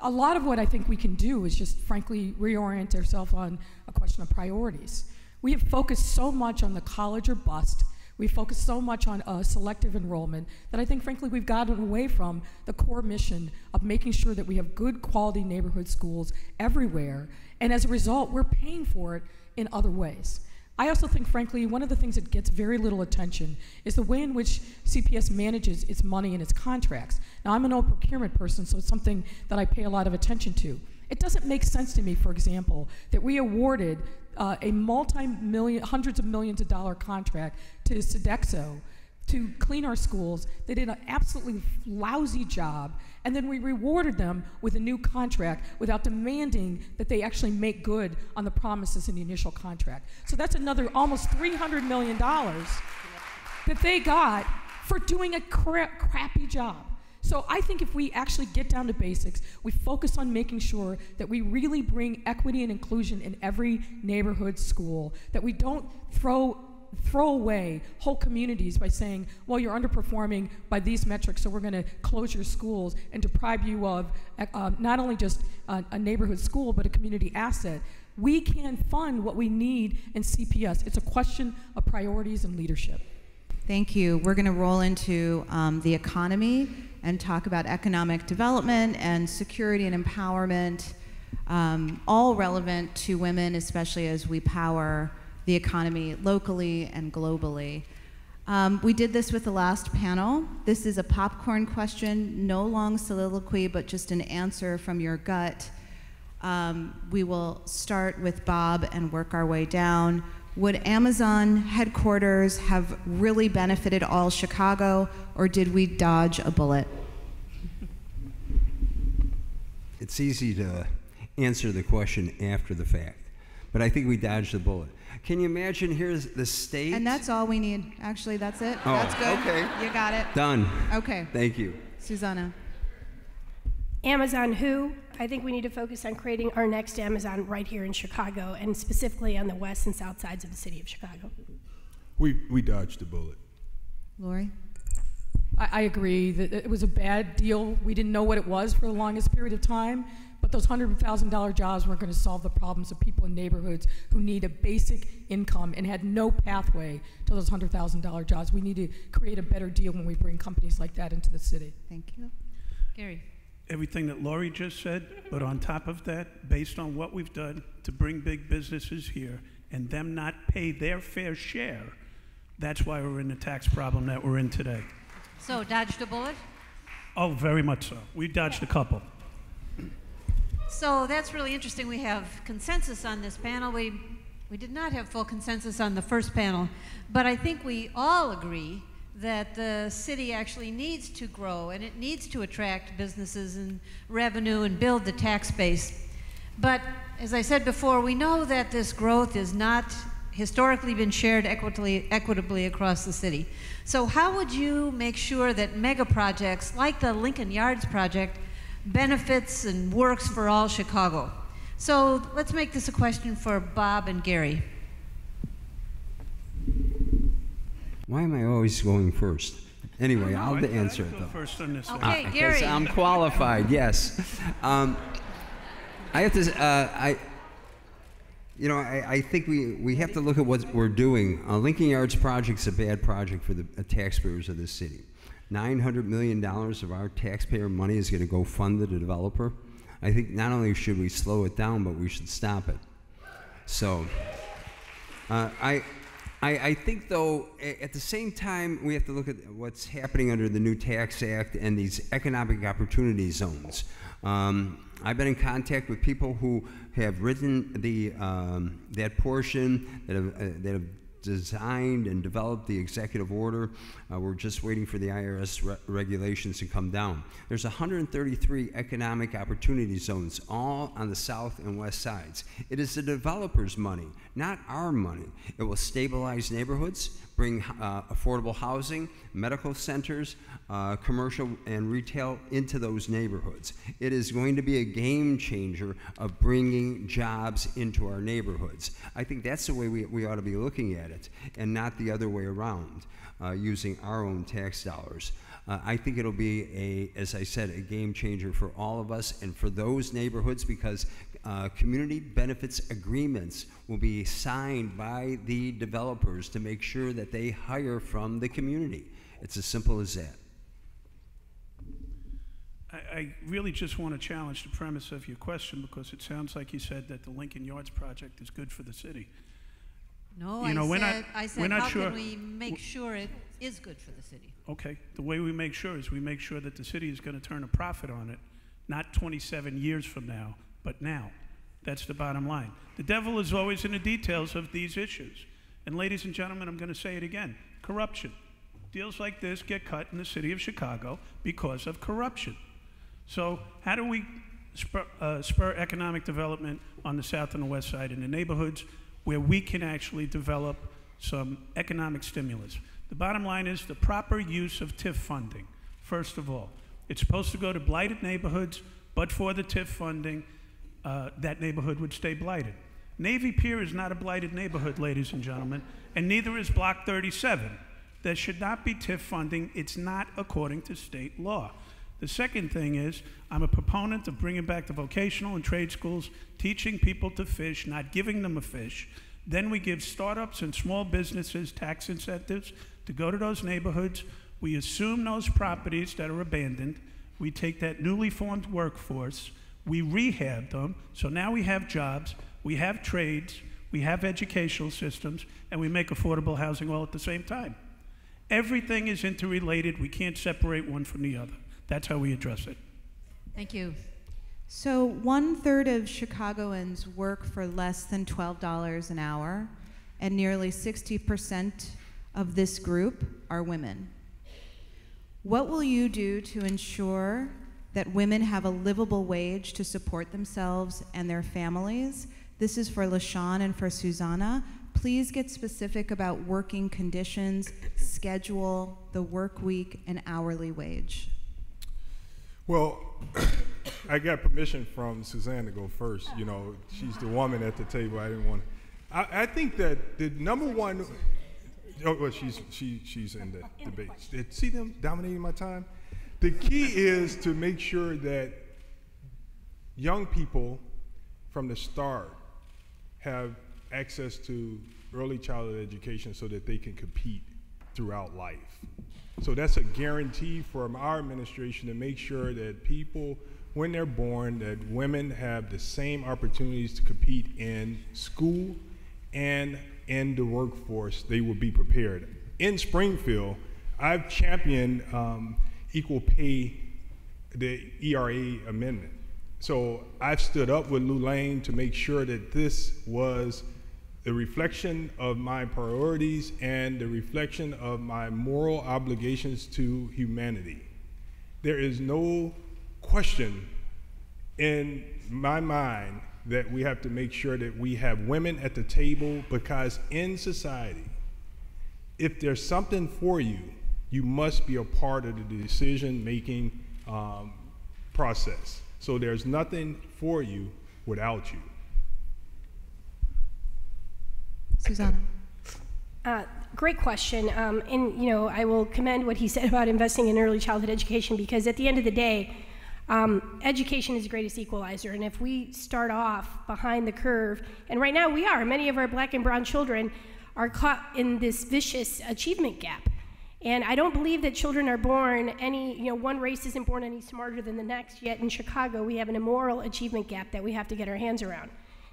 A lot of what I think we can do is just frankly reorient ourselves on a question of priorities. We have focused so much on the college or bust. We focus so much on selective enrollment that I think, frankly, we've gotten away from the core mission of making sure that we have good quality neighborhood schools everywhere, and as a result, we're paying for it in other ways. I also think, frankly, one of the things that gets very little attention is the way in which CPS manages its money and its contracts. Now, I'm an old procurement person, so it's something that I pay a lot of attention to. It doesn't make sense to me, for example, that we awarded a multi-million, hundreds of millions of dollar contract to Sodexo to clean our schools. They did an absolutely lousy job, and then we rewarded them with a new contract without demanding that they actually make good on the promises in the initial contract. So that's another almost $300 million that they got for doing a crappy job. So I think if we actually get down to basics, we focus on making sure that we really bring equity and inclusion in every neighborhood school, that we don't throw away whole communities by saying, well, you're underperforming by these metrics, so we're going to close your schools and deprive you of not only just a neighborhood school, but a community asset. We can fund what we need in CPS. It's a question of priorities and leadership. Thank you. We're going to roll into the economy and talk about economic development and security and empowerment, all relevant to women, especially as we power the economy locally and globally. We did this with the last panel. This is a popcorn question, no long soliloquy, but just an answer from your gut. We will start with Bob and work our way down. Would Amazon headquarters have really benefited all Chicago, or did we dodge a bullet? It's easy to answer the question after the fact, but I think we dodged the bullet. Can you imagine here's the state? And that's all we need. Actually, that's it. Oh, that's good. okay. You got it. Done. Okay. Thank you. Susanna. Amazon who? I think we need to focus on creating our next Amazon right here in Chicago, and specifically on the west and south sides of the city of Chicago. We dodged the bullet. Lori? I agree that it was a bad deal. We didn't know what it was for the longest period of time, but those $100,000 jobs weren't going to solve the problems of people in neighborhoods who need a basic income and had no pathway to those $100,000 jobs. We need to create a better deal when we bring companies like that into the city. Thank you. Gary. Everything that Lori just said, but on top of that, based on what we've done to bring big businesses here and them not pay their fair share, that's why we're in the tax problem that we're in today. So, dodged a bullet? Oh, very much so. We dodged a couple. So that's really interesting. We have consensus on this panel. We did not have full consensus on the first panel, but I think we all agree that the city actually needs to grow and it needs to attract businesses and revenue and build the tax base. But as I said before, we know that this growth is not historically been shared equitably across the city. So how would you make sure that mega projects like the Lincoln Yards project benefits and works for all Chicago? So let's make this a question for Bob and Gary. Why am I always going first? Anyway, I'll answer it though. First on this. Okay, Gary. I'm qualified. Yes. I have to. I think we have to look at what we're doing. Lincoln Yards project's a bad project for the taxpayers of this city. $900 million of our taxpayer money is going to go fund the developer. I think not only should we slow it down, but we should stop it. So, I think, though, at the same time, we have to look at what's happening under the new Tax Act and these economic opportunity zones. I've been in contact with people who have written that portion, that have designed and developed the executive order. We're just waiting for the IRS regulations to come down. There's 133 economic opportunity zones, all on the south and west sides. It is the developers' money, not our money. It will stabilize neighborhoods, bring affordable housing, medical centers, commercial and retail into those neighborhoods. It is going to be a game changer of bringing jobs into our neighborhoods. I think that's the way we ought to be looking at it, and not the other way around, using our own tax dollars. I think it'll be, as I said, a game changer for all of us and for those neighborhoods, because community benefits agreements will be signed by the developers to make sure that they hire from the community. It's as simple as that. I really just want to challenge the premise of your question, because it sounds like you said that the Lincoln Yards project is good for the city. No, You know, I said, how sure. can we make sure it is good for the city? Okay, the way we make sure is we make sure that the city is going to turn a profit on it, not 27 years from now, but now. That's the bottom line. The devil is always in the details of these issues. And ladies and gentlemen, I'm going to say it again, corruption. Deals like this get cut in the city of Chicago because of corruption. So how do we spur economic development on the south and the west side in the neighborhoods where we can actually develop some economic stimulus? The bottom line is the proper use of TIF funding. First of all, it's supposed to go to blighted neighborhoods, but for the TIF funding, that neighborhood would stay blighted. Navy Pier is not a blighted neighborhood, ladies and gentlemen, and neither is Block 37. There should not be TIF funding. It's not according to state law. The second thing is, I'm a proponent of bringing back the vocational and trade schools, teaching people to fish, not giving them a fish. Then we give startups and small businesses tax incentives to go to those neighborhoods. We assume those properties that are abandoned. We take that newly formed workforce, we rehab them, so now we have jobs, we have trades, we have educational systems, and we make affordable housing all at the same time. Everything is interrelated. We can't separate one from the other. That's how we address it. Thank you. So 1/3 of Chicagoans work for less than $12 an hour, and nearly 60% of this group are women. What will you do to ensure that women have a livable wage to support themselves and their families? This is for LaShawn and for Susanna. Please get specific about working conditions, schedule, the work week, and hourly wage. Well, I got permission from Suzanne to go first. You know, she's the woman at the table. I didn't want to. I think that the number one. Oh, well, she's in the debate. See them dominating my time? The key is to make sure that young people from the start have access to early childhood education so that they can compete throughout life. So that's a guarantee from our administration to make sure that people, when they're born, that women have the same opportunities to compete in school and in the workforce. They will be prepared. In Springfield, I've championed equal pay, the ERA amendment. So I've stood up with Lou Lane to make sure that this was the reflection of my priorities and the reflection of my moral obligations to humanity. There is no question in my mind that we have to make sure that we have women at the table, because in society, if there's something for you, you must be a part of the decision-making process. So there's nothing for you without you. Susanna. Great question. And you know, I will commend what he said about investing in early childhood education, because at the end of the day, education is the greatest equalizer. And if we start off behind the curve, and right now we are, many of our black and brown children are caught in this vicious achievement gap. And I don't believe that children are born one race isn't born any smarter than the next, yet in Chicago we have an immoral achievement gap that we have to get our hands around.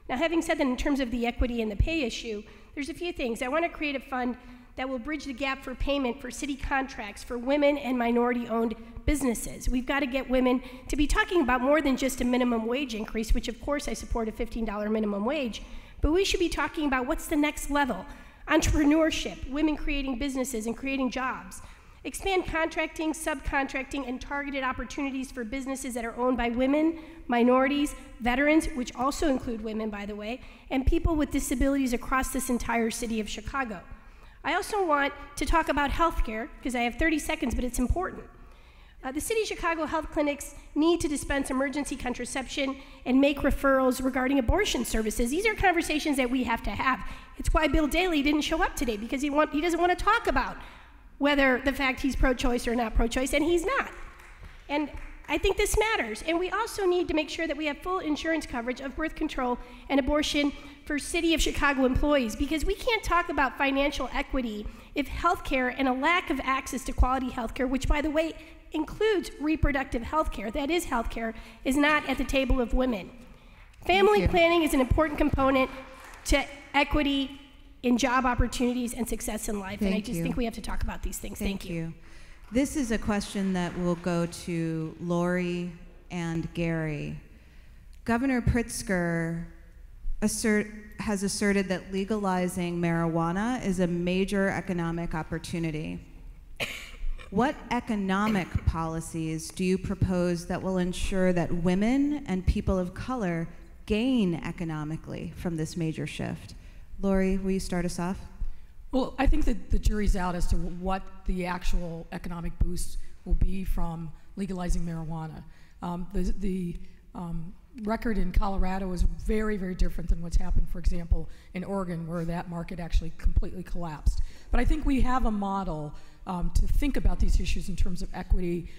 Now, having said that, in terms of the equity and the pay issue, there's a few things. I want to create a fund that will bridge the gap for payment for city contracts for women and minority-owned businesses. We've got to get women to be talking about more than just a minimum wage increase, which of course I support a $15 minimum wage, but we should be talking about what's the next level. entrepreneurship, women creating businesses and creating jobs, expand contracting, subcontracting, and targeted opportunities for businesses that are owned by women, minorities, veterans, which also include women, by the way, and people with disabilities across this entire city of Chicago. I also want to talk about healthcare, because I have 30 seconds, but it's important. The City of Chicago health clinics need to dispense emergency contraception and make referrals regarding abortion services. These are conversations that we have to have. It's why Bill Daley didn't show up today, because he doesn't want to talk about whether the fact he's pro-choice or not pro-choice, and he's not. And I think this matters. And we also need to make sure that we have full insurance coverage of birth control and abortion for City of Chicago employees, because we can't talk about financial equity if healthcare and a lack of access to quality healthcare, which, by the way, includes reproductive healthcare, that is healthcare, is not at the table of women. Family planning is an important component to equity in job opportunities and success in life, and I just think we have to talk about these things. Thank you. This is a question that will go to Lori and Gary. Governor Pritzker has asserted that legalizing marijuana is a major economic opportunity. What economic policies do you propose that will ensure that women and people of color gain economically from this major shift? Lori, will you start us off? Well, I think that the jury's out as to what the actual economic boost will be from legalizing marijuana. The record in Colorado is very, very different than what's happened, for example, in Oregon, where that market actually completely collapsed. But I think we have a model to think about these issues in terms of equity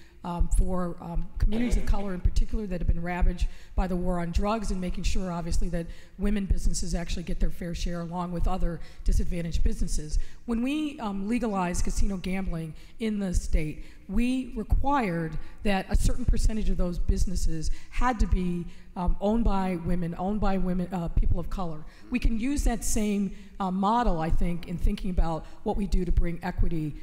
for communities of color in particular that have been ravaged by the war on drugs, and making sure, obviously, that women businesses actually get their fair share along with other disadvantaged businesses. When we legalized casino gambling in the state, we required that a certain percentage of those businesses had to be owned by women, people of color. We can use that same model, I think, in thinking about what we do to bring equity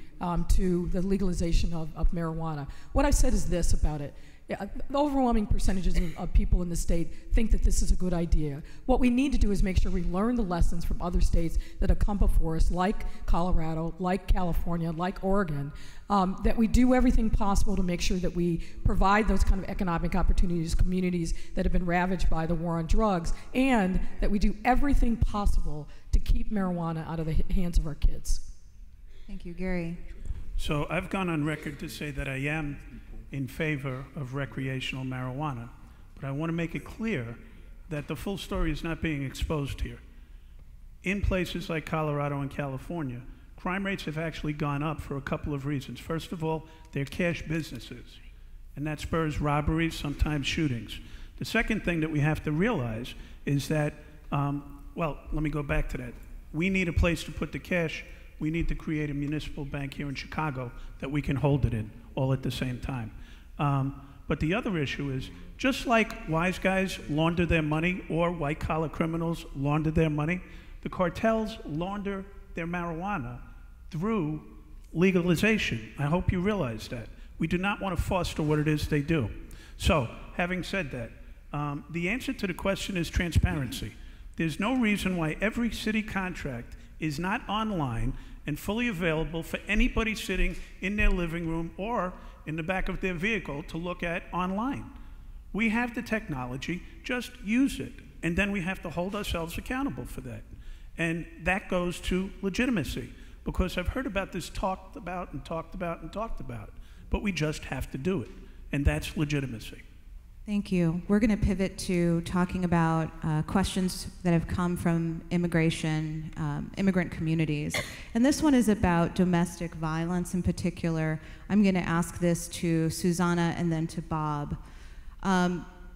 to the legalization of marijuana. What I've said is this about it. The overwhelming percentages of people in the state think that this is a good idea. What we need to do is make sure we learn the lessons from other states that have come before us, like Colorado, like California, like Oregon, that we do everything possible to make sure that we provide those kind of economic opportunities to communities that have been ravaged by the war on drugs, and that we do everything possible to keep marijuana out of the hands of our kids. Thank you. Gary. So I've gone on record to say that I am in favor of recreational marijuana, but I want to make it clear that the full story is not being exposed here. In places like Colorado and California, crime rates have actually gone up for a couple of reasons. First of all, they're cash businesses, and that spurs robberies, sometimes shootings. The second thing that we have to realize is that, well, let me go back to that. We need a place to put the cash. We need to create a municipal bank here in Chicago that we can hold it in all at the same time. But the other issue is, just like wise guys launder their money or white-collar criminals launder their money, the cartels launder their marijuana through legalization. I hope you realize that. We do not want to foster what it is they do. So, having said that, the answer to the question is transparency. There's no reason why every city contract is not online and fully available for anybody sitting in their living room or in the back of their vehicle to look at online. We have the technology, just use it. And then we have to hold ourselves accountable for that. And that goes to legitimacy, because I've heard about this talked about and talked about and talked about, but we just have to do it. And that's legitimacy. Thank you. We're going to pivot to talking about questions that have come from immigrant communities. And this one is about domestic violence in particular. I'm going to ask this to Susanna and then to Bob.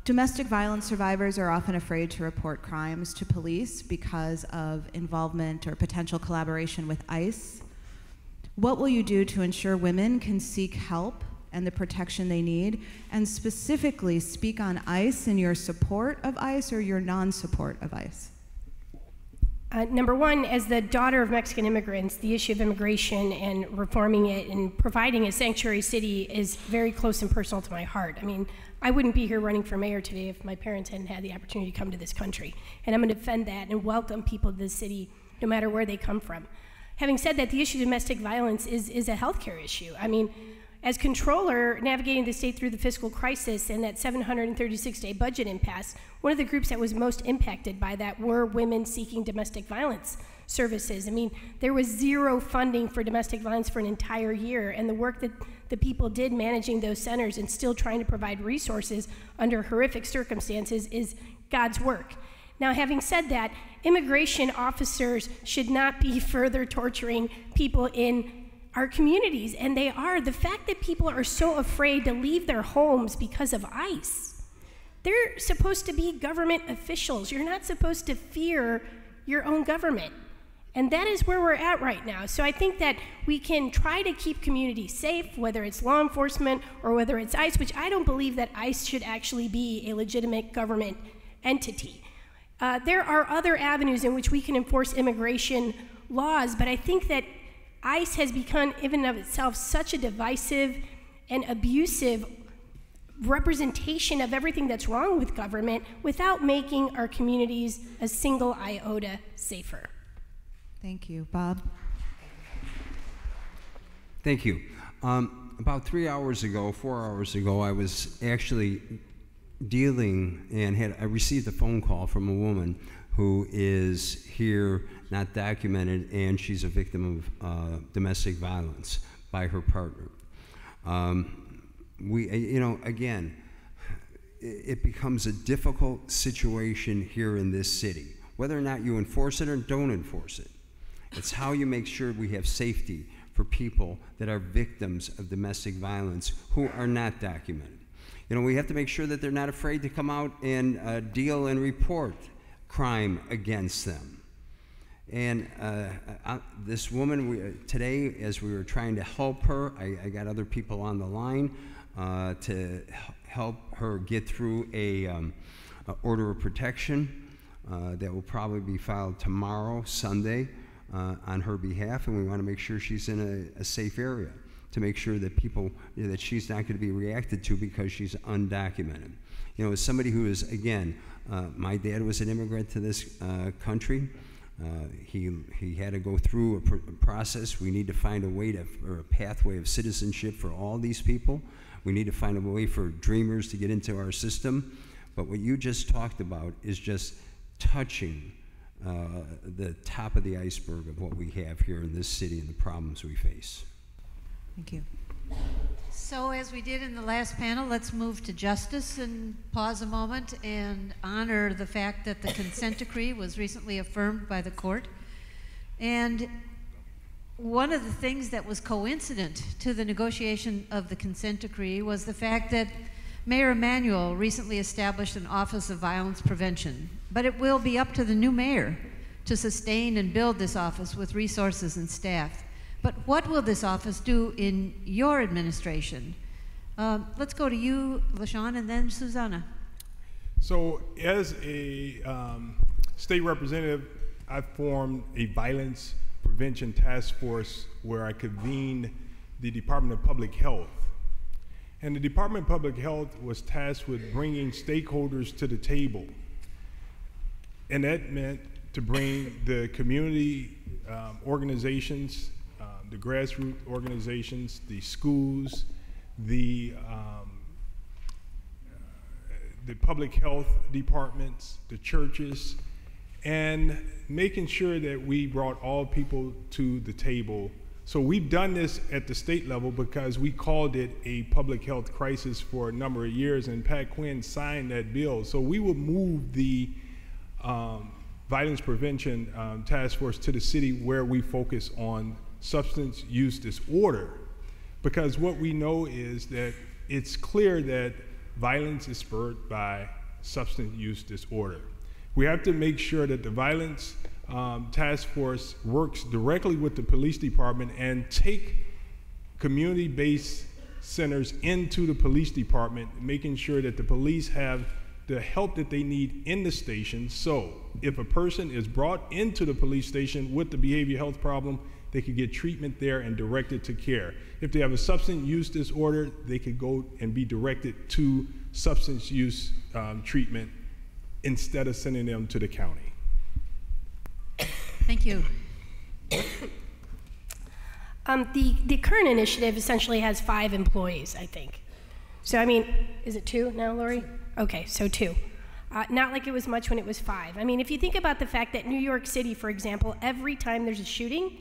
Domestic violence survivors are often afraid to report crimes to police because of involvement or potential collaboration with ICE. What will you do to ensure women can seek help and the protection they need, and specifically speak on ICE and your support of ICE or your non-support of ICE? Number one, as the daughter of Mexican immigrants, the issue of immigration and reforming it and providing a sanctuary city is very close and personal to my heart. I mean, I wouldn't be here running for mayor today if my parents hadn't had the opportunity to come to this country. And I'm going to defend that and welcome people to this city no matter where they come from. Having said that, the issue of domestic violence is a healthcare issue. I mean, as controller navigating the state through the fiscal crisis and that 736-day budget impasse, one of the groups that was most impacted by that were women seeking domestic violence services. I mean, there was zero funding for domestic violence for an entire year, and the work that the people did managing those centers and still trying to provide resources under horrific circumstances is God's work. Now, having said that, immigration officers should not be further torturing people in our communities, and they are. The fact that people are so afraid to leave their homes because of ICE. They're supposed to be government officials. You're not supposed to fear your own government. And that is where we're at right now. So I think that we can try to keep communities safe, whether it's law enforcement or whether it's ICE, which I don't believe that ICE should actually be a legitimate government entity. There are other avenues in which we can enforce immigration laws, but I think that ICE has become, even of itself, such a divisive and abusive representation of everything that's wrong with government without making our communities a single iota safer. Thank you. Bob? Thank you. About 4 hours ago, I was actually dealing and I received a phone call from a woman who is here, not documented, and she's a victim of domestic violence by her partner. Again, it becomes a difficult situation here in this city, whether or not you enforce it or don't enforce it. It's how you make sure we have safety for people that are victims of domestic violence who are not documented. We have to make sure that they're not afraid to come out and deal and report crime against them. And this woman, today, as we were trying to help her, I got other people on the line to help her get through a order of protection that will probably be filed tomorrow, Sunday, on her behalf, and we want to make sure she's in a safe area to make sure that people, that she's not going to be reacted to because she's undocumented. As somebody who is, again, my dad was an immigrant to this country. He had to go through a process. We need to find a way or a pathway of citizenship for all these people. We need to find a way for dreamers to get into our system. But what you just talked about is just touching the top of the iceberg of what we have here in this city and the problems we face. Thank you. So as we did in the last panel, let's move to justice and pause a moment and honor the fact that the consent decree was recently affirmed by the court. And one of the things that was coincident to the negotiation of the consent decree was the fact that Mayor Emanuel recently established an Office of Violence Prevention, but it will be up to the new mayor to sustain and build this office with resources and staff. But what will this office do in your administration? Let's go to you, LaShawn, and then Susanna. So as a state representative, I formed a violence prevention task force where I convened the Department of Public Health. And the Department of Public Health was tasked with bringing stakeholders to the table. And that meant to bring the community organizations, the grassroots organizations, the schools, the public health departments, the churches, and making sure that we brought all people to the table. So we've done this at the state level because we called it a public health crisis for a number of years, and Pat Quinn signed that bill. So we will move the violence prevention task force to the city where we focus on substance use disorder, because what we know is that it's clear that violence is spurred by substance use disorder. We have to make sure that the violence task force works directly with the police department and take community-based centers into the police department, making sure that the police have the help that they need in the station. So if a person is brought into the police station with the behavioral health problem, they could get treatment there and directed to care. If they have a substance use disorder, they could go and be directed to substance use treatment instead of sending them to the county. Thank you. you. The current initiative essentially has 5 employees, I think. So, I mean, is it 2 now, Lori? Okay, so 2. Not like it was much when it was 5. I mean, if you think about the fact that New York City, for example, every time there's a shooting,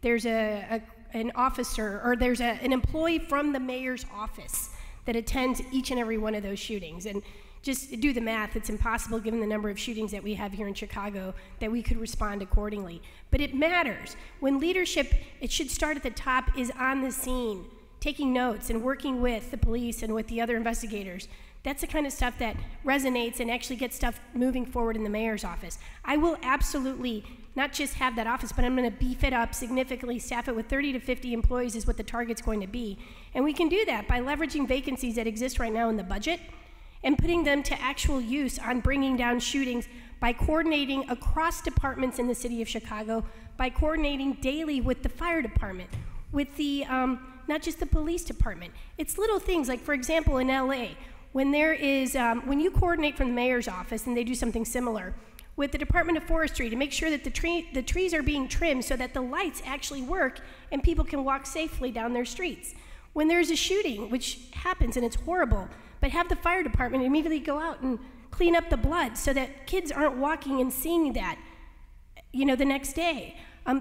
there's an officer, or there's an employee from the mayor's office that attends each and every one of those shootings. And just do the math, it's impossible given the number of shootings that we have here in Chicago that we could respond accordingly. But it matters. When leadership, it should start at the top, is on the scene, taking notes and working with the police and with the other investigators. That's the kind of stuff that resonates and actually gets stuff moving forward in the mayor's office. I will absolutely not just have that office, but I'm going to beef it up significantly, staff it with 30 to 50 employees is what the target's going to be. And we can do that by leveraging vacancies that exist right now in the budget and putting them to actual use on bringing down shootings by coordinating across departments in the city of Chicago, by coordinating daily with the fire department, with the, not just the police department. It's little things, like for example in LA, when there is, when you coordinate from the mayor's office and they do something similar, with the Department of Forestry to make sure that the trees are being trimmed so that the lights actually work and people can walk safely down their streets. When there's a shooting, which happens and it's horrible, but have the fire department immediately go out and clean up the blood so that kids aren't walking and seeing that, you know, the next day.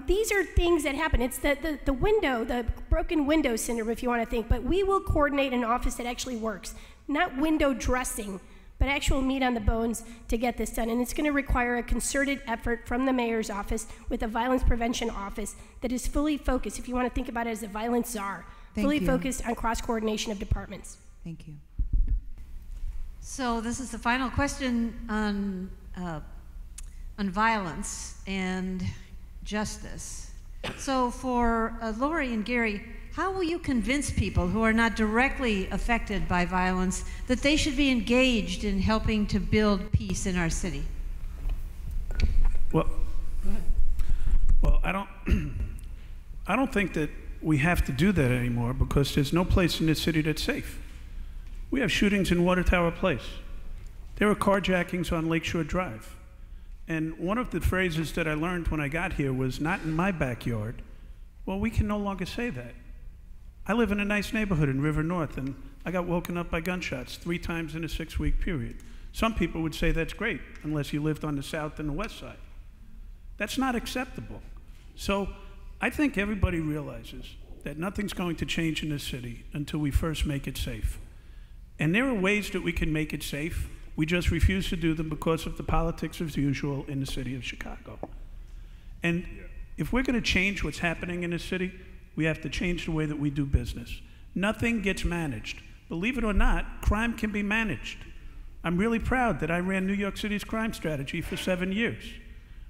These are things that happen. It's the window, the broken window syndrome, if you want to think, but we will coordinate an office that actually works. Not window dressing, but actual meat on the bones to get this done. And it's going to require a concerted effort from the mayor's office with a violence prevention office that is fully focused, if you want to think about it as a violence czar, fully focused on cross-coordination of departments. Thank you. So this is the final question on violence and justice. So for Lori and Gary, how will you convince people who are not directly affected by violence that they should be engaged in helping to build peace in our city? Well, I don't think that we have to do that anymore because there's no place in this city that's safe. We have shootings in Water Tower Place. There are carjackings on Lakeshore Drive. And one of the phrases that I learned when I got here was, "Not in my backyard." Well, we can no longer say that. I live in a nice neighborhood in River North, and I got woken up by gunshots 3 times in a 6-week period. Some people would say that's great, unless you lived on the south and the west side. That's not acceptable. So I think everybody realizes that nothing's going to change in this city until we first make it safe. And there are ways that we can make it safe. We just refuse to do them because of the politics as usual in the city of Chicago. And if we're going to change what's happening in this city, we have to change the way that we do business. Nothing gets managed. Believe it or not, crime can be managed. I'm really proud that I ran New York City's crime strategy for 7 years.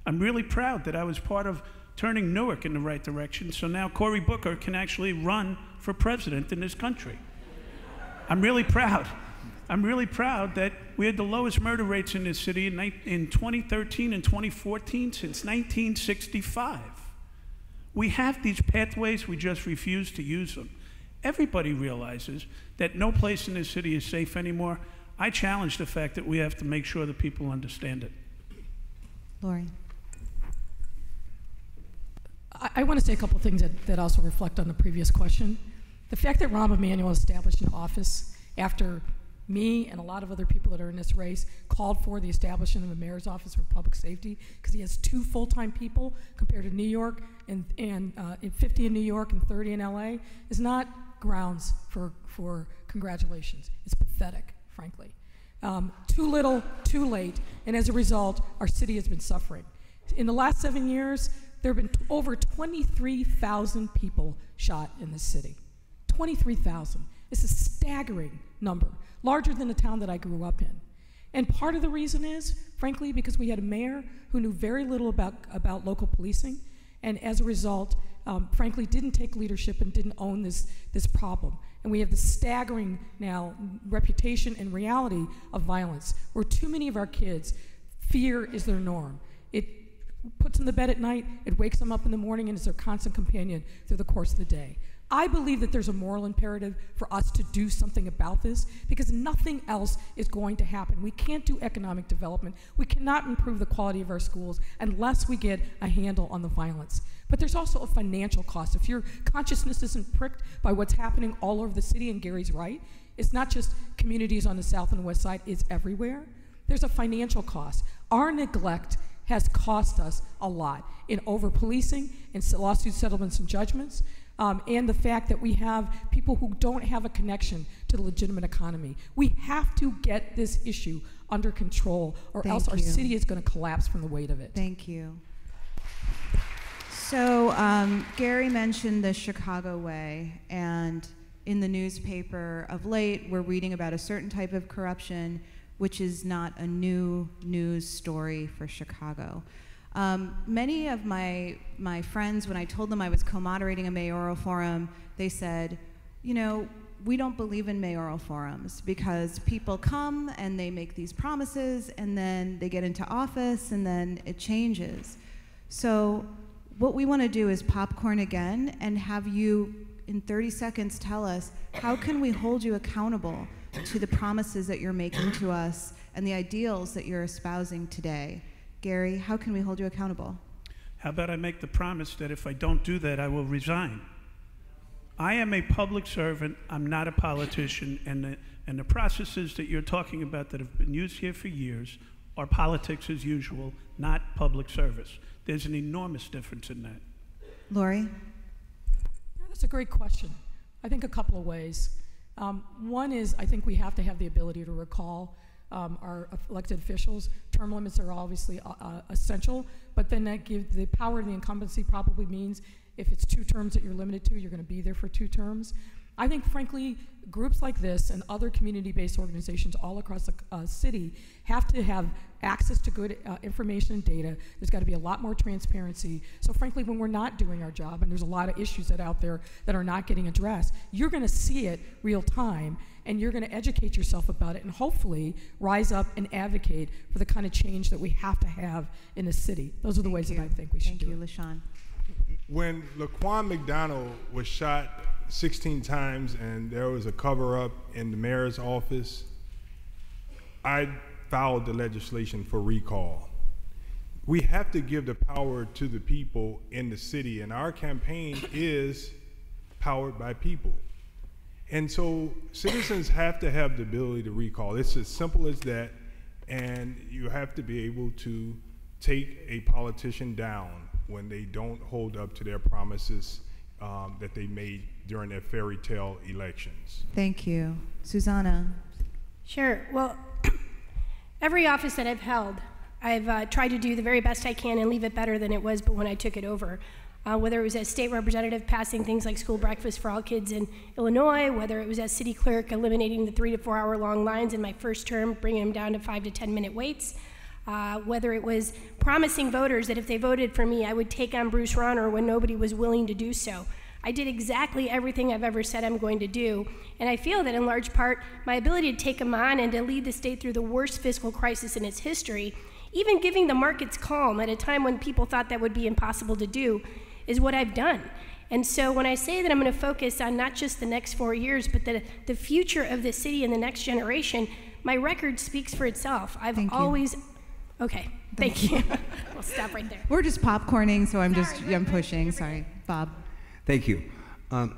I'm really proud that I was part of turning Newark in the right direction, so now Cory Booker can actually run for president in this country. I'm really proud. I'm really proud that we had the lowest murder rates in this city in 2013 and 2014 since 1965. We have these pathways, we just refuse to use them. Everybody realizes that no place in this city is safe anymore. I challenge the fact that we have to make sure that people understand it. Lori. I want to say a couple things that also reflect on the previous question. The fact that Rahm Emanuel established an office after me and a lot of other people that are in this race called for the establishment of a mayor's office for public safety, because he has 2 full-time people compared to New York and 50 in New York and 30 in LA, is not grounds for congratulations. It's pathetic, frankly. Too little, too late, and as a result, our city has been suffering. In the last 7 years, there have been over 23,000 people shot in this city. 23,000. It's a staggering number, larger than the town that I grew up in. And part of the reason is, frankly, because we had a mayor who knew very little about local policing, and as a result, frankly, didn't take leadership and didn't own this problem. And we have the staggering now reputation and reality of violence, where too many of our kids, fear is their norm. It puts them to bed at night, it wakes them up in the morning, and it's their constant companion through the course of the day. I believe that there's a moral imperative for us to do something about this because nothing else is going to happen. We can't do economic development. We cannot improve the quality of our schools unless we get a handle on the violence. But there's also a financial cost. If your consciousness isn't pricked by what's happening all over the city, and Gary's right, it's not just communities on the south and west side, it's everywhere. There's a financial cost. Our neglect has cost us a lot in over-policing, in lawsuit settlements and judgments, and the fact that we have people who don't have a connection to the legitimate economy. We have to get this issue under control, or else our city is going to collapse from the weight of it. Thank you. So Gary mentioned the Chicago Way, and in the newspaper of late, we're reading about a certain type of corruption, which is not a new news story for Chicago. Many of my friends, when I told them I was co-moderating a mayoral forum, they said, you know, we don't believe in mayoral forums because people come and they make these promises and then they get into office and then it changes. So what we want to do is popcorn again and have you in 30 seconds tell us, how can we hold you accountable to the promises that you're making to us and the ideals that you're espousing today? Gary, how can we hold you accountable? How about I make the promise that if I don't do that, I will resign? I am a public servant. I'm not a politician, and the processes that you're talking about that have been used here for years are politics as usual, not public service. There's an enormous difference in that. Lori? Yeah, that's a great question. I think a couple of ways. One is I think we have to have the ability to recall our elected officials. Term limits are obviously essential, but then that gives the power of the incumbency probably means if it's 2 terms that you're limited to, you're going to be there for 2 terms. I think, frankly, groups like this and other community-based organizations all across the city have to have access to good information and data. There's got to be a lot more transparency. So, frankly, when we're not doing our job, and there's a lot of issues that out there that are not getting addressed, you're going to see it real time, and you're going to educate yourself about it, and hopefully rise up and advocate for the kind of change that we have to have in the city. Those are the ways that I think we should do it. Thank you, LaShawn. When Laquan McDonald was shot 16 times and there was a cover-up in the mayor's office, I filed the legislation for recall. We have to give the power to the people in the city, and our campaign is powered by people. And so citizens have to have the ability to recall. It's as simple as that, and you have to be able to take a politician down when they don't hold up to their promises that they made during their fairy tale elections. Thank you. Susanna? Sure. Well, every office that I've held, I've tried to do the very best I can and leave it better than it was but when I took it over. Whether it was as state representative passing things like school breakfast for all kids in Illinois, whether it was as city clerk eliminating the 3 to 4 hour long lines in my first term, bringing them down to 5 to 10 minute waits, whether it was promising voters that if they voted for me, I would take on Bruce Rauner when nobody was willing to do so. I did exactly everything I've ever said I'm going to do, and I feel that in large part, my ability to take them on and to lead the state through the worst fiscal crisis in its history, even giving the markets calm at a time when people thought that would be impossible to do, is what I've done. And so when I say that I'm going to focus on not just the next 4 years, but the future of the city and the next generation, my record speaks for itself. I've always... Okay, thank you. We'll stop right there. We're just popcorning, so I'm pushing. Sorry, Bob. Thank you. I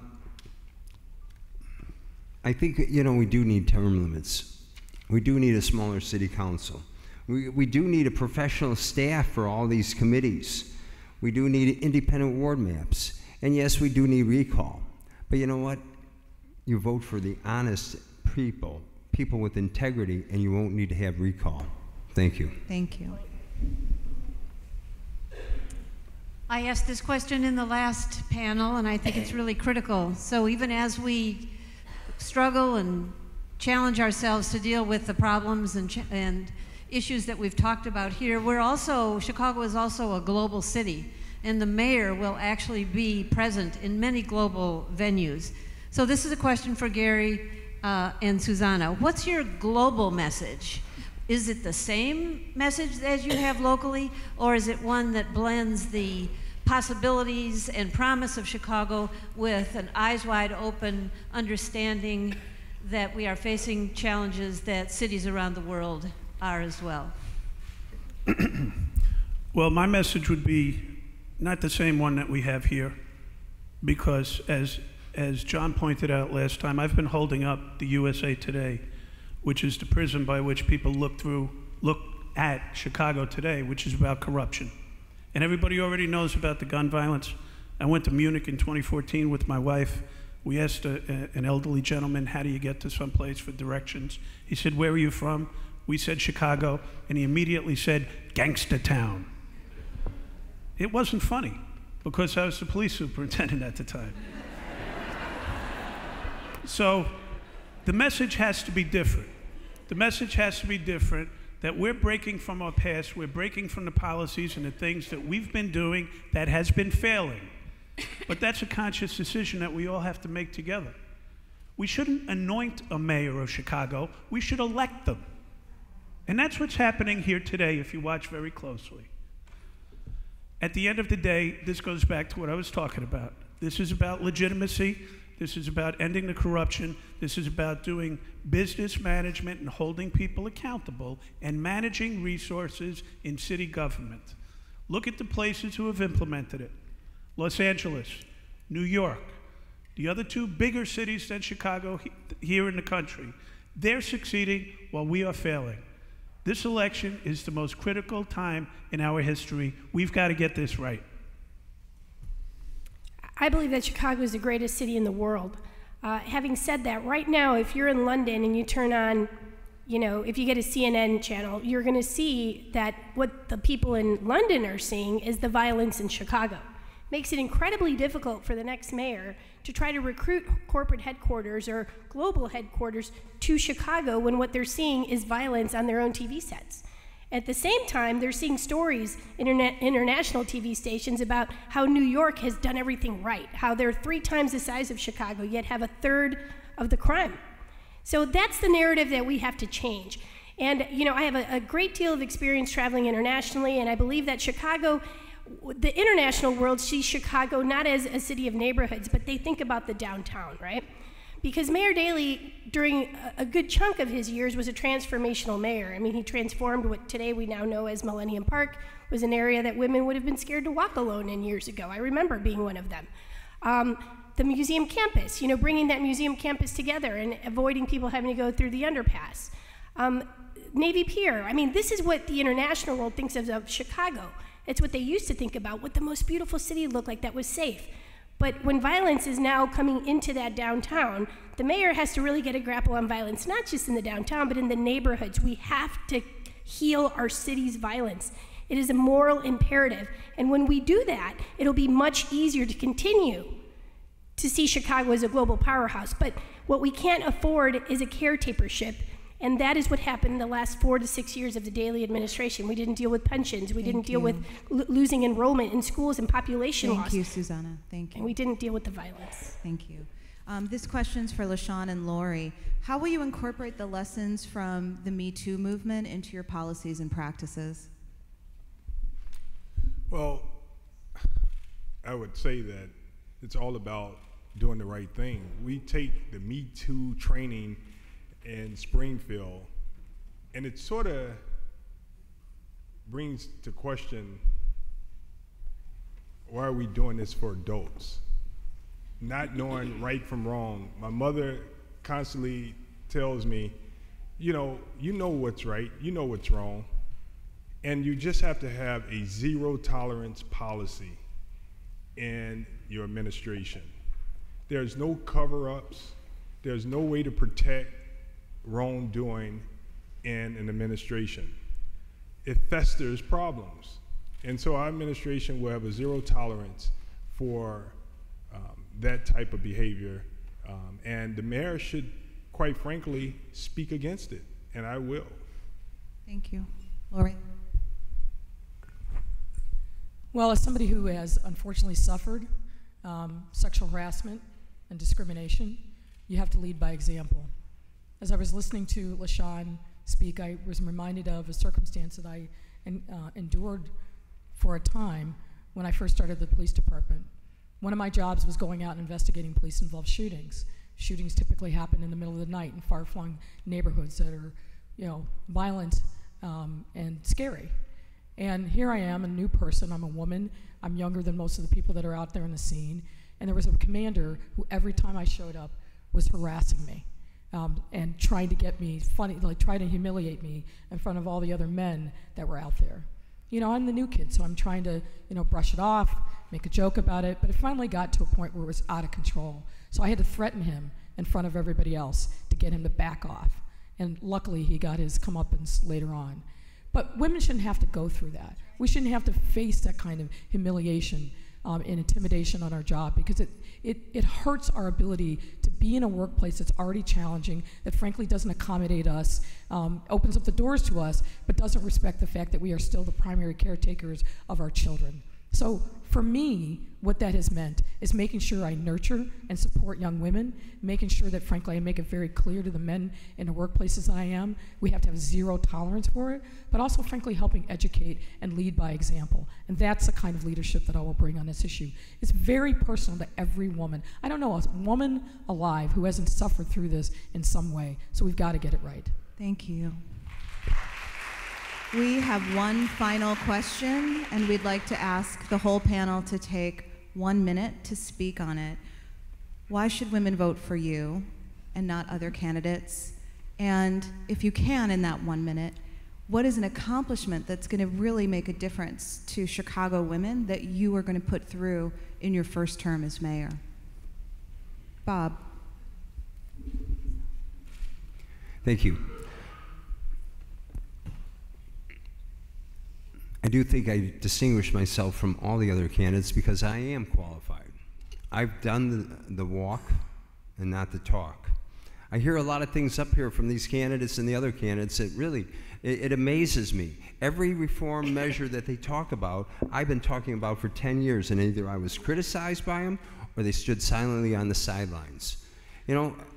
think, you know, we do need term limits. We do need a smaller city council. We do need a professional staff for all these committees. We do need independent ward maps. And yes, we do need recall. But you know what? You vote for the honest people, people with integrity, and you won't need to have recall. Thank you. Thank you. I asked this question in the last panel, and I think it's really critical. So even as we struggle and challenge ourselves to deal with the problems and issues that we've talked about here, Chicago is also a global city, and the mayor will actually be present in many global venues. So this is a question for Gary and Susanna. What's your global message? Is it the same message as you have locally, or is it one that blends the possibilities and promise of Chicago with an eyes wide open understanding that we are facing challenges that cities around the world are as well. Well, my message would be not the same one that we have here, because as John pointed out last time, I've been holding up the USA Today, which is the prism by which people look at Chicago today, which is about corruption. And everybody already knows about the gun violence. I went to Munich in 2014 with my wife. We asked an elderly gentleman, how do you get to someplace for directions? He said, where are you from? We said Chicago, and he immediately said, gangsta town. It wasn't funny, because I was the police superintendent at the time. So the message has to be different. The message has to be different, that we're breaking from our past, we're breaking from the policies and the things that we've been doing that has been failing. But that's a conscious decision that we all have to make together. We shouldn't anoint a mayor of Chicago, we should elect them. And that's what's happening here today if you watch very closely. At the end of the day, this goes back to what I was talking about. This is about legitimacy. This is about ending the corruption. This is about doing business management and holding people accountable and managing resources in city government. Look at the places who have implemented it. Los Angeles, New York, the other two bigger cities than Chicago here in the country. They're succeeding while we are failing. This election is the most critical time in our history. We've got to get this right. I believe that Chicago is the greatest city in the world. Having said that, right now, if you're in London and you turn on, if you get a CNN channel, you're going to see that what the people in London are seeing is the violence in Chicago. Makes it incredibly difficult for the next mayor to try to recruit corporate headquarters or global headquarters to Chicago when what they're seeing is violence on their own TV sets. At the same time, they're seeing stories in international TV stations about how New York has done everything right, how they're 3 times the size of Chicago, yet have 1/3 of the crime. So that's the narrative that we have to change. And I have a great deal of experience traveling internationally, and I believe that Chicago, the international world sees Chicago not as a city of neighborhoods, but they think about the downtown, right? Because Mayor Daley, during a good chunk of his years, was a transformational mayor. I mean, he transformed what today we now know as Millennium Park, was an area that women would have been scared to walk alone in years ago. I remember being one of them. The museum campus, bringing that museum campus together and avoiding people having to go through the underpass. Navy Pier, I mean, this is what the international world thinks of Chicago. It's what they used to think about, what the most beautiful city looked like that was safe. But when violence is now coming into that downtown, the mayor has to really get a grapple on violence, not just in the downtown, but in the neighborhoods. We have to heal our city's violence. It is a moral imperative. And when we do that, it'll be much easier to continue to see Chicago as a global powerhouse. But what we can't afford is a caretakership. And that is what happened in the last 4 to 6 years of the Daley administration. We didn't deal with pensions. We didn't deal with losing enrollment in schools and population loss. Thank you, Susanna. Thank you. And we didn't deal with the violence. Thank you. This question's for LaShawn and Lori. How will you incorporate the lessons from the Me Too movement into your policies and practices? Well, I would say that it's all about doing the right thing. We take the Me Too training in Springfield, and it sort of brings to question, why are we doing this for adults? Not knowing right from wrong. My mother constantly tells me, you know what's right, you know what's wrong, and you just have to have a zero tolerance policy in your administration. There's no cover-ups, there's no way to protect wrongdoing in an administration. It festers problems. And so our administration will have a zero tolerance for that type of behavior. And the mayor should, quite frankly, speak against it. And I will. Thank you. Lori? Well, as somebody who has unfortunately suffered sexual harassment and discrimination, you have to lead by example. As I was listening to LaShawn speak, I was reminded of a circumstance that I endured for a time when I first started the police department. One of my jobs was going out and investigating police-involved shootings. Shootings typically happen in the middle of the night in far-flung neighborhoods that are, violent and scary. And here I am, a new person. I'm a woman. I'm younger than most of the people that are out there in the scene. And there was a commander who, every time I showed up, was harassing me and trying to get me trying to humiliate me in front of all the other men that were out there. I'm the new kid, so I'm trying to, brush it off, make a joke about it, but it finally got to a point where it was out of control. So I had to threaten him in front of everybody else to get him to back off. And luckily, he got his comeuppance later on. But women shouldn't have to go through that. We shouldn't have to face that kind of humiliation and intimidation on our job, because it hurts our ability to be in a workplace that's already challenging, that frankly doesn't accommodate us, opens up the doors to us, but doesn't respect the fact that we are still the primary caretakers of our children. So for me, what that has meant is making sure I nurture and support young women, making sure that, frankly, I make it very clear to the men in the workplaces that I am, we have to have zero tolerance for it, but also, frankly, helping educate and lead by example. And that's the kind of leadership that I will bring on this issue. It's very personal to every woman. I don't know a woman alive who hasn't suffered through this in some way, so we've got to get it right. Thank you. We have one final question, and we'd like to ask the whole panel to take 1 minute to speak on it. Why should women vote for you and not other candidates? And if you can, in that 1 minute, what is an accomplishment that's going to really make a difference to Chicago women that you are going to put through in your first term as mayor? Bob. Thank you. I do think I distinguish myself from all the other candidates because I am qualified. I've done the walk and not the talk. I hear a lot of things up here from these candidates and the other candidates that really, it amazes me. Every reform measure that they talk about, I've been talking about for 10 years, and either I was criticized by them or they stood silently on the sidelines.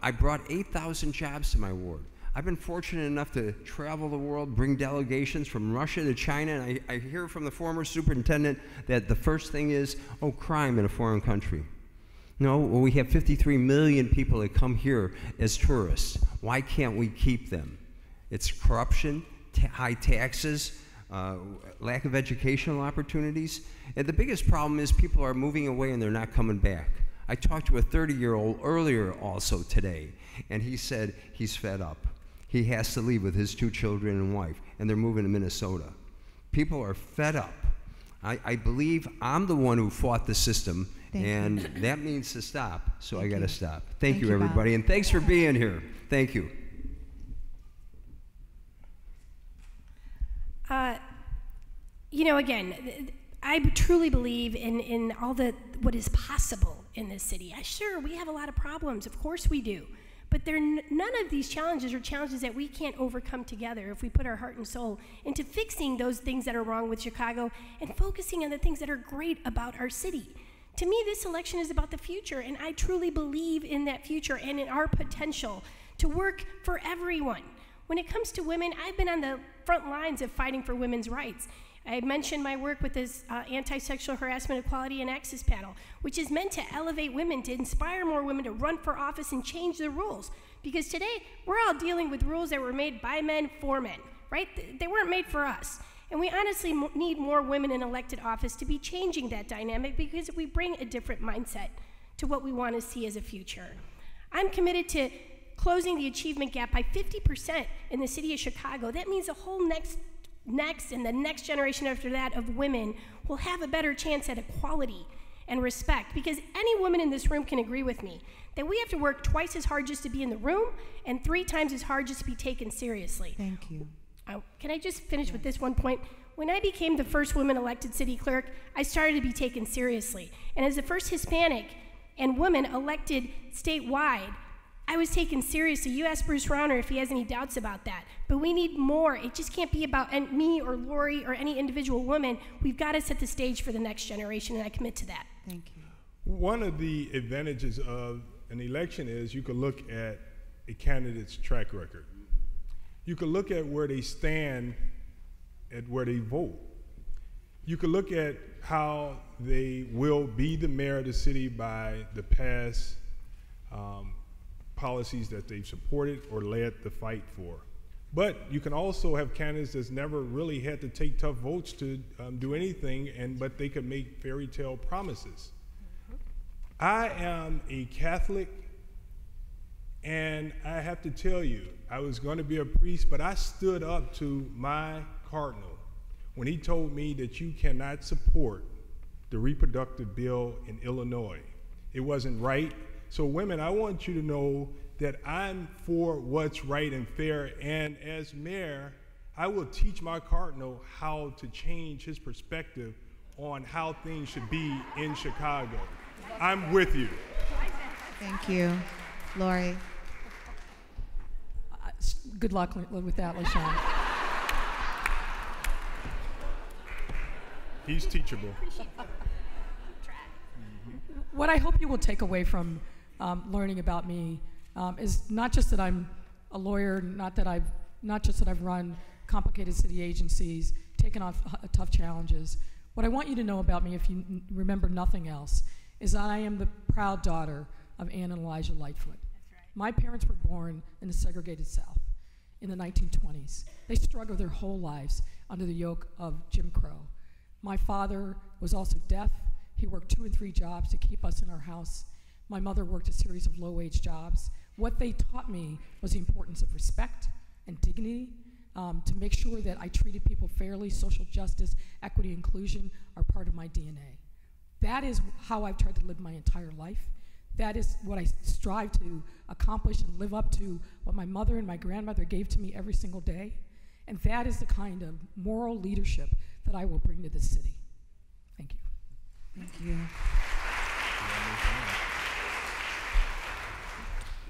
I brought 8,000 jobs to my ward. I've been fortunate enough to travel the world, bring delegations from Russia to China, and I hear from the former superintendent that the first thing is, crime in a foreign country. No, well, we have 53 million people that come here as tourists. Why can't we keep them? It's corruption, high taxes, lack of educational opportunities. And the biggest problem is people are moving away and they're not coming back. I talked to a 30-year-old earlier also today, and he said he's fed up. He has to leave with his 2 children and wife, and they're moving to Minnesota. People are fed up. I believe I'm the one who fought the system, and that means to stop, so I got to stop. Thank you, everybody, Bob. and thanks for being here. Thank you. Again, I truly believe in all what is possible in this city. Sure, we have a lot of problems. Of course we do. But none of these challenges are challenges that we can't overcome together if we put our heart and soul into fixing those things that are wrong with Chicago and focusing on the things that are great about our city. To me, this election is about the future, and I truly believe in that future and in our potential to work for everyone. When it comes to women, I've been on the front lines of fighting for women's rights. I mentioned my work with this Anti-Sexual Harassment, Equality, and Access panel, which is meant to elevate women, to inspire more women to run for office and change the rules. Because today, we're all dealing with rules that were made by men for men, right? They weren't made for us. And we honestly need more women in elected office to be changing that dynamic, because we bring a different mindset to what we want to see as a future. I'm committed to closing the achievement gap by 50% in the city of Chicago. That means the whole next and the next generation after that of women will have a better chance at equality and respect, because any woman in this room can agree with me that we have to work twice as hard just to be in the room and 3 times as hard just to be taken seriously. Thank you. Can I just finish with this one point? When I became the first woman elected city clerk, I started to be taken seriously. And as the first Hispanic and woman elected statewide, I was taken seriously. You asked Bruce Rauner if he has any doubts about that. But we need more. It just can't be about me or Lori or any individual woman. We've got to set the stage for the next generation, and I commit to that. Thank you. One of the advantages of an election is you can look at a candidate's track record. You can look at where they stand, at where they vote. You could look at how they will be the mayor of the city by the past policies that they've supported or led the fight for. But you can also have candidates that's never really had to take tough votes to do anything, but they could make fairy tale promises. I am a Catholic, and I have to tell you, I was going to be a priest, but I stood up to my cardinal when he told me that you cannot support the reproductive bill in Illinois. It wasn't right. So women, I want you to know that I'm for what's right and fair, and as mayor, I will teach my cardinal how to change his perspective on how things should be in Chicago. I'm with you. Thank you. Lori. Good luck with that, LaShawn. He's teachable. What I hope you will take away from learning about me is not just that I'm a lawyer, not just that I've run complicated city agencies, taken on tough challenges. What I want you to know about me, if you remember nothing else, is that I am the proud daughter of Ann and Elijah Lightfoot. My parents were born in the segregated South in the 1920s. They struggled their whole lives under the yoke of Jim Crow. My father was also deaf. He worked 2 and 3 jobs to keep us in our house. My mother worked a series of low-wage jobs. What they taught me was the importance of respect and dignity, to make sure that I treated people fairly. Social justice, equity, inclusion are part of my DNA. That is how I've tried to live my entire life. That is what I strive to accomplish and live up to, what my mother and my grandmother gave to me every single day. And that is the kind of moral leadership that I will bring to this city. Thank you. Thank you.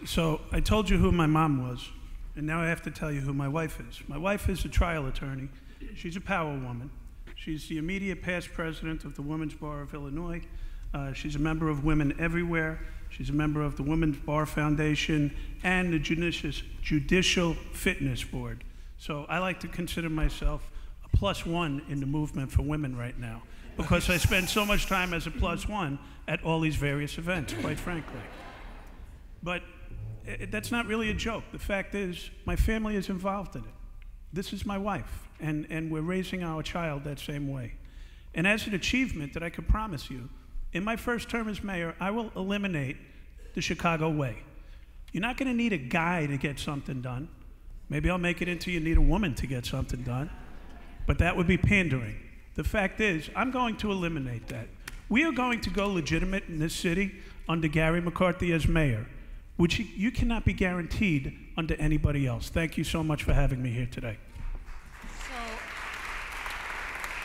So I told you who my mom was, and now I have to tell you who my wife is. My wife is a trial attorney. She's a power woman. She's the immediate past president of the Women's Bar of Illinois. She's a member of Women Everywhere. She's a member of the Women's Bar Foundation and the Judicial Fitness Board. So I like to consider myself a +1 in the movement for women right now, because I spend so much time as a +1 at all these various events, quite frankly. But that's not really a joke. The fact is, my family is involved in it. This is my wife, and we're raising our child that same way. And as an achievement that I can promise you, in my first term as mayor, I will eliminate the Chicago way. You're not going to need a guy to get something done. Maybe I'll make it into you need a woman to get something done, but that would be pandering. The fact is, I'm going to eliminate that. We are going to go legitimate in this city under Gary McCarthy as mayor, which you cannot be guaranteed under anybody else. Thank you so much for having me here today. So,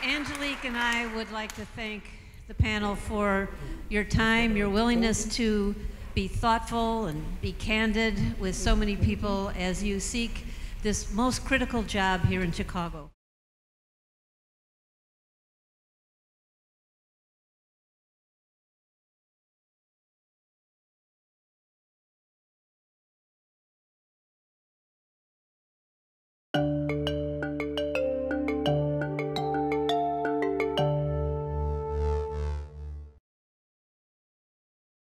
Angelique and I would like to thank the panel for your time, your willingness to be thoughtful and be candid with so many people as you seek this most critical job here in Chicago.